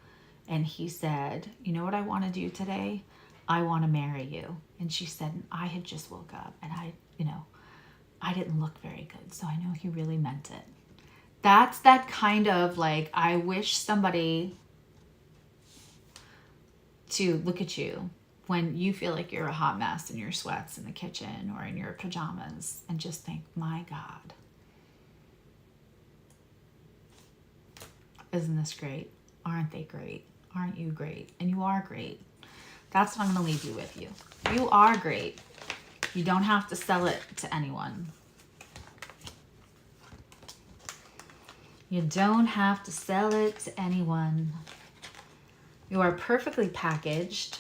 and he said, you know what I want to do today? I want to marry you. And she said, I had just woke up, and I didn't look very good, so I know he really meant it. That's that kind of, like, I wish somebody to look at you when you feel like you're a hot mess in your sweats in the kitchen or in your pajamas and just think, my God, isn't this great? Aren't they great? Aren't you great? And you are great. That's what I'm going to leave you with. You are great. You don't have to sell it to anyone. You don't have to sell it to anyone. You are perfectly packaged.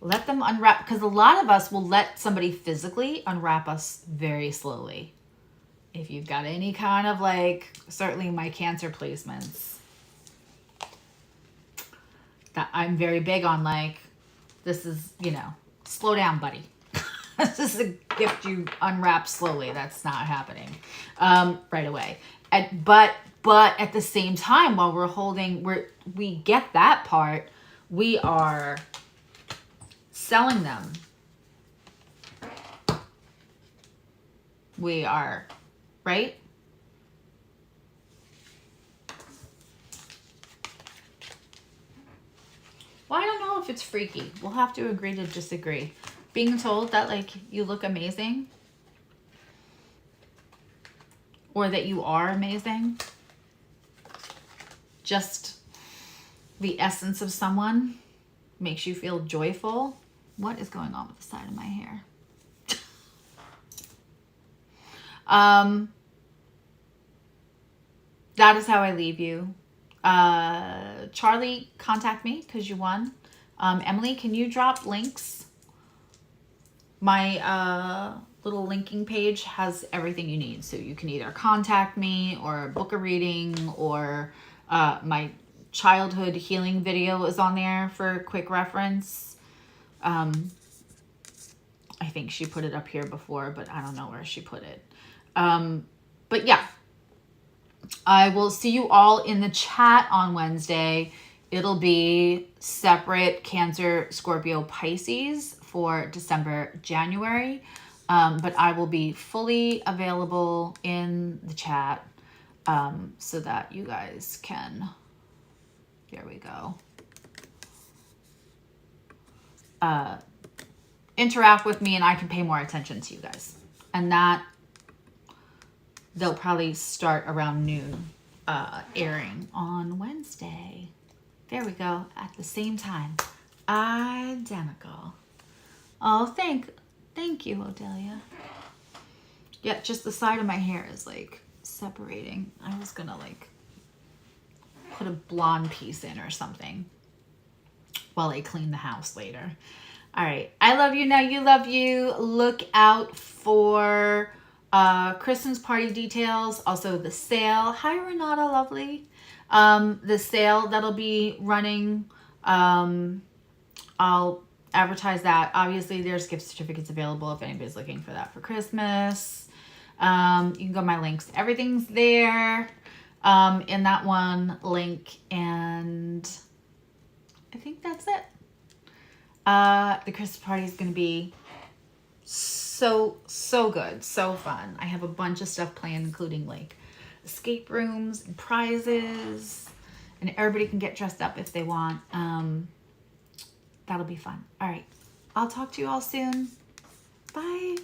Let them unwrap, because a lot of us will let somebody physically unwrap us very slowly. If you've got any kind of, like, certainly my Cancer placements, that I'm very big on, like, this is, slow down, buddy. This is a gift you unwrap slowly. That's not happening right away. But at the same time, while we're holding, we get that part, we are selling them. We are, right? Well, I don't know if it's freaky. We'll have to agree to disagree. Being told that, like, you look amazing, or that you are amazing, just the essence of someone makes you feel joyful. What is going on with the side of my hair? That is how I leave you. Charlie, contact me because you won. Emily, can you drop links? My little linking page has everything you need. So you can either contact me or book a reading, or my childhood healing video is on there for quick reference. I think she put it up here before, but I don't know where she put it. But yeah, I will see you all in the chat on Wednesday. It'll be separate Cancer, Scorpio, Pisces for December, January. But I will be fully available in the chat so that you guys can, here we go, interact with me, and I can pay more attention to you guys. And that they'll probably start around noon, airing on Wednesday. There we go, at the same time. Identical. Oh, thank you, Odelia. Yeah, just the side of my hair is, like, separating. I was gonna, like, put a blonde piece in or something while I clean the house later. All right, I love you. Now you love you. Look out for Kristen's party details. Also the sale. Hi, Renata, lovely. The sale that'll be running. I'll advertise that. Obviously, there's gift certificates available if anybody's looking for that for Christmas. You can go to my links. Everything's there in that one link. And I think that's it. The Christmas party is going to be so good, so fun. I have a bunch of stuff planned, including, like, escape rooms and prizes, and everybody can get dressed up if they want. That'll be fun. All right, I'll talk to you all soon. Bye.